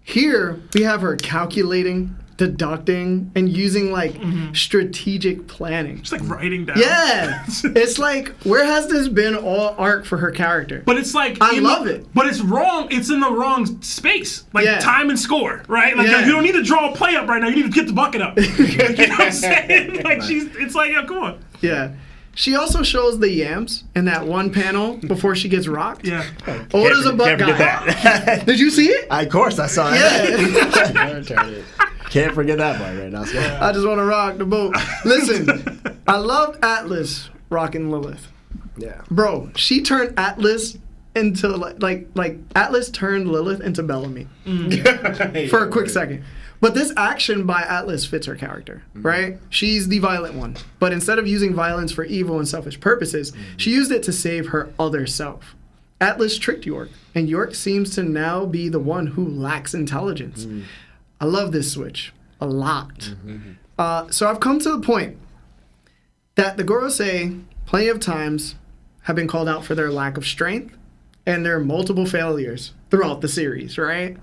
Here, we have her calculating, deducting, and using, like, strategic planning. Just, like, writing down. Yeah. It's like, where has this been all arc for her character? But it's like... I love it. But it's wrong. It's in the wrong space. Like, time and score, right? Like, you don't need to draw a play up right now. You need to get the bucket up. You know what I'm saying? Like, it's like, yo, come on. Yeah. She also shows the yams in that one panel before she gets rocked. Yeah. Oda's a butt guy. Did you see it? Of course I saw it. Yeah. Can't forget that part right now. I just want to rock the boat. Listen, I loved Atlas rocking Lilith. Yeah. Bro, she turned Atlas into like Atlas turned Lilith into Bellamy for a quick second. But this action by Atlas fits her character, right? She's the violent one. But instead of using violence for evil and selfish purposes, she used it to save her other self. Atlas tricked York, and York seems to now be the one who lacks intelligence. I love this switch a lot. So I've come to the point that the ʟᴬ plenty of times have been called out for their lack of strength and their multiple failures throughout the series, right?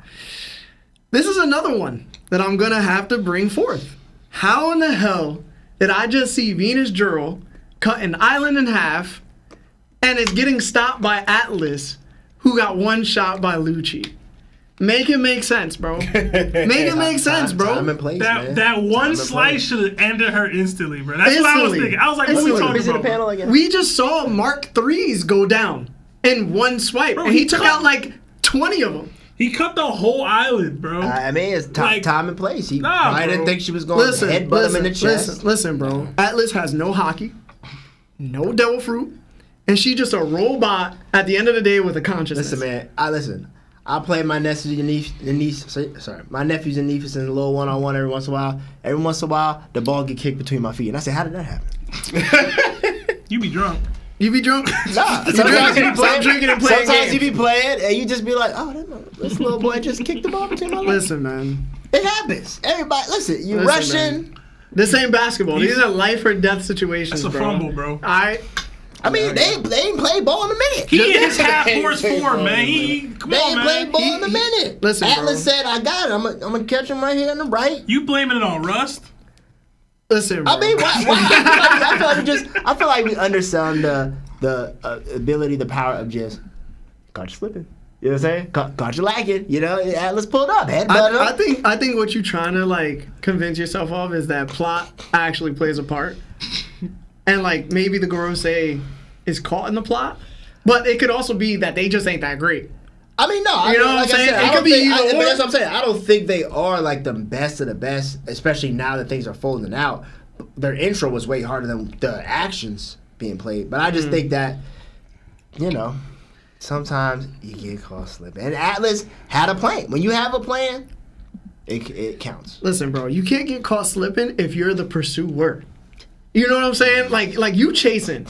This is another one that I'm going to have to bring forth. How in the hell did I just see Nusjuro cut an island in half and is getting stopped by Atlas, who got one shot by Lucci? Make it make sense, bro. Make it make sense, bro. Time and place, man. That one slice should have ended her instantly, bro. That's what I was thinking. I was like, what are we talking about? Panel again. We just saw Mark III's go down in one swipe, Bro, and he took out like 20 of them. He cut the whole island, bro. I mean, it's time and place. He Nah, probably didn't bro. think she was going to headbutt him in the chest. Listen, bro. Atlas has no hockey, no devil fruit, and she just a robot at the end of the day with a consciousness. Listen, man. I play my nephews and nieces and nieces in a little one-on-one every once in a while. Every once in a while, the ball get kicked between my feet. And I say, how did that happen? You be drunk. You be drunk? Nah. Sometimes you be drinking and playing Sometimes you games. be playing and you just be like, oh, this little boy just kicked the ball between my legs. Listen, man. It happens. Everybody, listen, you rushing. Man. This ain't basketball. These are life or death situations, That's a fumble, bro. I mean, they ain't played ball in a minute. He is half horse form, man. Come They on, ain't man. played ball in a minute. Listen, Atlas bro. said, I got it. I'm going to catch him right here on the right. You blaming it on rust? Listen, bro. I mean, why? I feel like we undersell the ability, the power of just caught you slipping. You know what I'm saying? Caught you lacking. You know, Atlas pulled up, headbutt him. I think what you're trying to like convince yourself of is that plot actually plays a part, and like maybe the ʟᴬ is caught in the plot, but it could also be that they just ain't that great. I mean, no. You know what I'm saying? It could be either but or. that's what I'm saying. I don't think they are like the best of the best, especially now that things are folding out. Their intro was way harder than the actions being played. But I just think that, you know, sometimes you get caught slipping. And Atlas had a plan. When you have a plan, it counts. Listen, bro, you can't get caught slipping if you're the pursuer. You know what I'm saying? Like you chasing.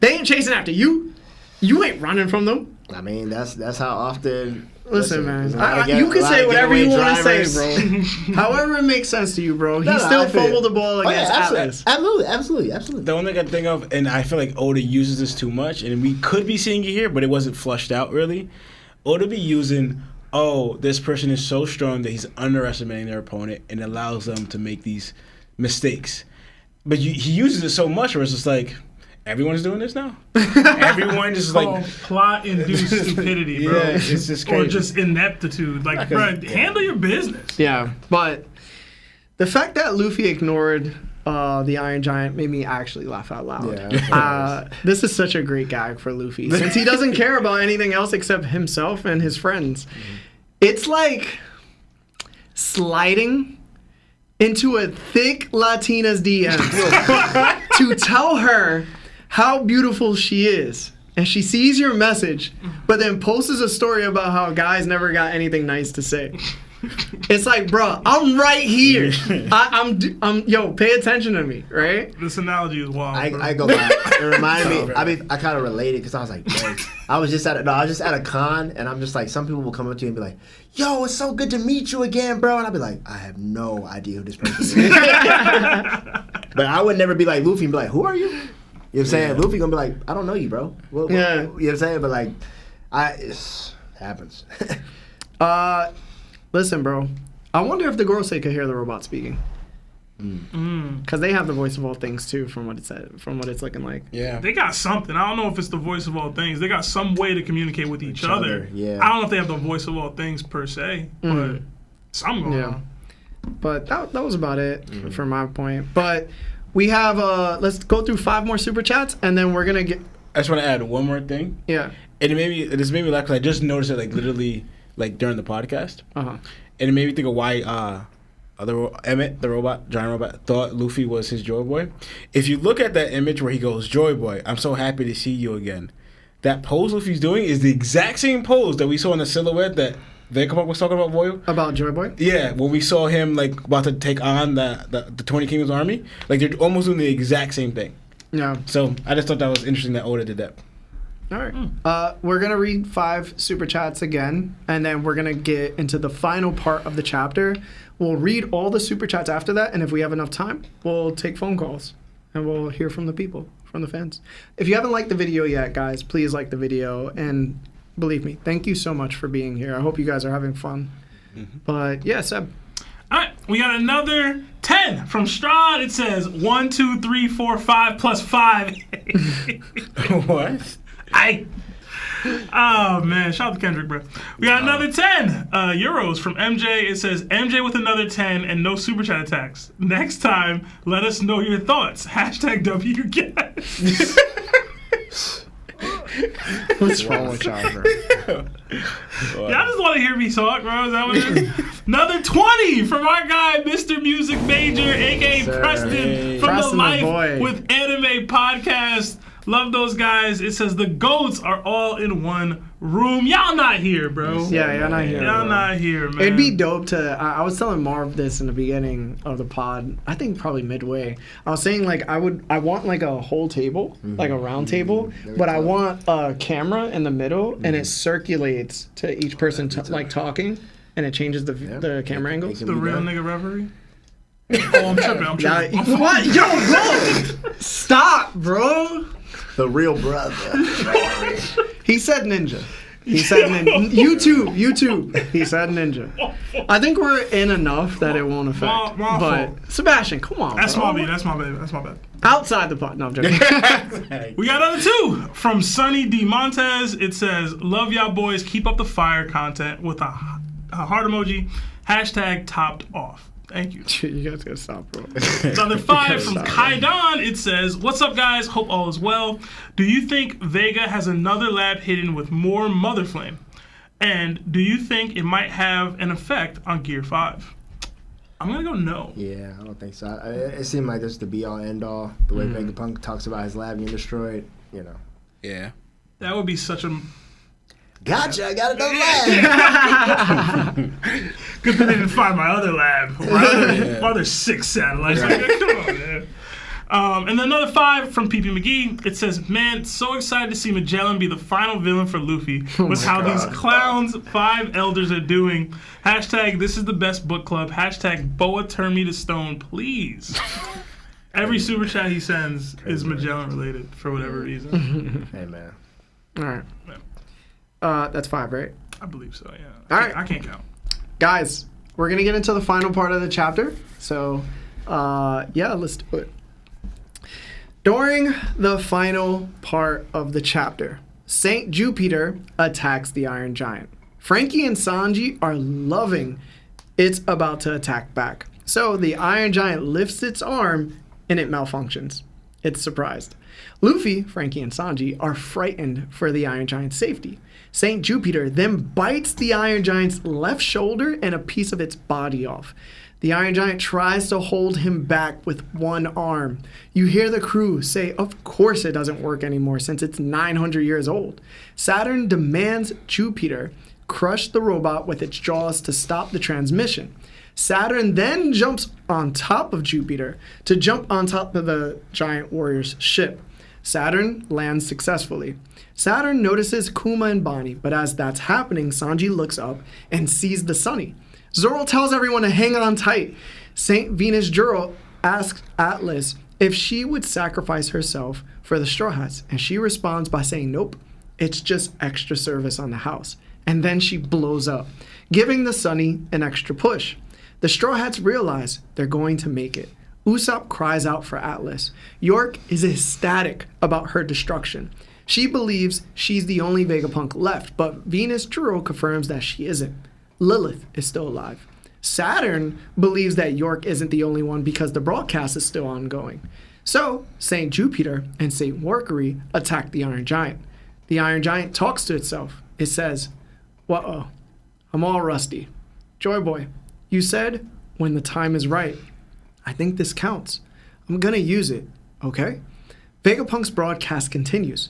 They ain't chasing after you. You ain't running from them. I mean, that's how often. Listen, man. man. You can say whatever you want to say, bro. However it makes sense to you, bro. He still fumbled the ball against Atlas. Absolutely. The one thing I think of, and I feel like Oda uses this too much, and we could be seeing it here, but it wasn't flushed out really. Oda be using, this person is so strong that he's underestimating their opponent and allows them to make these mistakes. But he uses it so much where it's just like, everyone's doing this now. Everyone just like plot-induced stupidity, bro. Yeah, it's just crazy. Or just ineptitude. Like, bro, handle your business. Yeah, but the fact that Luffy ignored the Iron Giant made me actually laugh out loud. Yeah, this is such a great gag for Luffy since he doesn't care about anything else except himself and his friends. It's like sliding into a thick Latina's DMs to tell her how beautiful she is. And she sees your message, but then posts a story about how guys never got anything nice to say. It's like, bro, I'm right here. Yo, pay attention to me, right? This analogy is wild. I go back. It reminded me. I kind of related because I was like, dang. I was just at a con, and I'm just like, some people will come up to you and be like, yo, it's so good to meet you again, bro. And I'll be like, I have no idea who this person is. But I would never be like Luffy and be like, who are you? You know what I'm saying? Luffy gonna be like, I don't know you, bro. You know what I'm saying? But like, it happens. Listen, bro. I wonder if the ʟᴬ could hear the robot speaking. Because they have the voice of all things too, from what it's looking like. Yeah. They got something. I don't know if it's the voice of all things. They got some way to communicate with each other. Yeah. I don't know if they have the voice of all things per se, but something going on. But that was about it for my point. But we have let's go through 5 more super chats and then we're gonna get. I just want to add one more thing. Yeah. And it just made me laugh because I just noticed it like literally like during the podcast. Uh-huh. And it made me think of why Emmett, the robot, giant robot, thought Luffy was his Joy Boy. If you look at that image where he goes, Joy Boy, I'm so happy to see you again. That pose Luffy's doing is the exact same pose that we saw in the silhouette that Vegapunk was talking about Voyo? About Joy Boy? Yeah, when we saw him like about to take on the 20 Kingdoms army, like they're almost doing the exact same thing. Yeah. So I just thought that was interesting that Oda did that. All right. We're going to read 5 super chats again, and then we're going to get into the final part of the chapter. We'll read all the super chats after that, and if we have enough time, we'll take phone calls, and we'll hear from the people, from the fans. If you haven't liked the video yet, guys, please like the video, and believe me, thank you so much for being here. I hope you guys are having fun. But, yeah, Seb. All right, we got another 10 from Strahd. It says 1, 2, 3, 4, 5 plus 5. What? Oh man, shout out to Kendrick, bro. We got another 10 euros from MJ. It says MJ with another 10 and no super chat attacks. Next time, let us know your thoughts. Hashtag WGuess. What's wrong with y'all, bro? Y'all just want to hear me talk, bro. Is that what it is? Another 20 from our guy, Mr. Music Major, a.k.a. Preston, from Preston, the my Life boy. with Anime podcast. Love those guys. It says the GOATs are all in one room. Y'all not here, bro. Yeah, y'all not here. Y'all bro. not here, man. It'd be dope to. I was telling Marv this in the beginning of the pod. I think probably midway. I was saying like I want like a whole table, like a round table, but I want a camera in the middle, and it circulates to each person like talking, and it changes the camera angle. the real nigga reverie. Oh, I'm tripping. Yeah, what? Yo, bro! Stop, bro! The real brother. He said ninja. He said ninja. YouTube. He said ninja. I think we're in enough that it won't affect. My but fault. Sebastian, come on. That's bro. my baby. That's my baby. That's my bad. Outside the pot. No, I'm joking. We got another 2 from Sunny D. Montez. It says, love y'all boys. Keep up the fire content with a heart emoji. Hashtag topped off. Thank you. You guys gotta stop, bro. Another 5 from Kaidan. It says, what's up, guys? Hope all is well. Do you think Vega has another lab hidden with more Mother Flame? And do you think it might have an effect on Gear 5? I'm going to go no. Yeah, I don't think so. It seemed like this is the be-all, end-all. The way Vegapunk talks about his lab being destroyed, you know. Yeah. That would be such a... Gotcha, I got another lab. Good thing they didn't find my other lab. My other 6 satellites. Like, come on, man. And then another 5 from PP McGee. It says, man, so excited to see Magellan be the final villain for Luffy with how these clowns 5 elders are doing. Hashtag this is the best book club. Hashtag Boa turn me to stone, please. Every super chat he sends is Magellan related for whatever reason. Hey, man. All right. That's 5, right? I believe so, yeah. All right. I can't count. Guys, we're going to get into the final part of the chapter. So, yeah, let's do it. During the final part of the chapter, Saint Jupiter attacks the Iron Giant. Frankie and Sanji are loving it's about to attack back. So the Iron Giant lifts its arm and it malfunctions. It's surprised. Luffy, Frankie, and Sanji are frightened for the Iron Giant's safety. Saint Jupiter then bites the Iron Giant's left shoulder and a piece of its body off. The Iron Giant tries to hold him back with one arm. You hear the crew say, of course it doesn't work anymore since it's 900 years old. Saturn demands Jupiter crush the robot with its jaws to stop the transmission. Saturn then jumps on top of Jupiter to jump on top of the giant warrior's ship. Saturn lands successfully. Saturn notices Kuma and Bonnie, but as that's happening, Sanji looks up and sees the Sunny. Zoro tells everyone to hang on tight. Saint Venus Juro asks Atlas if she would sacrifice herself for the Straw Hats, and she responds by saying nope, it's just extra service on the house. And then she blows up, giving the Sunny an extra push. The Straw Hats realize they're going to make it. Usopp cries out for Atlas. York is ecstatic about her destruction. She believes she's the only Vegapunk left, but Venus Juro confirms that she isn't. Lilith is still alive. Saturn believes that York isn't the only one because the broadcast is still ongoing. So, Saint Jupiter and Saint Mercury attack the Iron Giant. The Iron Giant talks to itself. It says, "Uh-oh, I'm all rusty. Joy Boy, you said when the time is right. I think this counts. I'm gonna use it, okay?" Vegapunk's broadcast continues.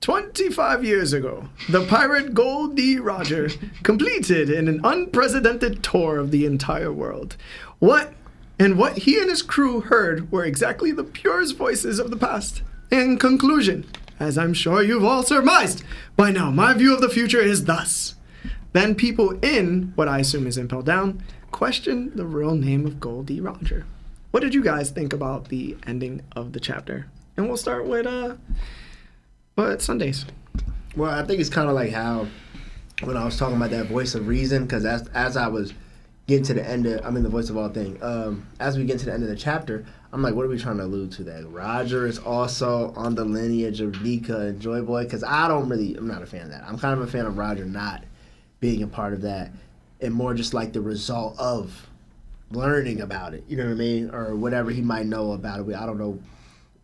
25 years ago, the pirate Gold D. Roger completed in an unprecedented tour of the entire world. What he and his crew heard were exactly the purest voices of the past. In conclusion, as I'm sure you've all surmised by now, my view of the future is thus. Then people in, what I assume is Impel Down, question the real name of Gold D. Roger. What did you guys think about the ending of the chapter? And we'll start with, Sundays. Well, I think it's kind of like how when I was talking about that voice of reason, because as I was getting to the end of, the voice of all things, as we get to the end of the chapter, I'm like, what are we trying to allude to? That Roger is also on the lineage of Nika and Joy Boy? Because I'm not a fan of that. I'm kind of a fan of Roger not being a part of that, and more just like the result of learning about it, you know what I mean? Or whatever he might know about it. I don't know,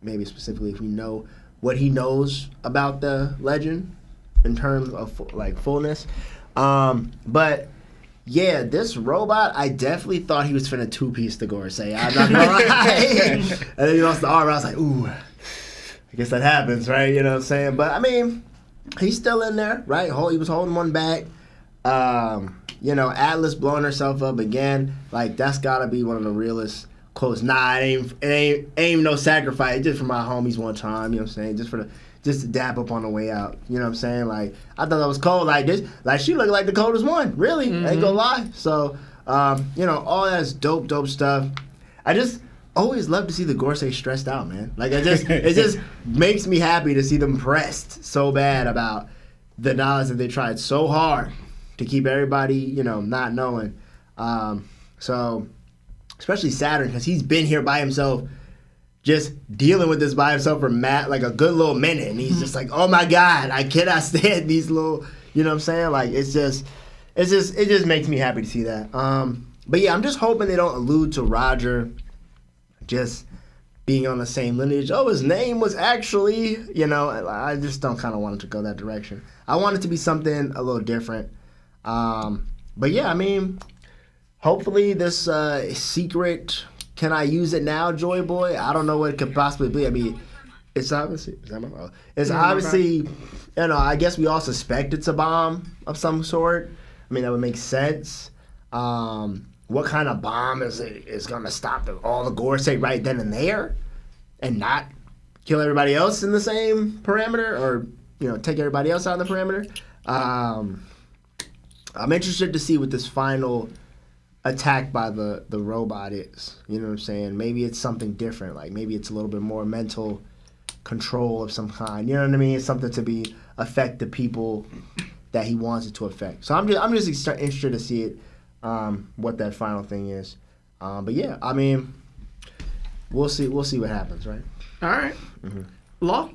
maybe specifically if we know what he knows about the legend in terms of like fullness. But yeah, this robot, I definitely thought he was finna two-piece the Gorosei. I'm not gonna lie. And then he lost the arm. I was like, ooh, I guess that happens, right? You know what I'm saying? But I mean, he's still in there, right? He was holding one back. Atlas blowing herself up again. Like, that's gotta be one of the realest quotes. Nah, it ain't no sacrifice. Just for my homies one time, you know what I'm saying? Just to dap up on the way out. You know what I'm saying? Like, I thought that was cold. Like, she looked like the coldest one. Really. Ain't gonna lie. So, all that's dope stuff. I just always love to see the Gorosei stressed out, man. Like, it just makes me happy to see them pressed so bad about the knowledge that they tried so hard to keep everybody, not knowing. So, especially Saturn, because he's been here by himself, just dealing with this by himself for like a good little minute. And he's just like, oh my God, I cannot stand these little, you know what I'm saying? Like, it just makes me happy to see that. But yeah, I'm just hoping they don't allude to Roger just being on the same lineage. Oh, his name was actually, I just don't kind of want it to go that direction. I want it to be something a little different. But yeah, hopefully this secret, can I use it now, Joy Boy? I don't know what it could possibly be. It's obviously, is that my fault? It's obviously, I guess we all suspect it's a bomb of some sort. That would make sense. What kind of bomb is going to stop all the Gorosei right then and there and not kill everybody else in the same parameter, or, take everybody else out of the parameter? I'm interested to see what this final attack by the robot is. You know what I'm saying? Maybe it's something different. Like, maybe it's a little bit more mental control of some kind. You know what I mean? It's something to affect the people that he wants it to affect. So I'm just interested to see it, what that final thing is. But yeah, we'll see what happens, right? All right. Law?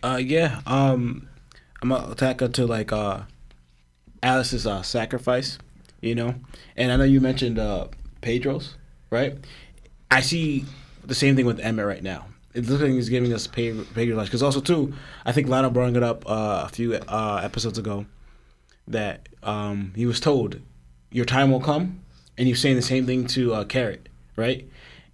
Yeah. I'm gonna attack her to like Alice's sacrifice, and I know you mentioned Pedro's, right? I see the same thing with Emmett right now. It looks like he's giving us Pedro's life, because also too, I think Lana brought it up a few episodes ago that he was told your time will come, and you're saying the same thing to Carrot, right?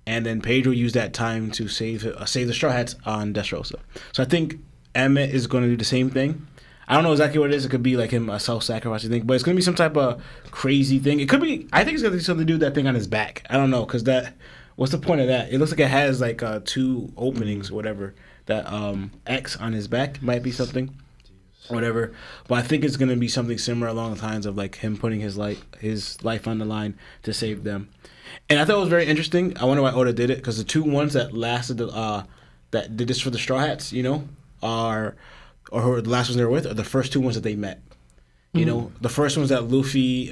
And then Pedro used that time to save the Straw Hats on Dressrosa. So I think Emmett is going to do the same thing. I don't know exactly what it is. It could be like him, a self-sacrificing thing, but it's going to be some type of crazy thing. It could be, I think it's going to be something to do with that thing on his back. I don't know, because what's the point of that? It looks like it has like 2 openings or whatever. That X on his back might be something, whatever. But I think it's going to be something similar along the lines of like him putting his life on the line to save them. And I thought it was very interesting. I wonder why Oda did it, because the 2 ones that lasted, that did this for the Straw Hats, or who the last ones they were with, are the first 2 ones that they met. The first ones that Luffy,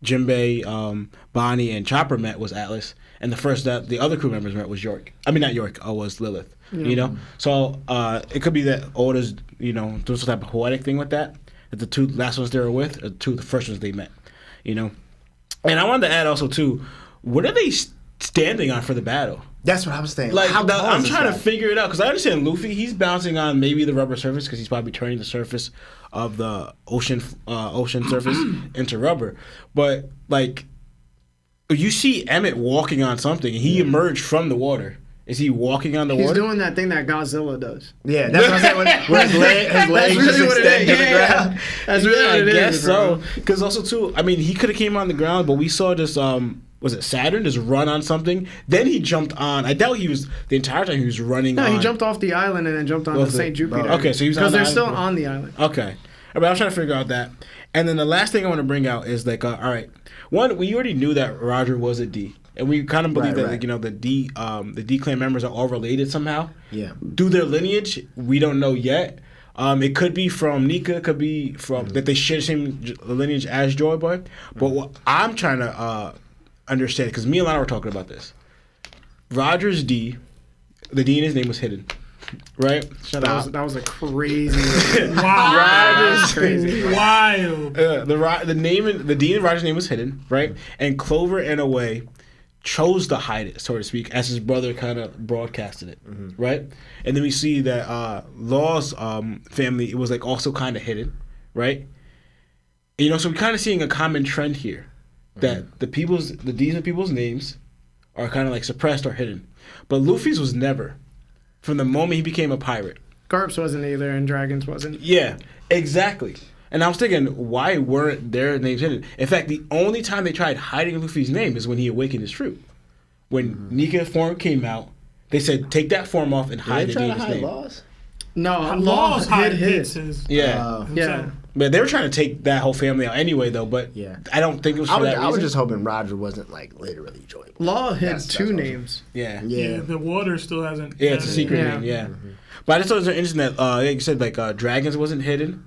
Jinbei, Bonnie, and Chopper met was Atlas, and the first that the other crew members met was York. Not York, was Lilith. So it could be that Oda's, doing some type of poetic thing with that. That the 2 last ones they were with are the first ones they met. And I wanted to add also too, what are they standing on for the battle? That's what I was thinking. Like, I'm trying to figure it out, because I understand Luffy, he's bouncing on maybe the rubber surface, because he's probably turning the surface of the ocean surface into rubber. But like, you see Emmett walking on something, and he emerged from the water, Is he walking on the He's water? doing that thing that Godzilla does. Yeah, that's what I'm saying. Where his legs just extend to the ground. That's really what it is. I guess bro. so. Because also too, I mean, he could have came on the ground, but we saw just was it Saturn just run on something? Then he jumped on. I doubt he was the entire time he was running. No, on. he jumped off the island and then jumped on St. Jupiter. Okay, so he was because on they're the still island. on the island. Okay. I was trying to figure out that. And then the last thing I want to bring out is like, all right, one, we already knew that Roger was a D. And we kind of believe that, like, you know, the D clan members are all related somehow. Yeah. Through their lineage, we don't know yet. It could be from Nika, could be from that they share the same lineage as Joy Boy. But what I'm trying to understand, because me and Lana were talking about this. Roger's D, the D in his name was hidden. Right? That was a crazy. Wow. Roger's crazy. Wild. The D in Roger's name was hidden, right? And Clover, in a way, chose to hide it, so to speak, as his brother kind of broadcasted it, right? And then we see that Law's family, it was like also kind of hidden, right? And, you know, so we're kind of seeing a common trend here that the D's and people's names are kind of like suppressed or hidden, but Luffy's was never, from the moment he became a pirate. Garps wasn't either, and Dragons wasn't. Yeah, exactly. And I was thinking, why weren't their names hidden? In fact, the only time they tried hiding Luffy's name is when he awakened his fruit. When Nika form came out, they said, take that form off and hide the name's name. Laws? No, Laws Law hid hid his. Yeah. Yeah. But they were trying to take that whole family out anyway, though. But Yeah. I don't think it was for that reason. I was just hoping Roger wasn't like literally Joy Boy. Law hid That's two awesome. names. Yeah. Yeah, the water still hasn't. Yeah, it's a secret Yeah. name, yeah. But I just thought it was interesting that, like you said, like Dragons wasn't hidden.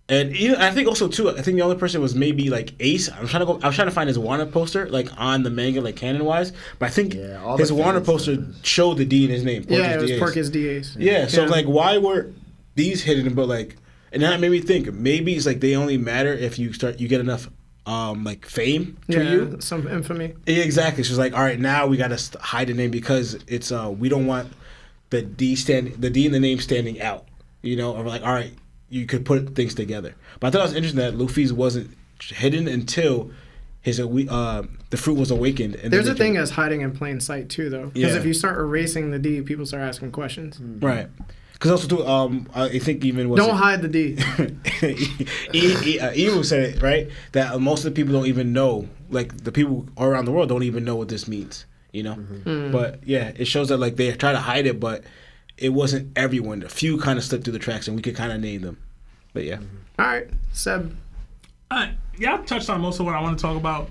And I think also too, I think the only person was maybe like Ace. I was trying to find his Warner poster like on the manga, like canon wise. But I think all his the Warner fans poster showed the D in his name. Yeah, it was Porcus Porcus DAs. Yeah, so Yeah. like, why were these hidden? But like, and that made me think maybe it's like they only matter if you get enough like fame to you. Some infamy. Yeah, exactly. She's like, all right, now we gotta hide the name because it's we don't want the D in the name standing out. You know, or like, all right, you could put things together. But I thought it was interesting that Luffy's wasn't hidden until his the fruit was awakened. And There's a thing as hiding in plain sight too, though. Because Yeah. if you start erasing the D, people start asking questions. Right. Because also too, I think even Don't hide the D. Evo said it right that most of the people don't even know, like the people around the world don't even know what this means. You know, but yeah, it shows that like they try to hide it, but it wasn't everyone. A few kind of slipped through the tracks, and we could kind of name them. But yeah. All right, Seb. Yeah, I've touched on most of what I want to talk about.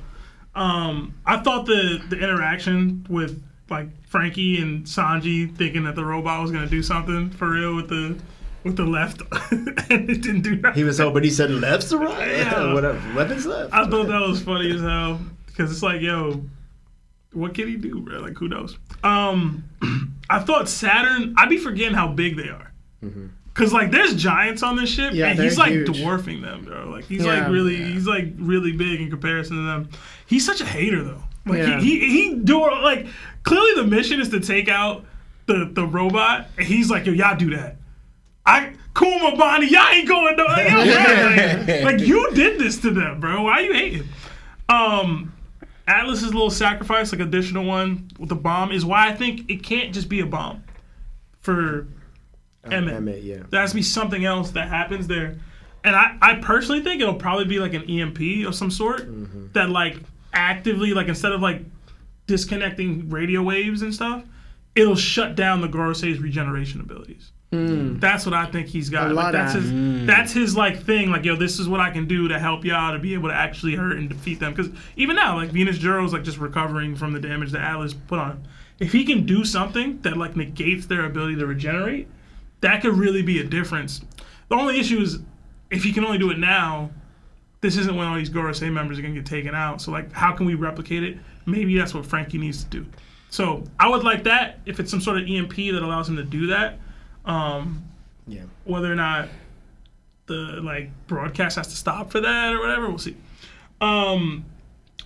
I thought the interaction with like Frankie and Sanji thinking that the robot was gonna do something for real with the left, and it didn't do nothing. He was hoping he said left's the right. Yeah. Whatever. Weapons left. I thought that was funny as hell because it's like, yo, what can he do, bro? Like, who knows? I thought Saturn. I be forgetting how big they are. Cause like there's giants on this ship, Yeah, and he's they're like huge. dwarfing them, bro. Like he's Yeah. he's like really big in comparison to them. He's such a hater though. Like Yeah. he do like clearly the mission is to take out the robot, and he's like, yo, y'all do that. Kuma Bonnie, y'all ain't going no. Like, yo, like you did this to them, bro. Why are you hating? Atlas's little sacrifice, like additional one with the bomb, is why I think it can't just be a bomb for Emmett. Yeah. There has to be something else that happens there. And I personally think it'll probably be like an EMP of some sort that like actively, like instead of like disconnecting radio waves and stuff, it'll shut down the Gorosei's regeneration abilities. That's what I think he's got. I Like, love that. that's his like thing. Like, yo, this is what I can do to help y'all to be able to actually hurt and defeat them. Because even now, like Venus Juro's like just recovering from the damage that Atlas put on him. If he can do something that like negates their ability to regenerate, that could really be a difference. The only issue is if he can only do it now, this isn't when all these Gorosei members are gonna get taken out. So like, how can we replicate it? Maybe that's what Frankie needs to do. So I would like that if it's some sort of EMP that allows him to do that. Yeah. Whether or not the like broadcast has to stop for that or whatever, we'll see.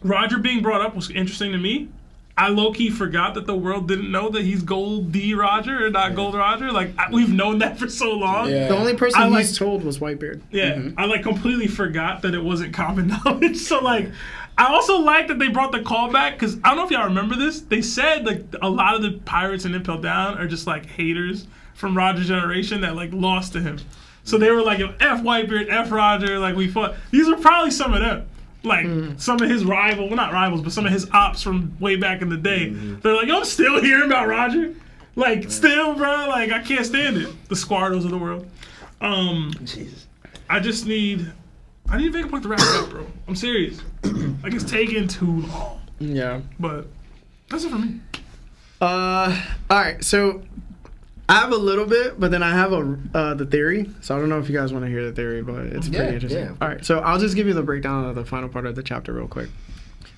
Roger being brought up was interesting to me. I low-key forgot that the world didn't know that he's Gold D Roger or not Gold Roger. Like, we've known that for so long. Yeah. The only person I he's told was Whitebeard. Yeah, I like completely forgot that it wasn't common knowledge. So like, I also like that they brought the callback because I don't know if y'all remember this. They said like a lot of the pirates in Impel Down are just like haters from Roger's generation that like lost to him. So they were like, yo, F Whitebeard, F Roger, like we fought. These are probably some of them. Like some of his well not rivals, but some of his ops from way back in the day. They're like, yo, I'm still hearing about Roger. Like, still, bro, like, I can't stand it. The Squardos of the world. Jesus. I need Vegapunk to wrap it up, bro. I'm serious. Like, it's taking too long. Yeah. But that's it for me. All right, so I have a little bit, but then I have the theory. So I don't know if you guys want to hear the theory, but it's pretty interesting. Yeah. All right, so I'll just give you the breakdown of the final part of the chapter real quick.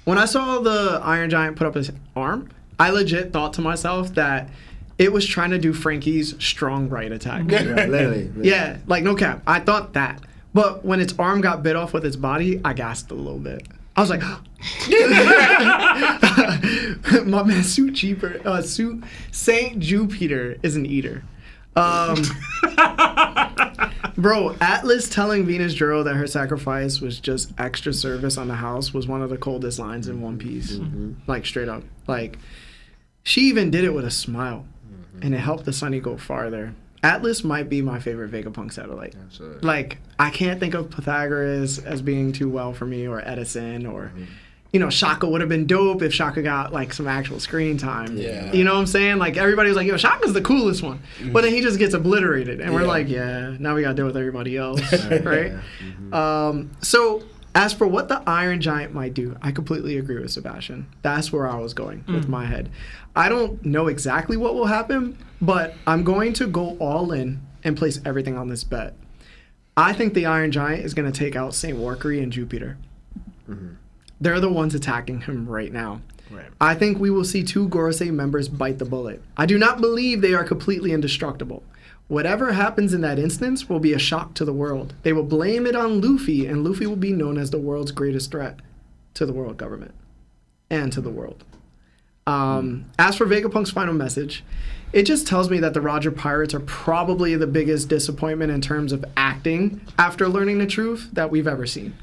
When I saw the Iron Giant put up his arm, I legit thought to myself that it was trying to do Frankie's strong right attack. Yeah, literally. Yeah, like no cap. I thought that. But when its arm got bit off with its body, I gasped a little bit. I was like, my man, Saint Jupiter is an eater. Bro, Atlas telling Venus Juro that her sacrifice was just extra service on the house was one of the coldest lines in One Piece. Like, straight up. Like, she even did it with a smile. And it helped the Sunny go farther. Atlas might be my favorite Vegapunk satellite. Absolutely. Like, I can't think of Pythagoras as being too well for me, or Edison, or, you know, Shaka would have been dope if Shaka got, like, some actual screen time. Yeah. You know what I'm saying? Like, everybody was like, yo, Shaka's the coolest one. But then he just gets obliterated. And we're like, yeah, now we got to deal with everybody else, right? So, as for what the Iron Giant might do, I completely agree with Sebastian. That's where I was going with my head. I don't know exactly what will happen, but I'm going to go all in and place everything on this bet. I think the Iron Giant is going to take out St. Warkery and Jupiter. They're the ones attacking him right now. Right. I think we will see 2 Gorosei members bite the bullet. I do not believe they are completely indestructible. Whatever happens in that instance will be a shock to the world. They will blame it on Luffy, and Luffy will be known as the world's greatest threat to the world government and to the world. As for Vegapunk's final message, it just tells me that the Roger Pirates are probably the biggest disappointment in terms of acting after learning the truth that we've ever seen.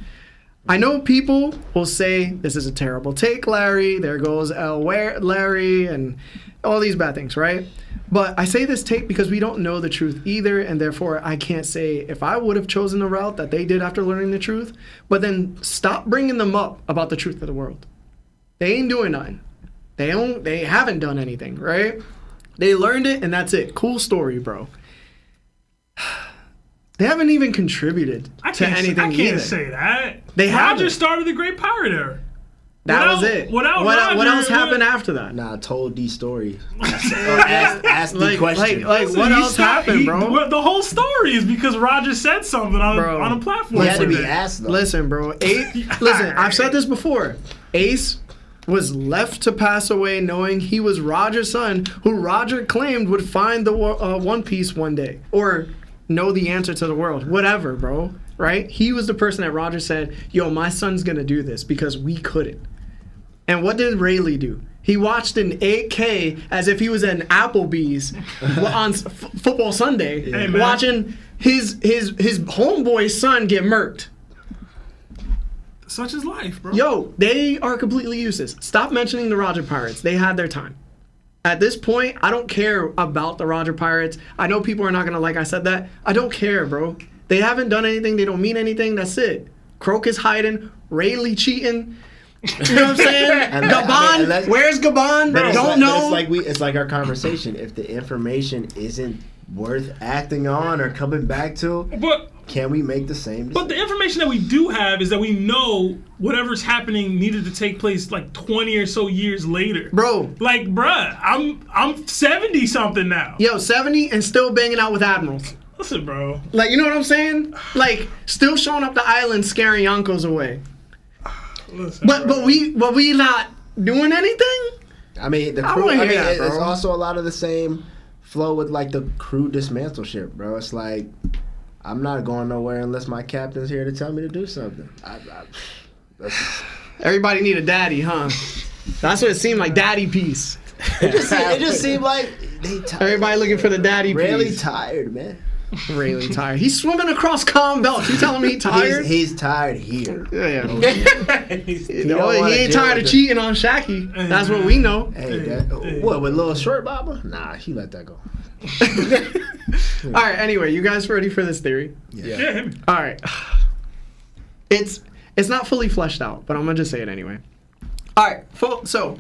I know people will say, this is a terrible take, Larry, there goes Larry, and all these bad things, right? But I say this take because we don't know the truth either, and therefore I can't say if I would have chosen the route that they did after learning the truth, but then stop bringing them up about the truth of the world. They ain't doing nothing. They haven't done anything, right? They learned it, and that's it. Cool story, bro. They haven't even contributed to anything I can't either. say that. They Roger haven't. started the Great Pirate Era. That was it. What else happened after that? Nah, told these stories. Asked the question. Like what else happened, bro? Well, the whole story is because Roger said something on a platform. He had to be one day. asked, though. Listen, bro. Listen, I've said this before. Ace was left to pass away knowing he was Roger's son, who Roger claimed would find the One Piece one day. Or know the answer to the world. Whatever, bro. Right? He was the person that Roger said, yo, my son's going to do this because we couldn't. And what did Rayleigh do? He watched an 8K as if he was at an Applebee's on Football Sunday, watching his homeboy's son get murked. Such is life, bro. Yo, they are completely useless. Stop mentioning the Roger Pirates. They had their time. At this point, I don't care about the Roger Pirates. I know people are not going to like I said that. I don't care, bro. They haven't done anything. They don't mean anything. That's it. Croak is hiding. Rayleigh cheating. You know what I'm saying? Gabon, where's Gabon? Don't know. It's like our conversation. If the information isn't worth acting on or coming back to, but can we make the same decision? But the information that we do have is that we know whatever's happening needed to take place like 20 or so years later. Bro. Like, bruh, I'm 70 something now. Yo, 70 and still banging out with admirals. Listen, bro. Like, you know what I'm saying? Like, still showing up the island scaring Yonkos away. Listen, but we not doing anything? I mean, the crew. It's also a lot of the same flow with like the crew dismantle shit, bro. It's like I'm not going nowhere unless my captain's here to tell me to do something. Everybody need a daddy, huh? That's what it seemed like, daddy piece. It just seemed like they tired. Everybody looking for the daddy Really piece. tired, man. Really tired. He's swimming across calm belt. You telling me he's tired? He's tired here. Yeah. He He ain't tired of cheating on Shaqy. That's what we know. Hey, what, with little short Baba? Nah, he let that go. All right, anyway, you guys ready for this theory? Yeah. All right. It's not fully fleshed out, but I'm going to just say it anyway. All right, so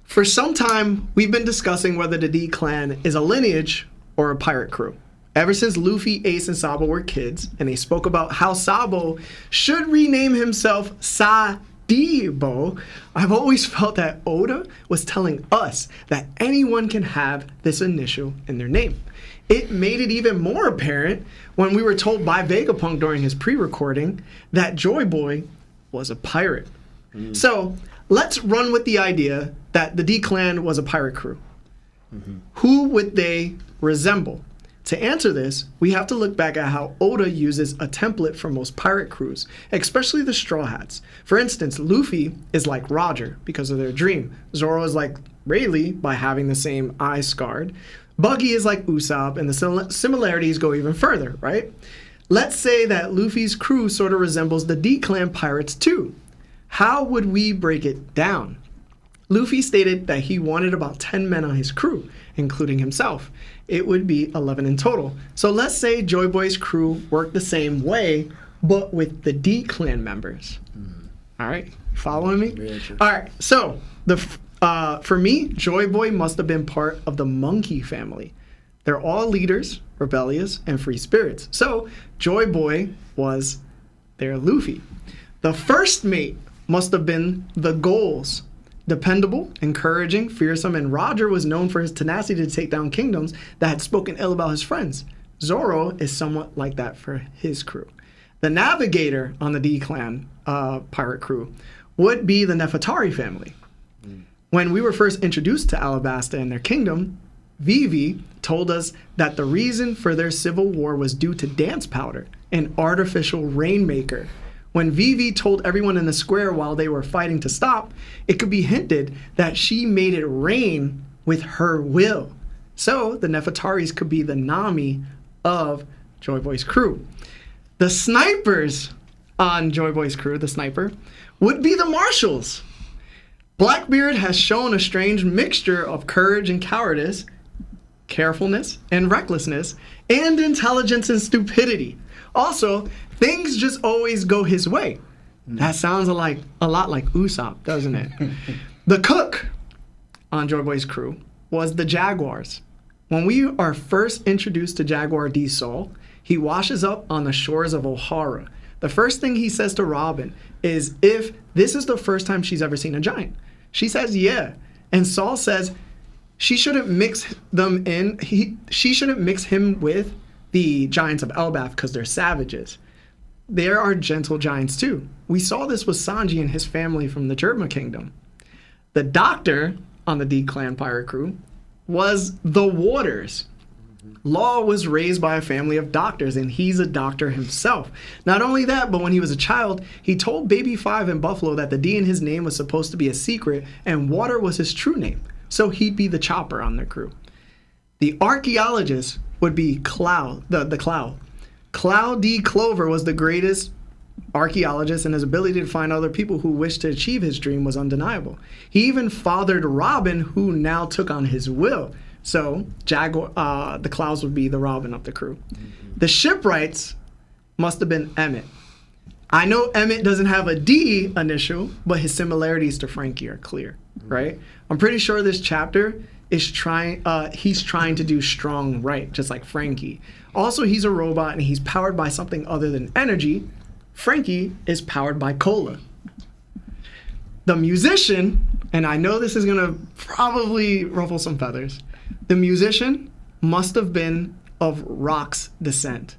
for some time, we've been discussing whether the D clan is a lineage or a pirate crew. Ever since Luffy, Ace, and Sabo were kids, and they spoke about how Sabo should rename himself Sadibo, I've always felt that Oda was telling us that anyone can have this initial in their name. It made it even more apparent when we were told by Vegapunk during his pre-recording that Joy Boy was a pirate. So let's run with the idea that the D clan was a pirate crew. Who would they resemble? To answer this, we have to look back at how Oda uses a template for most pirate crews, especially the Straw Hats. For instance, Luffy is like Roger because of their dream. Zoro is like Rayleigh by having the same eye scarred. Buggy is like Usopp, and the similarities go even further, right? Let's say that Luffy's crew sort of resembles the D-Clan pirates too. How would we break it down? Luffy stated that he wanted about 10 men on his crew, including himself. It would be 11 in total. So let's say Joy Boy's crew worked the same way, but with the D-Clan members. All right, following me? Very true. All right, so for me, Joy Boy must have been part of the Monkey family. They're all leaders, rebellious, and free spirits. So Joy Boy was their Luffy. The first mate must have been the Goals. Dependable, encouraging, fearsome, and Roger was known for his tenacity to take down kingdoms that had spoken ill about his friends. Zoro is somewhat like that for his crew. The navigator on the D-Clan pirate crew would be the Nefertari family. When we were first introduced to Alabasta and their kingdom, Vivi told us that the reason for their civil war was due to dance powder, an artificial rainmaker. When Vivi told everyone in the square while they were fighting to stop, it could be hinted that she made it rain with her will. So the Nefertaris could be the Nami of Joy Boy's crew. The snipers on Joy Boy's crew, the sniper, would be the marshals. Blackbeard has shown a strange mixture of courage and cowardice, carefulness and recklessness, and intelligence and stupidity. Also, things just always go his way. That sounds a lot like Usopp, doesn't it? The cook on Joy Boy's crew was the Jaguars. When we are first introduced to Jaguar D. Sol, he washes up on the shores of Ohara. The first thing he says to Robin is if this is the first time she's ever seen a giant. She says, yeah. And Sol says she shouldn't mix them in. She shouldn't mix him with the giants of Elbaf because they're savages. There are gentle giants too. We saw this with Sanji and his family from the Jerma Kingdom. The doctor on the D-Clan pirate crew was the Waters. Law was raised by a family of doctors, and he's a doctor himself. Not only that, but when he was a child, he told Baby Five and Buffalo that the D in his name was supposed to be a secret, and Water was his true name. So he'd be the chopper on their crew. The archaeologist would be Clou, the Clou. Clou D. Clover was the greatest archaeologist, and his ability to find other people who wished to achieve his dream was undeniable. He even fathered Robin, who now took on his will. So the Clouds would be the Robin of the crew. The shipwrights must have been Emmett. I know Emmett doesn't have a D initial, but his similarities to Frankie are clear, right? I'm pretty sure this chapter is he's trying to do strong right, just like Frankie. Also, he's a robot and he's powered by something other than energy. Frankie is powered by cola. The musician, and I know this is gonna probably ruffle some feathers, the musician must have been of Rock's descent.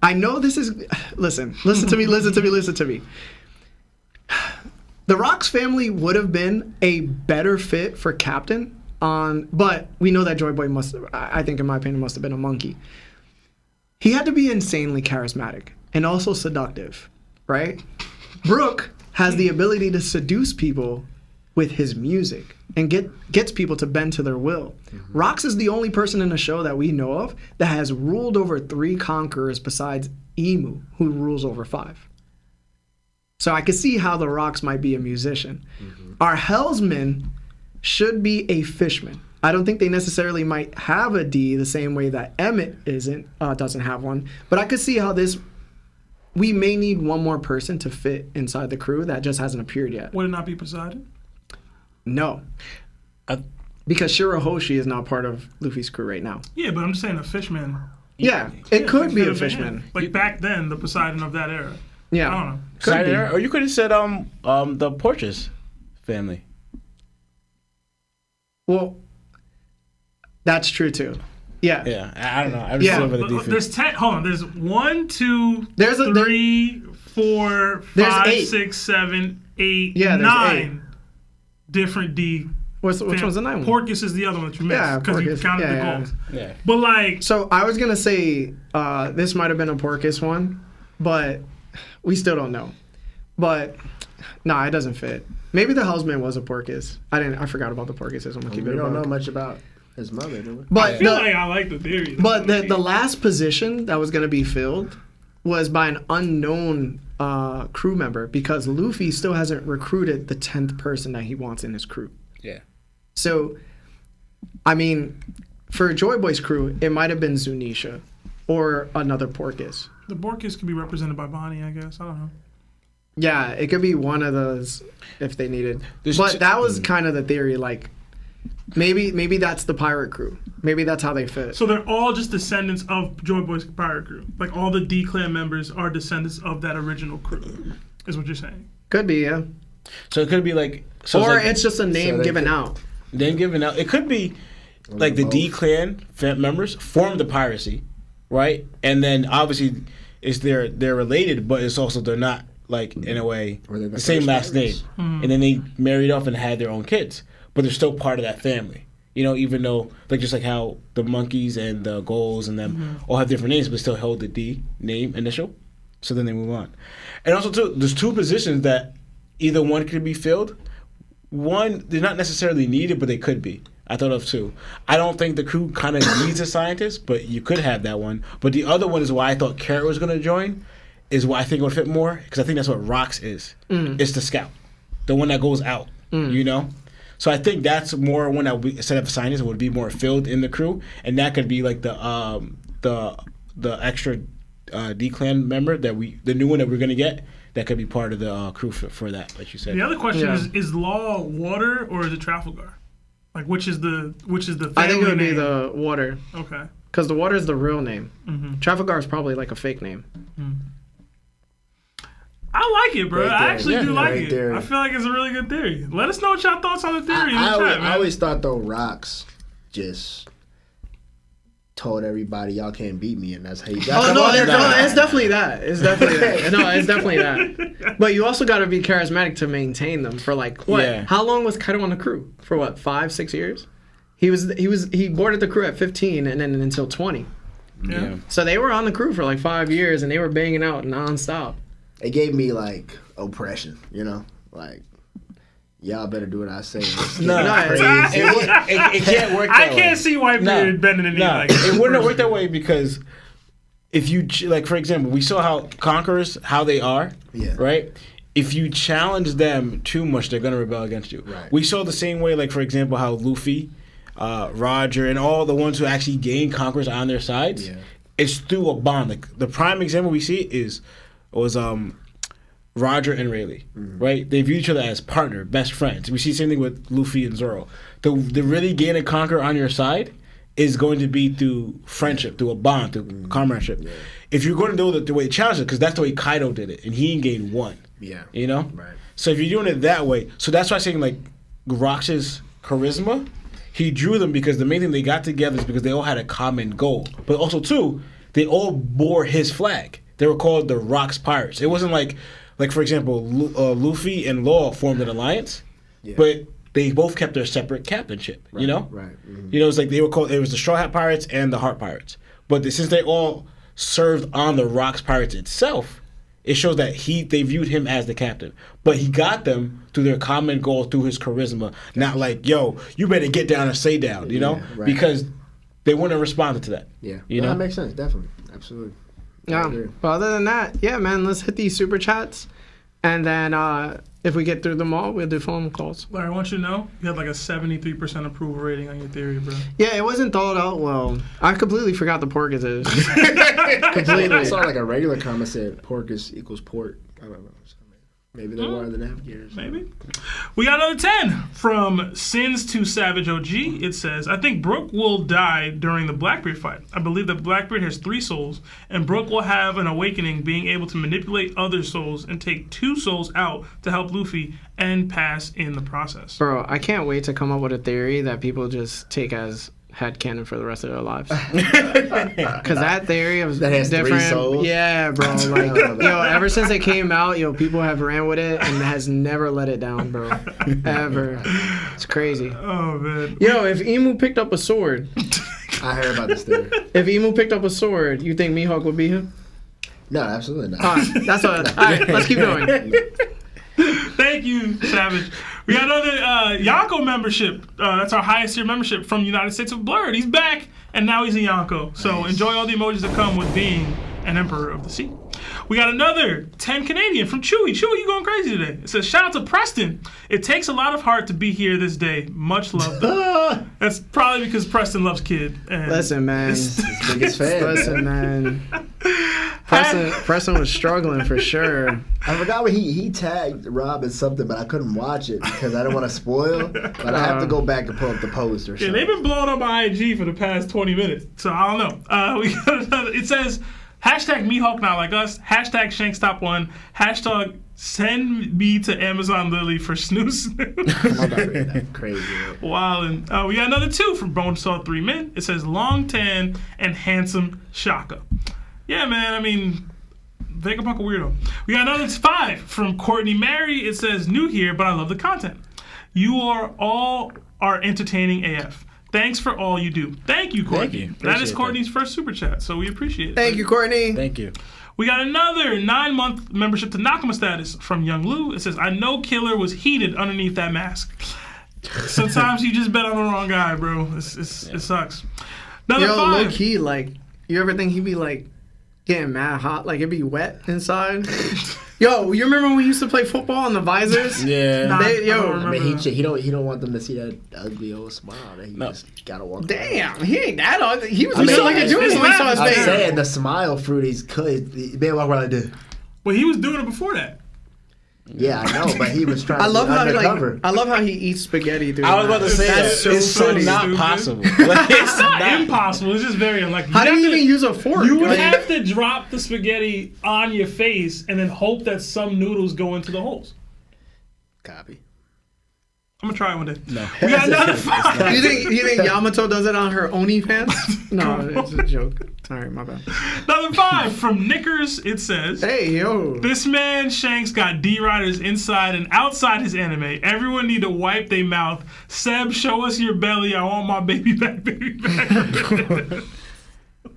I know this is, listen to me. The Rock's family would have been a better fit for Captain, but we know that Joy Boy I think in my opinion, must have been a monkey. He had to be insanely charismatic and also seductive, right? Brooke has the ability to seduce people with his music and gets people to bend to their will. Rox is the only person in the show that we know of that has ruled over 3 conquerors besides Emu, who rules over 5. So I could see how the Rox might be a musician. Our Helmsman should be a fishman. I don't think they necessarily might have a D the same way that Emmett doesn't have one, but I could see how we may need one more person to fit inside the crew that just hasn't appeared yet. Would it not be Poseidon? No. Because Shirahoshi is not part of Luffy's crew right now. Yeah, but I'm just saying a fishman. Yeah, it could be a have been fishman. him. Like back then, the Poseidon of that era. Yeah. I don't know. Could be. Or you could have said the Porches family. Well, that's true too. Yeah. Yeah, I don't know. I was Yeah. over the defense. There's 10. Hold on. There's 1, 2, There's 3, 4, There's 5, 8. 6, 7, 8, Yeah, there's 9 different D. Which one's the 9 one? Porcus is the other one that you missed Yeah, because you Porcus. counted the Yeah. goals. Yeah. But like, So I was gonna say this might have been a Porcus one, but we still don't know. But no, it doesn't fit. Maybe the Helmsman was a Porcus. I forgot about the Porcuses. I'm gonna keep We it. don't know above. much about his mother, do we? But I feel like I like the theory. But the last position that was going to be filled was by an unknown crew member because Luffy still hasn't recruited the 10th person that he wants in his crew. Yeah. So, I mean, for Joy Boy's crew, it might have been Zunisha or another Porcus. the Porcus could be represented by Bonnie, I guess. I don't know. Yeah, it could be one of those if they needed. There's But that was kind of the theory, like maybe that's the pirate crew. Maybe that's how they fit. So they're all just descendants of Joy Boy's pirate crew. Like all the D Clan members are descendants of that original crew, is what you're saying. Could be, yeah. So it could be like, Or it's just a name they given could- out. then given out. It could be like the D Clan members formed the piracy, right? And then obviously it's they're related, but it's also they're not like in a way Or they're the the same first last name. pirates. And then they married off and had their own kids, but they're still part of that family. You know, even though like just like how the monkeys and the Goals and them all have different names, but still hold the D name initial. So then they move on. And also too, there's 2 positions that either one could be filled. One, they're not necessarily needed, but they could be. I thought of 2. I don't think the crew kind of needs a scientist, but you could have that one. But the other one is why I thought Carrot was going to join, is why I think it would fit more, because I think that's what Rox is. It's the scout, the one that goes out, you know? So I think that's more one that we, instead of a scientist, would be more filled in the crew, and that could be like the extra D-Clan member, the new one that we're going to get, that could be part of the crew for that, like you said. The other question Yeah. is Law water or is it Trafalgar? Like which is the family I think it would be name? the Water, Okay. because the Water is the real name. Trafalgar is probably like a fake name. I like it, bro. Great I theory. actually Yeah, do like great it. theory. I feel like it's a really good theory. Let us know what y'all thoughts on the theory in the I chat, man. always thought though Rox just told everybody y'all can't beat me, and that's how you got. Oh them no, on there. it's definitely that. It's definitely that. No, it's definitely that. But you also got to be charismatic to maintain them for like what? Yeah. How long was Kaido on the crew? For what? 5-6 years? He boarded the crew at 15 and then until 20. Yeah. So they were on the crew for like 5 years and they were banging out nonstop. It gave me like oppression, you know, like y'all better do what I say. It's No, getting no, crazy. it can't work that I way. can't see Whitebeard bending the knee like it wouldn't have worked that way because if you like, for example, we saw how conquerors how they are, Yeah. right? If you challenge them too much, they're gonna rebel against you. Right. We saw the same way, like for example, how Luffy, Roger, and all the ones who actually gain conquerors on their sides, Yeah. it's through a bond. Like the prime example we see was Roger and Rayleigh, right? They view each other as partner, best friends. We see the same thing with Luffy and Zoro. The really gain and conquer on your side is going to be through friendship, through a bond, through comradeship. Yeah. If you're going to do it the way it challenges it, because that's the way Kaido did it, and he gained 1. Yeah. You know? Right. So if you're doing it that way, so that's why I'm saying like Rox's charisma, he drew them because the main thing they got together is because they all had a common goal. But also too, they all bore his flag. They were called the Rox Pirates. It wasn't like for example, Luffy and Law formed an alliance, but they both kept their separate captainship. Right, you know, right. Mm-hmm. You know, it's like they were called. It was the Straw Hat Pirates and the Heart Pirates. But since they all served on the Rox Pirates itself, it shows that they viewed him as the captain. But he got them through their common goal through his charisma. Not like, yo, you better get down and stay down, you know? Right. Because they wouldn't have responded to that. Yeah. You know? That makes sense, definitely. Absolutely. Yeah. But other than that, yeah, man, let's hit these super chats. And then if we get through them all, we'll do phone calls. Larry, I want you to know you had like a 73% approval rating on your theory, bro. Yeah, it wasn't thought out well. I completely forgot the pork is. Completely. I saw like a regular comment said pork equals port. I don't know. Maybe they were the navigators. Maybe. We got another 10 from Sins to Savage OG. It says, I think Brook will die during the Blackbeard fight. I believe that Blackbeard has 3 souls, and Brook will have an awakening, being able to manipulate other souls and take 2 souls out to help Luffy and pass in the process. Bro, I can't wait to come up with a theory that people just take as headcanon for the rest of their lives. Because that theory of that has different, 3 souls? yeah, bro. Like, yo, ever since it came out, yo, people have ran with it and has never let it down, bro. Ever. It's crazy. Oh, man. Yo, if Emu picked up a sword, I heard about this theory. if Emu picked up a sword, you think Mihawk would beat him? No, absolutely not. All right, that's all. All right, let's keep going. Thank you, Savage. We got another Yonko membership. That's our highest tier membership from United States of Blurred. He's back, and now he's a Yonko. So enjoy all the emojis that come with being an Emperor of the Sea. We got another 10 Canadian from Chewy. Chewy, you going crazy today. It says, shout out to Preston. It takes a lot of heart to be here this day. Much love, though. That's probably because Preston loves Kid. And Listen, man. His biggest fan. Listen, man. Preston was struggling for sure. I forgot when he tagged Rob in something, but I couldn't watch it because I didn't want to spoil. But I have to go back and pull up the post or Yeah, something. they've been blowing up my IG for the past 20 minutes. So I don't know. We got another. It says, hashtag Mihawk not like us. Hashtag Shanks top 1. Hashtag send me to Amazon Lily for snooze. Crazy. Wow. And we got another 2 from Bonesaw 3 Men. It says long tan and handsome Shaka. Yeah, man. I mean, Vegapunk a weirdo. We got another 5 from Courtney Mary. It says new here, but I love the content. You all are entertaining AF. Thanks for all you do. Thank you, Courtney. Thank you. That is Appreciate Courtney's first super chat, so we appreciate it. Thank you, Courtney. Thank you. We got another 9-month membership to Nakama status from Young Lou. It says, I know Killer was heated underneath that mask. Sometimes you just bet on the wrong guy, bro. It sucks. Another Yo, 5. low key, like, you ever think he'd be like getting mad hot, like it'd be wet inside? Yo, you remember when we used to play football on the visors? Yeah. Nah, They- yo, I don't I remember mean, that. he don't want them to see that ugly old smile that he just gotta walk. Damn, he ain't that ugly. He was I mean, just looking at you when he saw his I'm face. saying the smile fruit he's could. Man, walk around like this. Well, he was doing it before that. Yeah, I know, but he was trying I to love be how undercover. I love how he eats spaghetti through. I was about to say That's that. so It's so funny. not Stupid. possible. Like, it's Not impossible. It's just very unlikely. How do You'd you have even to- use a fork? You would Like, have to drop the spaghetti on your face and then hope that some noodles go into the holes. Copy. I'm gonna try it one day. No. We got another 5. you think Yamato does it on her OnlyFans? No, it's a joke. Sorry, my bad. Another 5 from Knickers. It says, Hey, yo. this man Shanks got D-Riders inside and outside his anime. Everyone need to wipe their mouth. Seb, show us your belly. I want my baby back, baby back.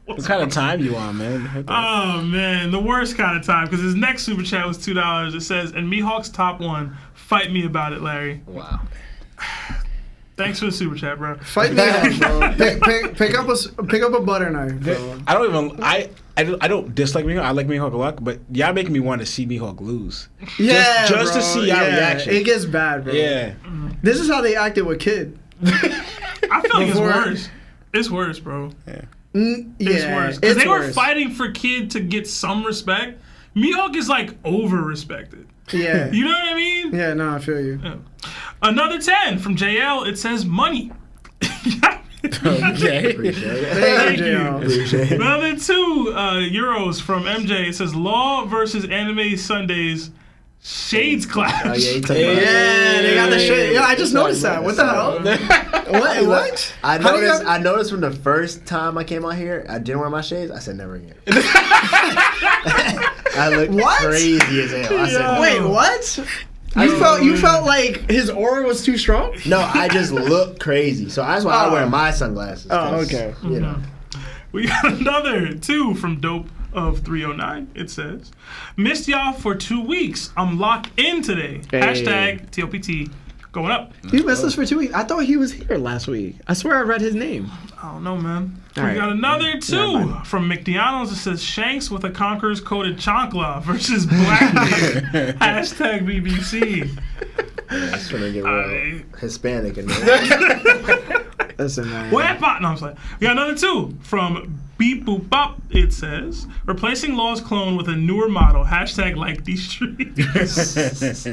What kind of time you on, man? Oh, man. The worst kind of time, because his next super chat was $2. It says, and Mihawk's top 1. Fight me about it, Larry. Wow. Thanks for the super chat, bro. Fight me out, bro. Pick up a butter knife, bro. I don't even. I don't dislike Mihawk. I like Mihawk a lot, but y'all making me want to see Mihawk lose. Yeah, just to bro, see y'all reaction. It gets bad, bro. Yeah. This is how they acted with Kid. I feel like it's Before- worse. It's worse, bro. Yeah, It's worse. Because it's they were worse. fighting for Kid to get some respect. Mihawk is like over-respected. Yeah. You know what I mean? Yeah, no, I feel you. Yeah. Another 10 from JL. It says money. Okay. Appreciate it. Thank you. Appreciate it. Another 2 euros from MJ. It says Law versus Anime Sundays Shades Oh, Clash. yeah, he took Yeah, my- they got the shit. Yeah, I just noticed that. What the hell? What? I How do you noticed. have- I noticed from the first time I came out here, I didn't wear my shades. I said never again. I looked What? crazy as hell. I said, Wait, what? You felt like his aura was too strong? no, I just look crazy. So that's why I wear my sunglasses. Oh, 'cause, okay. You know, We got another 2 from Dope of 309, it says, missed y'all for 2 weeks. I'm locked in today. Hey. Hashtag TOPT going up. You missed us for 2 weeks. I thought he was here last week. I swear I read his name. I don't know, man. All We right. got another 2 Yeah, from McDonald's. It says Shanks with a Conqueror's coated chancla versus Blackbeard. Hashtag BBC. It's gonna get real Hispanic in there. Listen, man. What? No, I'm sorry. We got another 2 from Beep Boop Bop. It says replacing Law's clone with a newer model. Hashtag like these streets.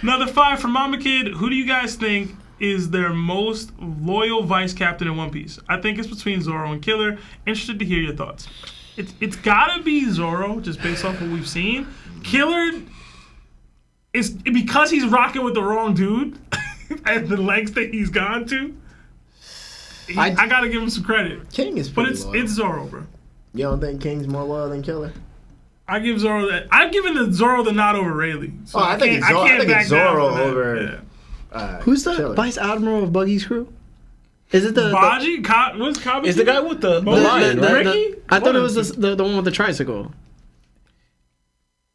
Another 5 from Mama Kid. Who do you guys think is their most loyal vice captain in One Piece? I think it's between Zoro and Killer. Interested to hear your thoughts. It's gotta be Zoro, just based off what we've seen. Killer is because he's rocking with the wrong dude at the lengths that he's gone to. I gotta give him some credit. King is But pretty loyal. it's Zoro, bro. You don't think King's more loyal than Killer? I give Zoro that. I've given the Zoro the nod over Rayleigh. So I think it's Zoro- I think it's back down Zoro from that. over- Yeah. Who's the Killer. vice admiral of Buggy's crew? Is it the Baji? What's Kabi? It's the guy with the the- lion, the- right? Ricky? I thought it What was is the one with the tricycle.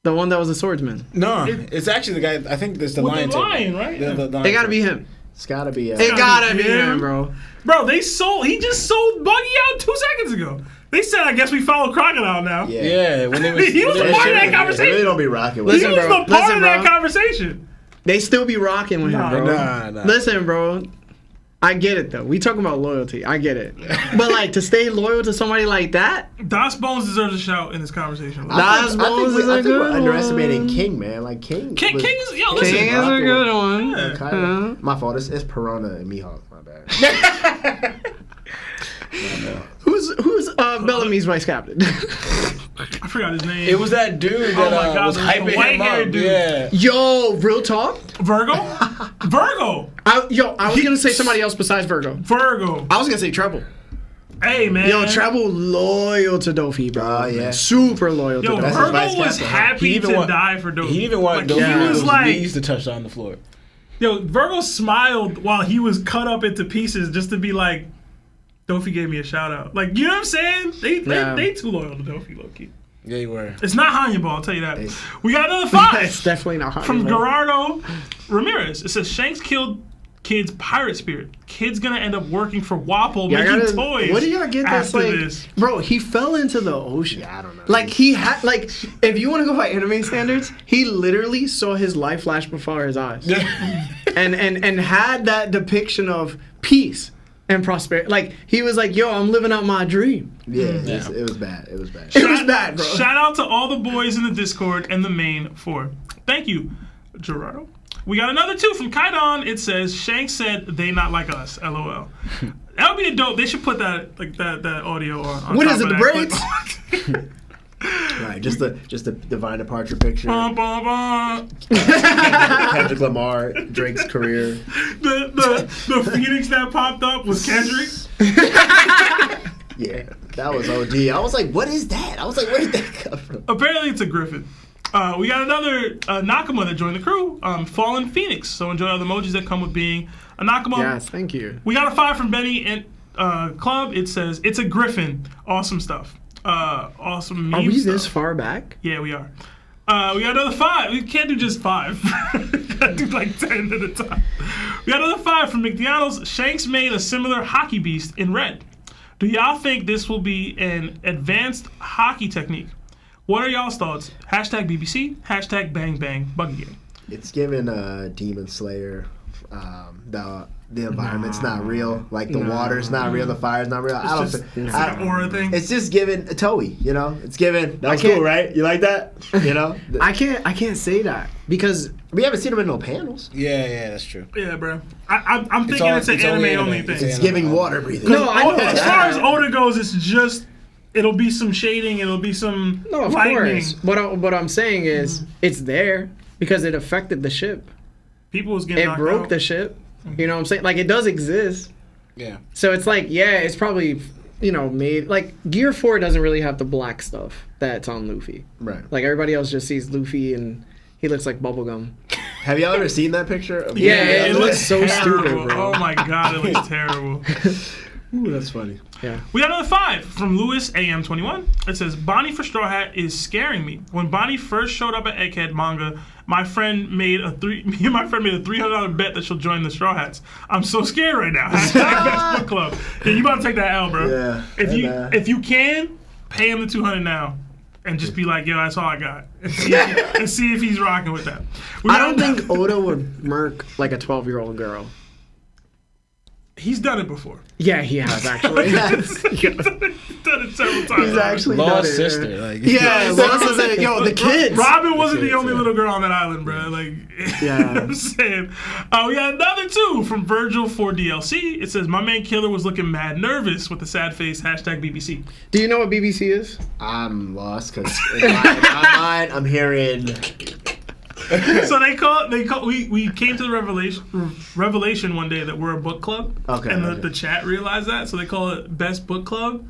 The one that was a swordsman. No, it's actually the guy. I think there's the With lion. the lion, right? The It gotta be him. It's gotta be. It gotta be him. him, bro. Bro, he just sold Buggy out 2 seconds ago. They said, I guess we follow Crocodile now. Yeah. Yeah, when they was, He was when they part of that sharing it. conversation. They really don't be rocking with He Listen, was bro. the part Listen, of that bro. conversation. They still be rocking with him, Nah, bro. nah. Listen, bro. I get it though. We talking about loyalty. I get it. But like to stay loyal to somebody like that, Das Bones deserves a shout in this conversation. Das Bones is a I think good we're underestimating one. King, man. Like King. King was- is, yo, listen. King is a good one. Yeah. Kinda. My fault. It's Perona and Mihawk. My bad. Who's Bellamy's vice captain? I forgot his name. It was that dude that my God, was the hyping him white-haired up. dude. Yeah. Yo, real talk. Virgo? Virgo. I was gonna say somebody else besides Virgo. Virgo. I was gonna say Treble. Hey, man. Yo, Treble loyal to Dofi, bro. Oh, yeah. Super loyal to Yo, Dofi. That's his vice Virgo was captain. happy He even to want- die for Dope. He even wanted Like, Dofi he was like, knees to touch on the floor. yo, Virgo smiled while he was cut up into pieces just to be like, Dofi gave me a shout out. Like, you know what I'm saying? They too loyal to Dofi, low key. Yeah, you were. It's not Hannibal, I'll tell you that. Hey. We got another It's 5 definitely not hot. from Gerardo Ramirez. It says Shanks killed Kid's pirate spirit. Kid's gonna end up working for Wapple making toys. What do y'all get that's after like, this? bro? He fell into the ocean. I don't know. Like he had, like, if you want to go by anime standards, he literally saw his life flash before his eyes, and had that depiction of peace and prosperity. Like he was like, "Yo, I'm living out my dream." Yeah, it was bad. It was bad. It was bad, bro. Shout out to all the boys in the Discord and the main 4. Thank you, Gerardo. We got another 2 from Kaidon. It says Shanks said they not like us. LOL. That would be a dope. They should put that audio on. What top is it, of the that braids? Right, just the divine departure picture. Bum, bum, bum. Kendrick Lamar, Drake's career. The Phoenix that popped up was Kendrick. Yeah, that was OG. I was like, what is that? I was like, where did that come from? Apparently it's a griffin. We got another Nakama that joined the crew. Fallen Phoenix. So enjoy all the emojis that come with being a Nakama. Yes, thank you. We got a 5 from Benny and Club. It says it's a griffin. Awesome stuff. Awesome meme Are we stuff. this far back? Yeah, we are. We got another 5. We can't do just 5. We gotta do like 10 at a time. We got another 5 from McDonald's. Shanks made a similar hockey beast in red. Do y'all think this will be an advanced hockey technique? What are y'all's thoughts? Hashtag BBC. Hashtag bang bang buggy game. It's given Demon Slayer. The environment's not real. Like the water's not real. The fire's not real. I don't. Just, think, it's like an aura thing. It's just given a Toei. You know, it's given. That was can't- cool, right? You like that? You know, I can't say that because we haven't seen them in no panels. Yeah, that's true. Yeah, bro. I'm thinking all- it's an it's only anime only anime. thing. It's It's giving water breathing. No, I know As that. far as Oda goes, it's just it'll be some shading. It'll be some no, of lightning. course. What I'm saying is it's there because it affected the ship. People was getting It knocked broke out. the ship. You know what I'm saying? Like it does exist. Yeah. So it's like, yeah, it's probably, made like Gear 4 doesn't really have the black stuff that's on Luffy. Right. Like everybody else just sees Luffy and he looks like bubblegum. Have y'all ever seen that picture? Of Yeah, it looks so terrible. stupid, bro. Oh my god, it looks terrible. Ooh, that's funny. Yeah. We got another 5 from Lewis AM21. It says, Bonnie for Straw Hat is scaring me. When Bonnie first showed up at Egghead manga, my friend made a $300 bet that she'll join the Straw Hats. I'm so scared right now. Best book club. Yeah, you about to take that L, bro. Yeah. If you can, pay him the $200 now. And just be like, yo, that's all I got. And see if he's rocking with that. I don't think Oda would murk like a 12-year-old girl. He's done it before. Yeah, he has actually. He's done it several times. He's actually done Law's it. sister. Like, Yeah, Law says that. Yo, the kids. Robin wasn't the only little girl on that island, bro. Like, Yeah. you know what I'm saying? We got another 2 from Virgil for DLC. It says, my main killer was looking mad nervous with a sad face, #BBC. Do you know what BBC is? I'm lost because in my mind, I'm hearing. So we came to the revelation one day that we're a book club. Okay. And the chat realized that, so they call it Best Book Club.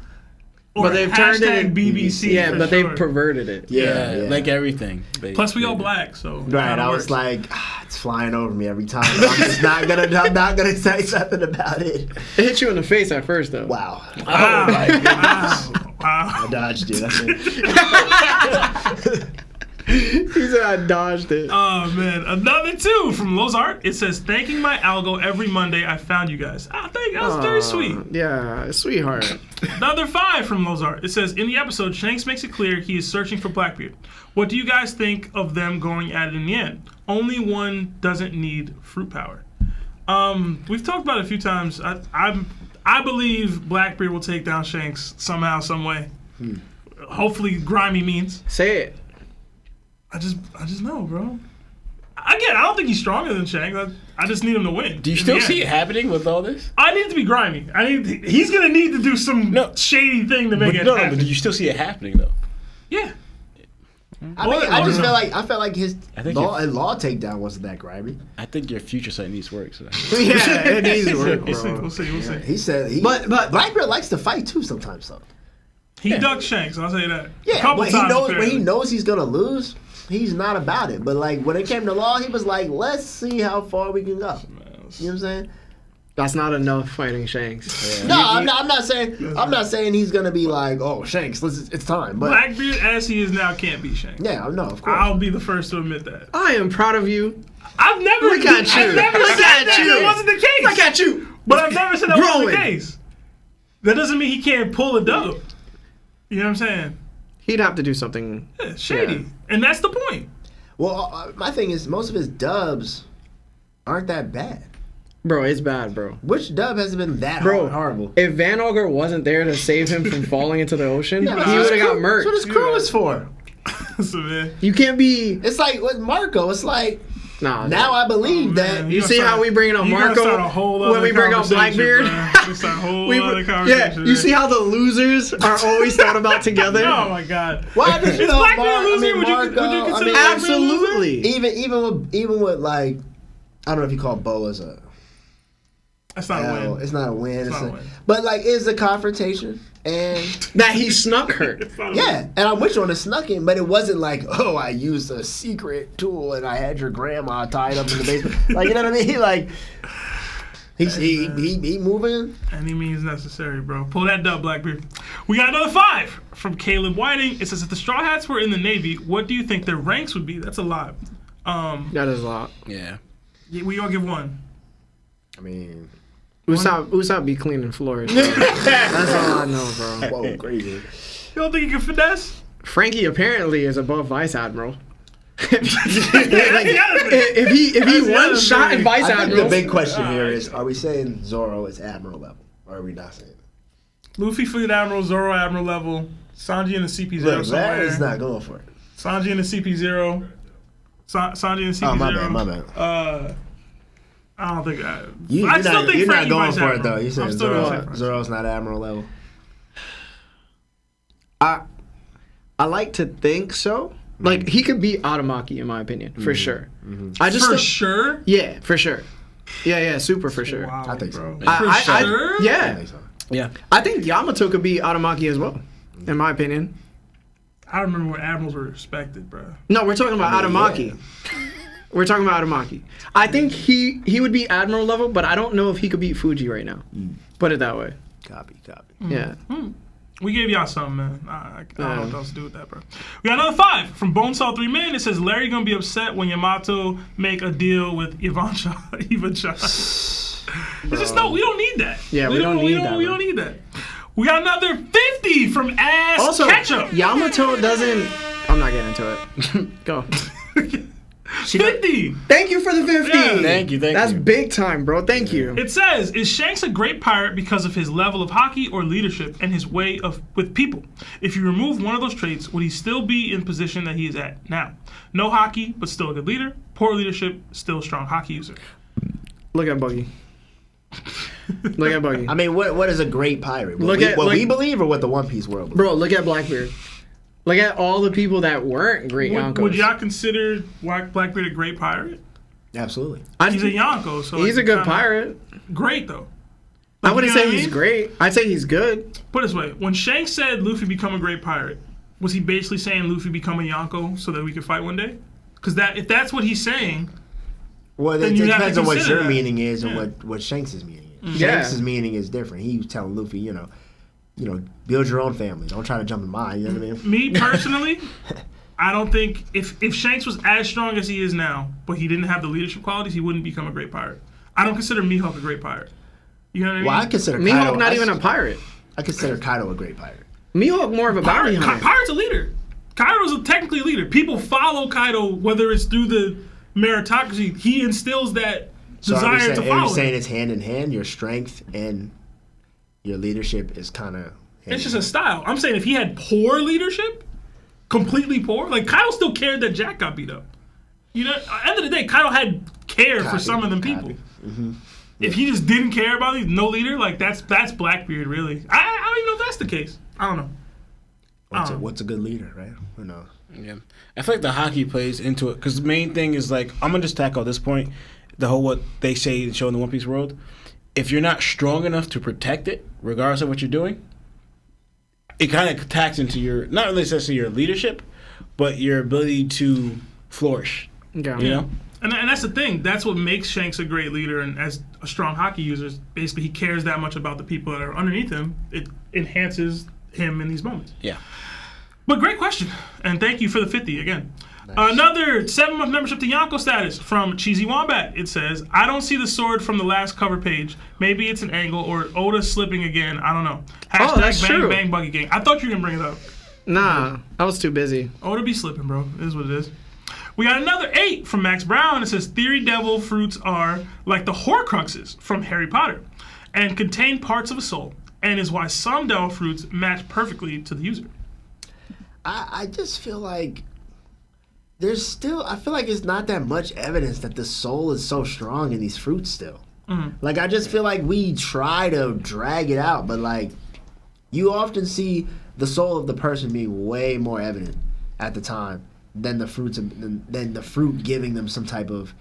Or But they've turned it in BBC. Yeah, for but sure. they've perverted it. Yeah. like everything. Plus, we all black, so Right, I was like, it's flying over me every time. I'm just not gonna say something about it. It hit you in the face at first, though. Wow, Wow. Oh my goodness. Wow. I dodged it. That's it. He said I dodged it. Oh man, another 2 from Lozart. It says, thanking my algo every Monday I found you guys. I think that was very sweet. Yeah, sweetheart. Another 5 from Lozart. It says, in the episode, Shanks makes it clear he is searching for Blackbeard. What do you guys think of them going at it in the end? Only one doesn't need fruit power. We've talked about it a few times. I believe Blackbeard will take down Shanks somehow, some way. Hopefully, grimy means. Say it. I just know, bro. Again, I don't think he's stronger than Shanks. I just need him to win. Do you still see it happening with all this? I need it to be grimy. He's gonna need to do some shady thing to make it happen. But do you still see it happening though? Yeah. I just felt like his I think law takedown wasn't that grimy. I think your future sight needs work. So. Yeah, it needs to work, We'll see. bro. We'll see. He said, But Blackbeard likes to fight too sometimes, though. He ducked Shanks. I'll tell you that. Yeah, A couple when times, he knows he's gonna lose, he's not about it. But like when it came to law, he was like, let's see how far we can go. You know what I'm saying? That's not enough fighting Shanks. No, I'm not saying he's gonna be like, oh Shanks, it's time. But Blackbeard, as he is now, can't be Shanks. yeah, no, of course. I'll be the first to admit that. I am proud of you. I've never Look at you. I've never Look said at that you. it wasn't the case. Look at you. But I've never said that wasn't the Growing. case. That doesn't mean he can't pull a dub. You know what I'm saying? He'd have to do something. Yeah, shady. Yeah. And that's the point. Well, my thing is, most of his dubs aren't that bad. Bro, it's bad, bro. Which dub hasn't been that Bro, horrible? if Van Auger wasn't there to save him from falling into the ocean, Yeah, he would have got That's murked. what his crew is for. So, man. You can't be. It's like with Marco. It's like Nah. now I believe Man, that. You see how we bring it on Marco when we bring up Blackbeard? Yeah, you see how the losers are always thought about together? Oh my God. Why did you Is know Blackbeard a loser? Would you consider Absolutely. even with like, I don't know if you call Bo as a That's not a L. win. It's not a win. It's not a win. But like, it's a confrontation, and That he snuck her. It's not a yeah, win. and I'm with you on the snucking, but it wasn't like, oh, I used a secret tool and I had your grandma tied up in the basement. Like, you know what I mean? Like, he moving. Any means necessary, bro. Pull that dub, Blackbeard. We got another 5 from Caleb Whiting. It says, if the Straw Hats were in the Navy, what do you think their ranks would be? That's a lot. That is a lot. Yeah. We all give 1. I mean, Usopp be cleaning floors. Bro. That's all I know, bro. whoa, crazy. You don't think you can finesse? Frankie apparently is above Vice Admiral. That's the other thing. if he That's the one other shot thing. in Vice I think Admiral, the big question here is: are we saying Zoro is Admiral level, or are we not saying it? Luffy Fleet Admiral, Zoro Admiral level, Sanji in the CP0 Look, somewhere. that is not going for it. Sanji in the CP0. Sanji in the CP0. Oh, my bad. I don't think I You're still not, think you're not Frankie going Vice for it Admiral. though. You I'm said still gonna say Frankie. Zoro's not Admiral level. I like to think so. Like he could beat Atamaki in my opinion, for sure. I just For don't- sure? Yeah, for sure. Yeah, super for sure. Wow, I think so. bro. I- For I- sure? I Yeah, think so. Yeah. I think Yamato could beat Atamaki as well, in my opinion. I remember when admirals were respected, bro. No, we're talking about Atamaki. We're talking about Atamaki. I think he would be Admiral level, but I don't know if he could beat Fuji right now. Put it that way. Copy. Yeah. We gave y'all something, man. I don't know what else to do with that, bro. We got another 5 from Bonesaw 3 Man. It says Larry gonna be upset when Yamato make a deal with Eva-chan. It's just we don't need that. Yeah, we don't need that. We don't need that. We got another 50 from Ass Also, Ketchup. Yamato doesn't. I'm not getting into it. Go. 50. Thank you for the 50. Yeah. Thank you. That's big time, bro. Thank you. It says, is Shanks a great pirate because of his level of hockey or leadership and his way of with people? If you remove one of those traits, would he still be in position that he is at now? No hockey, but still a good leader. Poor leadership, still a strong hockey user. Look at Buggy. Look at Buggy. I mean, what is a great pirate? What we believe or what the One Piece world believes? Bro, look at Blackbeard. Look at all the people that weren't great Yonkos. Would y'all consider Blackbeard a great pirate? Absolutely. He's a Yonko, so he's a good pirate. Great though. I wouldn't say he's great. I'd say he's good. Put it this way: when Shanks said Luffy become a great pirate, was he basically saying Luffy become a Yonko so that we could fight one day? Because if that's what he's saying, well, it depends on what your meaning is and what Shanks' meaning is. Yeah. Shanks' meaning is different. He was telling Luffy, you know, build your own family. Don't try to jump in mine. You know what I mean? Me personally, I don't think if Shanks was as strong as he is now, but he didn't have the leadership qualities, he wouldn't become a great pirate. I don't consider Mihawk a great pirate. You know what I mean? Well, I consider Mihawk Kaido, not even a pirate. I consider Kaido a great pirate. Mihawk more of a bounty hunter. Pirate's a leader. Kaido's technically a leader. People follow Kaido, whether it's through the meritocracy. He instills that desire to follow. You're saying it's hand in hand. Your strength and your leadership is kind of. It's just a style. I'm saying if he had poor leadership, completely poor, like Kaido still cared that Jack got beat up. You know, at the end of the day, Kaido had care for some of them people. Mm-hmm. If he just didn't care about it, no leader, like that's Blackbeard, really. I don't even know if that's the case. I don't know. What's a good leader, right? Who knows? Yeah, I feel like the hockey plays into it because the main thing is like I'm gonna just tackle this point, the whole what they say and show in the One Piece world. If you're not strong enough to protect it, regardless of what you're doing, it kind of attacks into your not really necessarily your leadership, but your ability to flourish. Yeah. You know. And that's the thing. That's what makes Shanks a great leader and as a strong hockey user. Basically, he cares that much about the people that are underneath him. It enhances him in these moments. Yeah. But great question. And thank you for the 50 again. Nice. Another 7-month membership to Yonko status from Cheesy Wombat. It says, I don't see the sword from the last cover page. Maybe it's an angle or Oda slipping again. I don't know. Hashtag that's bang true. bang buggy gang. I thought you were going to bring it up. Nah, I was too busy. Oda be slipping, bro. It is what it is. We got another 8 from Max Brown. It says, Theory Devil fruits are like the Horcruxes from Harry Potter and contain parts of a soul and is why some devil fruits match perfectly to the user. I just feel like I feel like it's not that much evidence that the soul is so strong in these fruits still. Mm-hmm. Like, I just feel like we try to drag it out, but like, you often see the soul of the person being way more evident at the time than the fruit giving them some type of,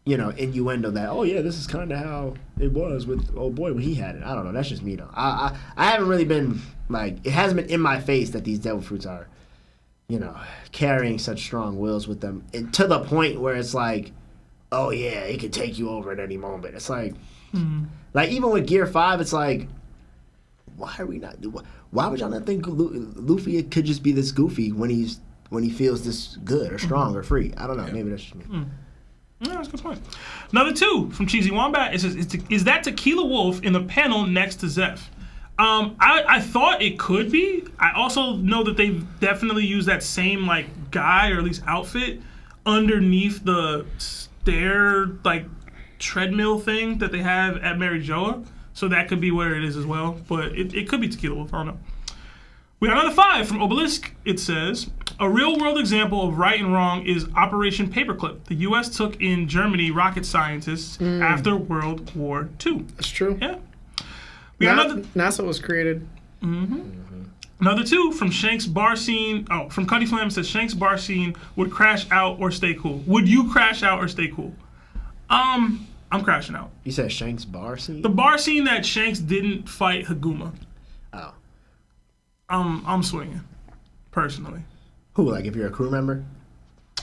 innuendo that, oh yeah, this is kind of how it was with old boy when he had it. I don't know. That's just me though. I haven't really been like, it hasn't been in my face that these devil fruits are, carrying such strong wills with them, and to the point where it's like, oh yeah, it could take you over at any moment. It's like, like even with Gear 5, it's like, why would y'all not think Luffy could just be this goofy when he feels this good or strong or free? I don't know. Maybe that's just me. Yeah, that's a good point. Another 2 from Cheesy Wombat. It says, is that Tequila Wolf in the panel next to Zeph? I thought it could be. I also know that they definitely use that same like guy or at least outfit underneath the stair like treadmill thing that they have at Mary Joa. So that could be where it is as well. But it could be Tequila Wolf. I don't know. We got another 5 from Obelisk. It says, a real-world example of right and wrong is Operation Paperclip. The U.S. took in Germany rocket scientists after World War II. That's true. Yeah. We got another. NASA was created. Another 2 from Shanks bar scene. Oh, from Cuddy Flam says Shanks bar scene would crash out or stay cool. Would you crash out or stay cool? I'm crashing out. You said Shanks bar scene? The bar scene that Shanks didn't fight Higuma. Oh. I'm swinging, personally. Who? Like if you're a crew member?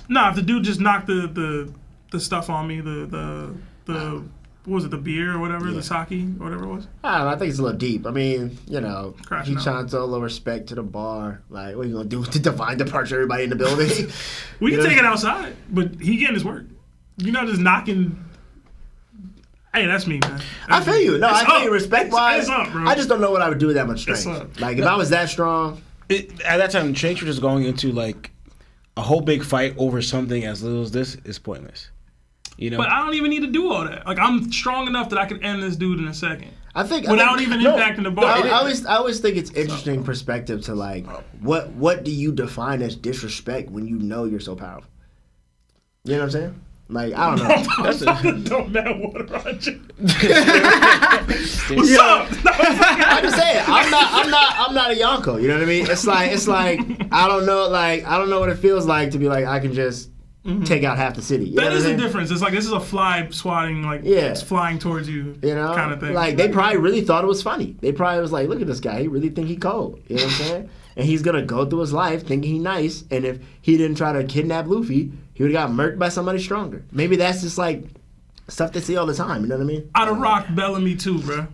Nah, if the dude just knocked the stuff on me, the what was it, the beer or whatever, the sake or whatever it was? I don't know, I think it's a little deep. I mean, Crashing he out. trying to throw a little respect to the bar. Like, what are you going to do to divine departure everybody in the building? We can take it outside, but he getting his work. You're not just knocking. Hey, that's me, man. I feel you. No, It's I feel up. you. Respect-wise, It's up, bro. I just don't know what I would do with that much It's strength. up. Like, if I was that strong... At that time, Shanks was just going into like a whole big fight over something as little as this is pointless. You know, But I don't even need to do all that. Like, I'm strong enough that I can end this dude in a second. Without even impacting the bar. I always think it's interesting perspective to like what do you define as disrespect when you know you're so powerful? You know what I'm saying? Like, I don't know. Don't matter what, Roger. What's up? I'm just saying, I'm not a Yonko. You know what I mean? It's like I don't know what it feels like to be like I can just take out half the city. You know That what is I the mean? difference. It's like this is a fly swatting, like it's flying towards you, You know, kind of thing. like they probably really thought it was funny. They probably was like, "Look at this guy. He really think he cold." You know what I'm saying? And he's gonna go through his life thinking he nice. And if he didn't try to kidnap Luffy, he would have got murked by somebody stronger. Maybe that's just like stuff they see all the time. You know what I mean? I'd have rocked Bellamy too, bro.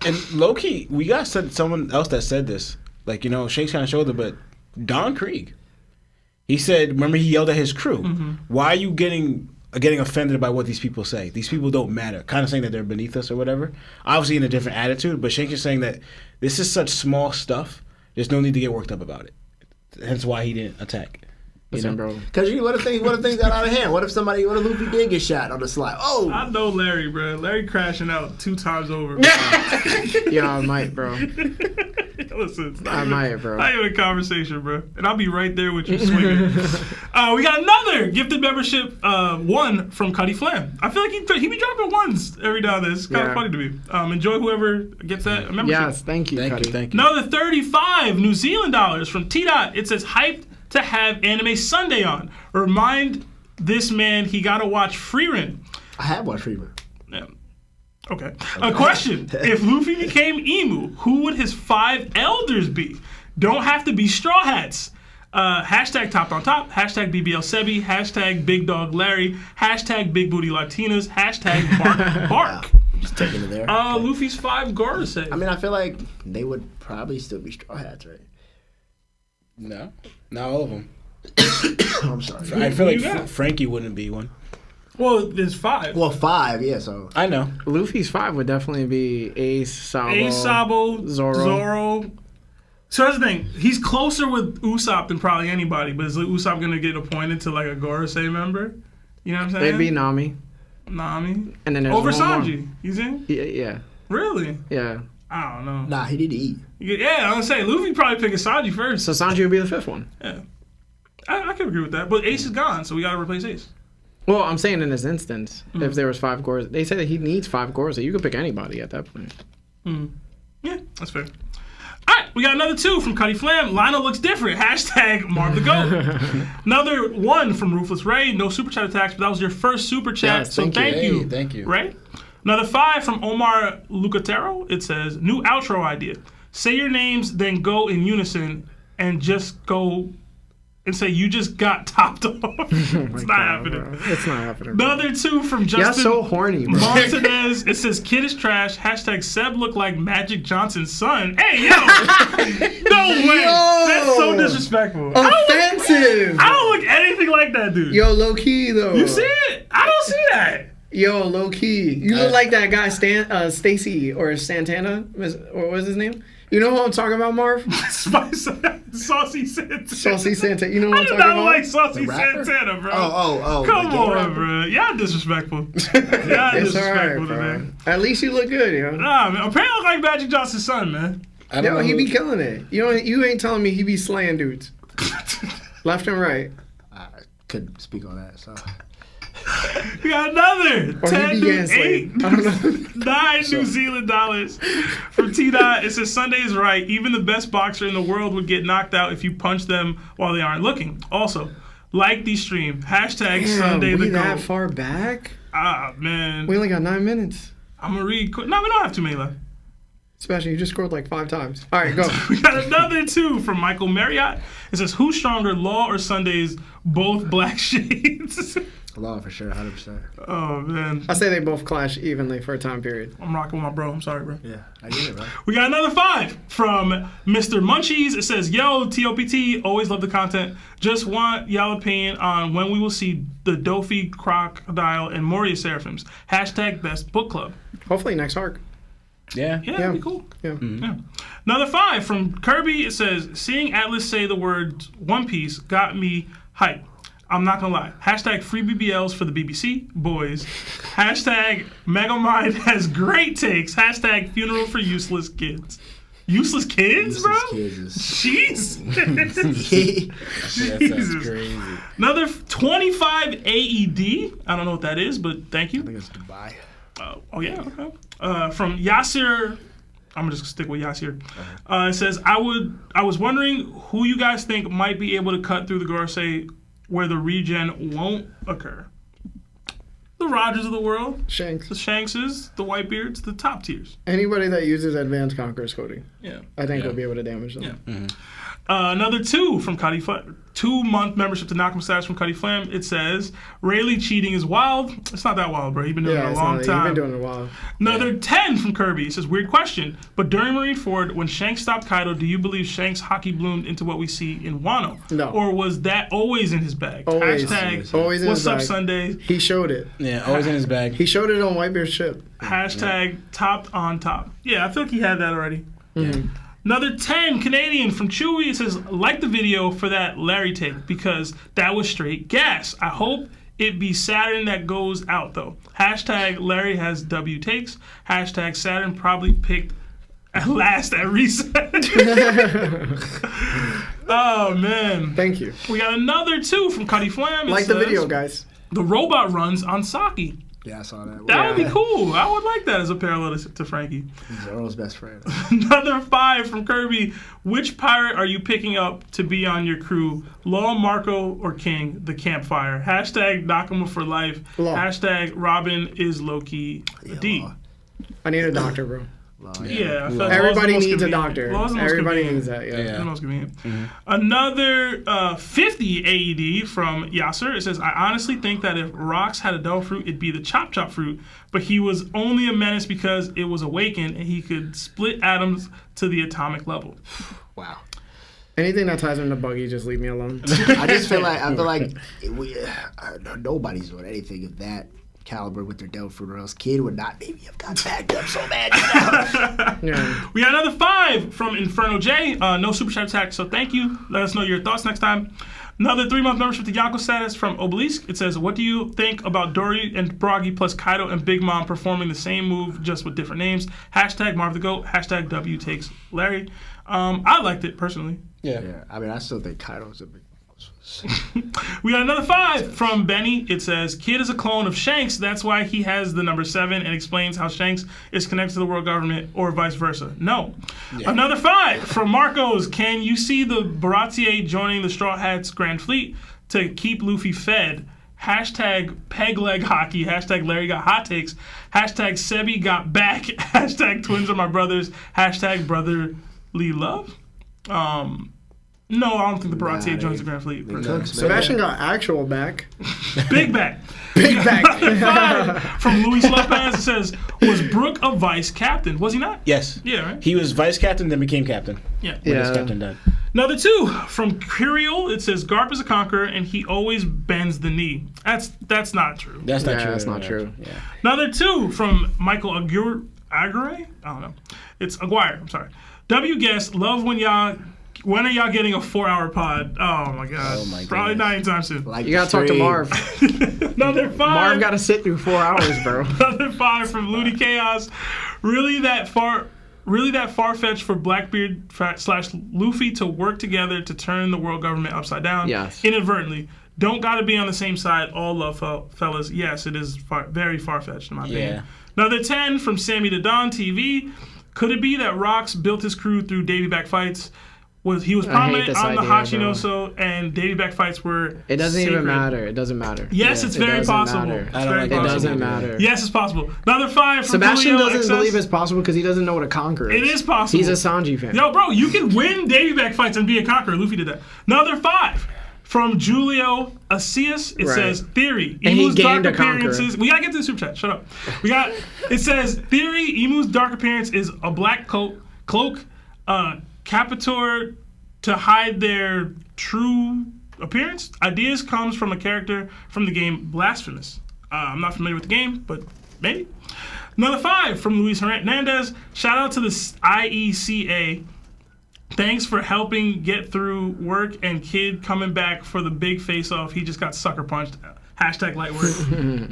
and low key, we got someone else that said this. Like, you know, Shanks kind of showed it, but Don Krieg. He said, remember he yelled at his crew, why are you getting offended by what these people say? These people don't matter. Kind of saying that they're beneath us or whatever. Obviously in a different attitude, but Shanks is saying that this is such small stuff, there's no need to get worked up about it. Hence why he didn't attack. Listen, bro. Because what if things got out of hand? What if Luffy did get shot on the slide? Oh, I know Larry, bro. Larry crashing out 2 times over. Yeah, I might, bro. Listen, I might, bro. Not even a conversation, bro. And I'll be right there with you swinging. We got another gifted membership, one from Cuddy Flam. I feel like he be dropping ones every now and then. It's kind of funny to me. Enjoy whoever gets that membership. Yes, thank you, Cuddy. Thank you. Another 35 New Zealand dollars from T-Dot. It says, hyped to have Anime Sunday on. Remind this man he gotta watch Frieren. I have watched Reaver. Yeah. Okay. A question. If Luffy became Emu, who would his 5 elders be? Don't have to be Straw Hats. Hashtag Top on Top. Hashtag BBL Sebi. Hashtag Big Dog Larry. Hashtag Big Booty Latinas. Hashtag Bark Bark. Just taking it there. Luffy's 5 Gorosei. I mean, I feel like they would probably still be Straw Hats, right? No, not all of them. I'm sorry. I feel you like got? Frankie wouldn't be one. Well, there's 5. Well, 5, yeah. So I know. Luffy's 5 would definitely be Ace, Sabo, Ace, Sabo, Zoro. So that's the thing. He's closer with Usopp than probably anybody, but is Usopp going to get appointed to like a Gorosei member? You know what I'm saying? They'd be Nami. Nami. And then there's Over one more. Sanji. You see? Yeah. Really? Yeah. I don't know. nah, he need to eat. Yeah, I was gonna say Luffy probably picking Sanji first. So Sanji would be the 5th one. Yeah, I can agree with that. But Ace is gone, so we gotta replace Ace. Well, I'm saying in this instance, if there was 5 Gores, they say that he needs 5 Gores. So you could pick anybody at that point. Yeah, that's fair. All right, we got another 2 from Cuddy Flam. Lionel looks different. Hashtag Marv the Goat. Another 1 from Ruthless Ray. No super chat attacks, but that was your first super chat. Yes, so thank you. thank you. Thank you. Ray. Another 5 from Omar Lucatero. It says, new outro idea. Say your names, then go in unison, and just go and say you just got topped off. It's not happening. Bro. It's not happening. Bro. Another 2 from Justin You're so horny, bro. Martinez. It says, kid is trash. Hashtag Seb look like Magic Johnson's son. Hey, yo. No way. That's so disrespectful. Offensive. I don't look anything like that dude. Yo, low key though. You see it? I don't see that. Yo, low key. You look like that guy Stacy or Santana, or what's his name? You know who I'm talking about, Marv? Saucy Santana. Saucy Santana. You know what I I'm do talking not about? like Saucy The rapper? Santana, bro. Oh. Come the gay on, rapper? bro. Y'all disrespectful. Y'all It's alright, disrespectful bro. today. At least you look good, yo. Nah, man. Apparently I look like Magic Johnson's son, man. I don't Yo, know he who- be killing it. You ain't telling me he be slaying dudes. Left and right. I couldn't speak on that. So We got another Or 10 he to began 8, slaying. I don't know. 9 New Zealand dollars from T-Dot. It says Sunday is right. Even the best boxer in the world would get knocked out if you punch them while they aren't looking. Also, like the stream. Hashtag Damn, Sunday we the that GOAT. far back? Ah, man. We only got 9 minutes. I'm going to read quick. No, we don't have too many left. Sebastian, you just scored like 5 times. All right, go. We got another 2 from Michael Marriott. It says, who's stronger, Law or Sundays? Both black shades. Law for sure, 100%. Oh, man. I say they both clash evenly for a time period. I'm rocking with my bro. I'm sorry, bro. Yeah, I get it, bro. We got another 5 from Mr. Munchies. It says, yo, TOPT, always love the content. Just want y'all opinion on when we will see the Dofi, Crocodile, and Moria Seraphims. Hashtag best book club. Hopefully next arc. Yeah. Yeah, that'd be cool. Yeah. Yeah. Another 5 from Kirby. It says, seeing Atlas say the words One Piece got me hyped. I'm not gonna lie. Hashtag free BBLs for the BBC boys. Hashtag Megamind has great takes. Hashtag funeral for useless kids. Useless kids, bro? Kids is- Jeez. That sounds crazy. Another 25 AED. I don't know what that is, but thank I you. think it's Dubai. Oh, yeah. Okay. From Yasser. I'm gonna just stick with Yasser. It says, I was wondering who you guys think might be able to cut through the Gorosei where the regen won't occur. The Rogers of the world, Shanks. the Shankses, the Whitebeards, the top tiers. Anybody that uses advanced Conqueror's coding, Yeah. I think will be able to damage them. Yeah. Another 2 from Cuddy Flam. 2-month membership to Nakama status from Cuddy Flam. It says, Rayleigh cheating is wild. It's not that wild, bro. You've been doing it a it's long not- time. You've been doing it a while. Another 10 from Kirby. It says, weird question, but during Marineford, when Shanks stopped Kaido, do you believe Shanks hockey bloomed into what we see in Wano? No. Or was that always in his bag? Always. Hashtag, Always in what's his up, bag. Sundays? He showed it. Yeah, always in his bag. He showed it on Whitebeard's ship. Hashtag topped on top. Yeah, I feel like he had that already. Mm-hmm. Another 10 Canadian from Chewy. It says, like the video for that Larry take because that was straight gas. I hope it be Saturn that goes out though. Hashtag Larry has W takes. Hashtag Saturn probably picked at last at reset. Oh man. Thank you. We got another 2 from Cuddy Flam. It Like the says, video, guys. The robot runs on Saki. Yeah, I saw that. That would be cool. I would like that as a parallel to Frankie. He's Earl's best friend. Another 5 from Kirby. Which pirate are you picking up to be on your crew? Law, Marco, or King? The campfire. Hashtag Nakama for life. Law. Hashtag Robin is low-key a D. Law. I need a doctor, bro. Yeah. I feel like Everybody Law's the most needs a convenient. doctor. Law's the most Everybody convenient. needs that, yeah. The most convenient. Another 50 AED from Yasser. It says, I honestly think that if rocks had a devil fruit, it'd be the chop chop fruit, but he was only a menace because it was awakened and he could split atoms to the atomic level. Wow. Anything that ties him to Buggy, just leave me alone. I just feel like nobody's doing anything of that caliber with their devil fruit, or else Kid would not maybe have got backed up so bad. Yeah. We got another 5 from Inferno J. No super chat attack, so thank you. Let us know your thoughts next time. Another 3-month membership to Yonko status from Obelisk. It says, what do you think about Dory and Bragi plus Kaido and Big Mom performing the same move just with different names? Hashtag Marv the Goat. Hashtag W takes Larry. I liked it personally. Yeah, I mean, I still think Kaido's a big. We got another 5 from Benny. It says, Kid is a clone of Shanks. That's why he has the number 7 and explains how Shanks is connected to the world government or vice versa. No. Yeah. Another 5 from Marcos. Can you see the Baratier joining the Straw Hats Grand Fleet to keep Luffy fed? Hashtag peg leg hockey. Hashtag Larry got hot takes. Hashtag Sebi got back. Hashtag twins are my brothers. Hashtag brotherly love. No, I don't think the Baratier joins the Grand Fleet. Sebastian got actual back. Big back. Big back. 5 from Luis Lopez. It says, was Brook a vice captain? Was he not? Yes. Yeah, right? He was vice captain, then became captain. Yeah. When his captain died. Another 2 from Curiel. It says, Garp is a conqueror and he always bends the knee. That's not true. That's not true. That's not true. Yeah. Another 2 from Michael Aguirre? I don't know. It's Aguirre. I'm sorry. W guest, love when are y'all getting a 4-hour pod? Oh my god. Oh my Probably not anytime soon. Like You gotta talk to Marv. Another 5. Marv gotta sit through 4 hours, bro. Another 5 from Looney Chaos. Really that far-fetched for Blackbeard / Luffy to work together to turn the world government upside down? Yes. Inadvertently. Don't gotta be on the same side. All love, fellas. Yes, it is very far-fetched in my opinion. Another 10 from Sammy the Don TV. Could it be that Rocks built his crew through Davy back fights? he was I hate prominent this on the idea, ʟSōʀʟYō, and dating back fights were. It doesn't even sacred. matter. It doesn't matter. Yes, it's very doesn't possible. matter. It's I don't very like it. It possible. doesn't matter. Yes, it's possible. Another 5 from Sebastian Julio doesn't XS. believe it's possible because he doesn't know what a conqueror is. It is possible. He's a Sanji fan. Yo, bro, you can win dating back fights and be a conqueror. Luffy did that. Another 5 from Julio Asias. It Right. says theory. And he Emu's dark gained a conqueror. appearances. We gotta get to the super chat. Shut up. It says theory. Emu's dark appearance is a black cloak, capitor to hide their true appearance. Ideas comes from a character from the game Blasphemous. I'm not familiar with the game, but maybe. Another 5 from Luis Hernandez. Shout out to the IECA. Thanks for helping get through work and kid coming back for the big face-off. He just got sucker punched. Hashtag light work.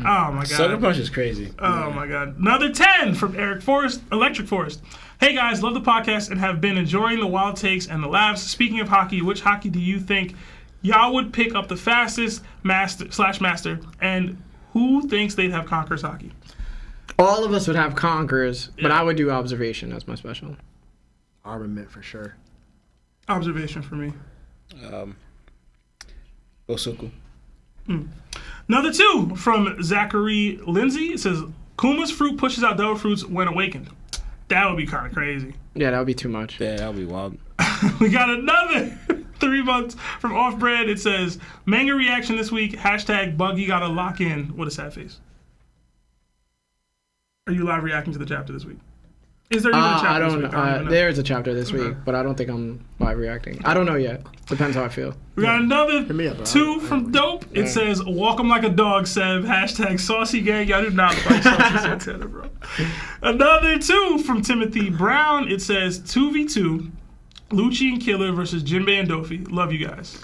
Oh my god. Sucker Punch is crazy. Oh my god. Another 10 from Electric Forest. Hey guys, love the podcast and have been enjoying the wild takes and the laughs. Speaking of hockey, which hockey do you think y'all would pick up the fastest master, and who thinks they'd have Conquerors hockey? All of us would have conquerors, but I would do observation as my special. Armament for sure. Observation for me. Osoku. Another 2 from Zachary Lindsay. It says, Kuma's fruit pushes out devil fruits when awakened. That would be kind of crazy. Yeah, that would be too much. Yeah, that'll be wild. We got another 3 months from Off Bread. It says, manga reaction this week. Hashtag Buggy gotta lock in. What a sad face. Are you live reacting to the chapter this week? Is there even a chapter I this don't week? know. Even know. There is a chapter this week, but I don't think I'm live reacting. I don't know yet. Depends how I feel. We got another me up, bro. 2 from Dope. It says, walk 'em like a dog, Seb. Hashtag saucy gang. Y'all do not like saucy Santana, bro. Another 2 from Timothy Brown. It says 2v2, Lucci and Killer versus Jinbei and Dofi. Love you guys.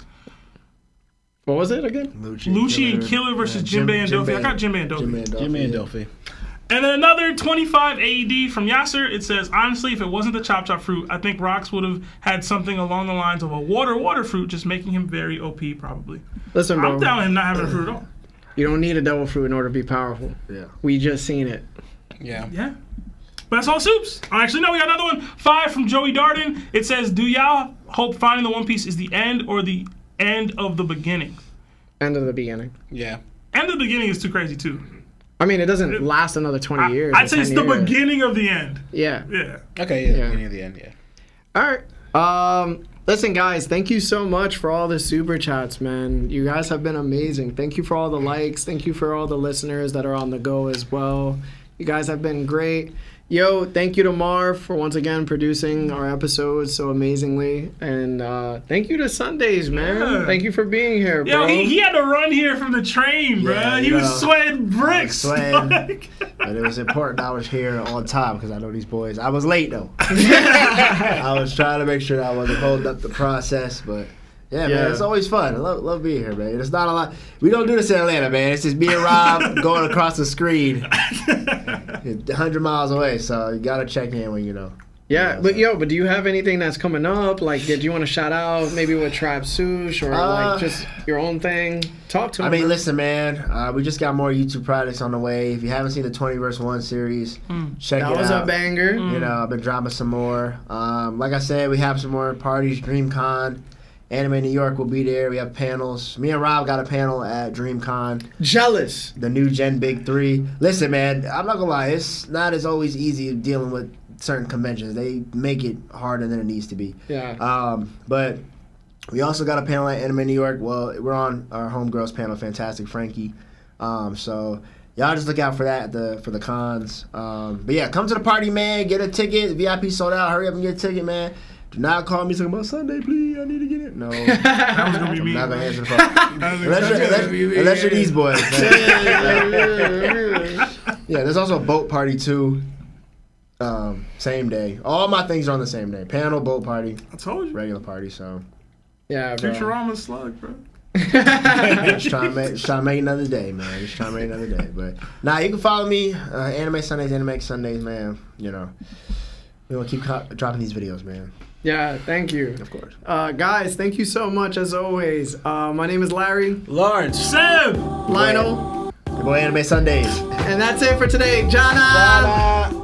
What was it again? Lucci and Killer versus Jinbei and Dofi. I got Jinbei and Dofi. Jimmy and Delphi. And then another 25 AED from Yasser. It says, honestly, if it wasn't the Chop Chop fruit, I think Rox would have had something along the lines of a water fruit, just making him very OP, probably. Listen, bro. I'm down with him not having a fruit at all. You don't need a devil fruit in order to be powerful. Yeah. We just seen it. Yeah. Yeah. But that's all soups. Actually, no, we got another one. 5 from Joey Darden. It says, do y'all hope finding the One Piece is the end or the end of the beginning? End of the beginning. Yeah. End of the beginning is too crazy, too. I mean, it doesn't last another 20 years. I'd or say 10 it's the years. beginning of the end. Yeah. Yeah. Okay, yeah. Yeah. Beginning of the end, yeah. All right. Listen, guys, thank you so much for all the super chats, man. You guys have been amazing. Thank you for all the likes. Thank you for all the listeners that are on the go as well. You guys have been great. Yo, thank you to Marv for once again producing our episodes so amazingly. And thank you to Sundays, man. Yeah. Thank you for being here, bro. Yo, he had to run here from the train, bro. Yeah, He you was know, sweating bricks. sweating. But it was important I was here on time because I know these boys. I was late, though. I was trying to make sure that I wasn't holding up the process, but... Yeah, man, it's always fun. I love being here, man. It's not a lot. We don't do this in Atlanta, man. It's just me and Rob going across the screen 100 miles away, so you got to check in when you know. Yeah, but do you have anything that's coming up? Like, did you want to shout out maybe with Tribe Sush or like just your own thing? Talk to me. I mean, listen, man. We just got more YouTube projects on the way. If you haven't seen the 20 vs. 1 series, check it out. That was a banger. You know, I've been dropping some more. Like I said, we have some more parties. DreamCon, Anime New York will be there. We have panels. Me and Rob got a panel at DreamCon. Jealous. The new Gen Big 3. Listen, man, I'm not gonna lie. It's not as always easy dealing with certain conventions. They make it harder than it needs to be. Yeah. But we also got a panel at Anime New York. Well, we're on our homegirls panel, Fantastic Frankie. So y'all just look out for that for the cons. But yeah, come to the party, man. Get a ticket. VIP sold out. Hurry up and get a ticket, man. Do not call me talking about Sunday, please. I need to get it. No. That was going to be me. I'm not going to answer the phone. Unless you're these boys. Yeah, there's also a boat party, too. Same day. All my things are on the same day. Panel, boat party, I told you. regular party, so. Yeah, bro. Futurama's slug, bro. Just trying to make another day, man. Just trying to make another day. But, you can follow me. Anime Sundays, Anime Sundays, man. You know. We want to keep dropping these videos, man. Yeah, thank you. Of course. Guys, thank you so much as always. My name is Larry. Lawrence. Seb! Lionel. Your boy Anime Sundays. And that's it for today. Jana!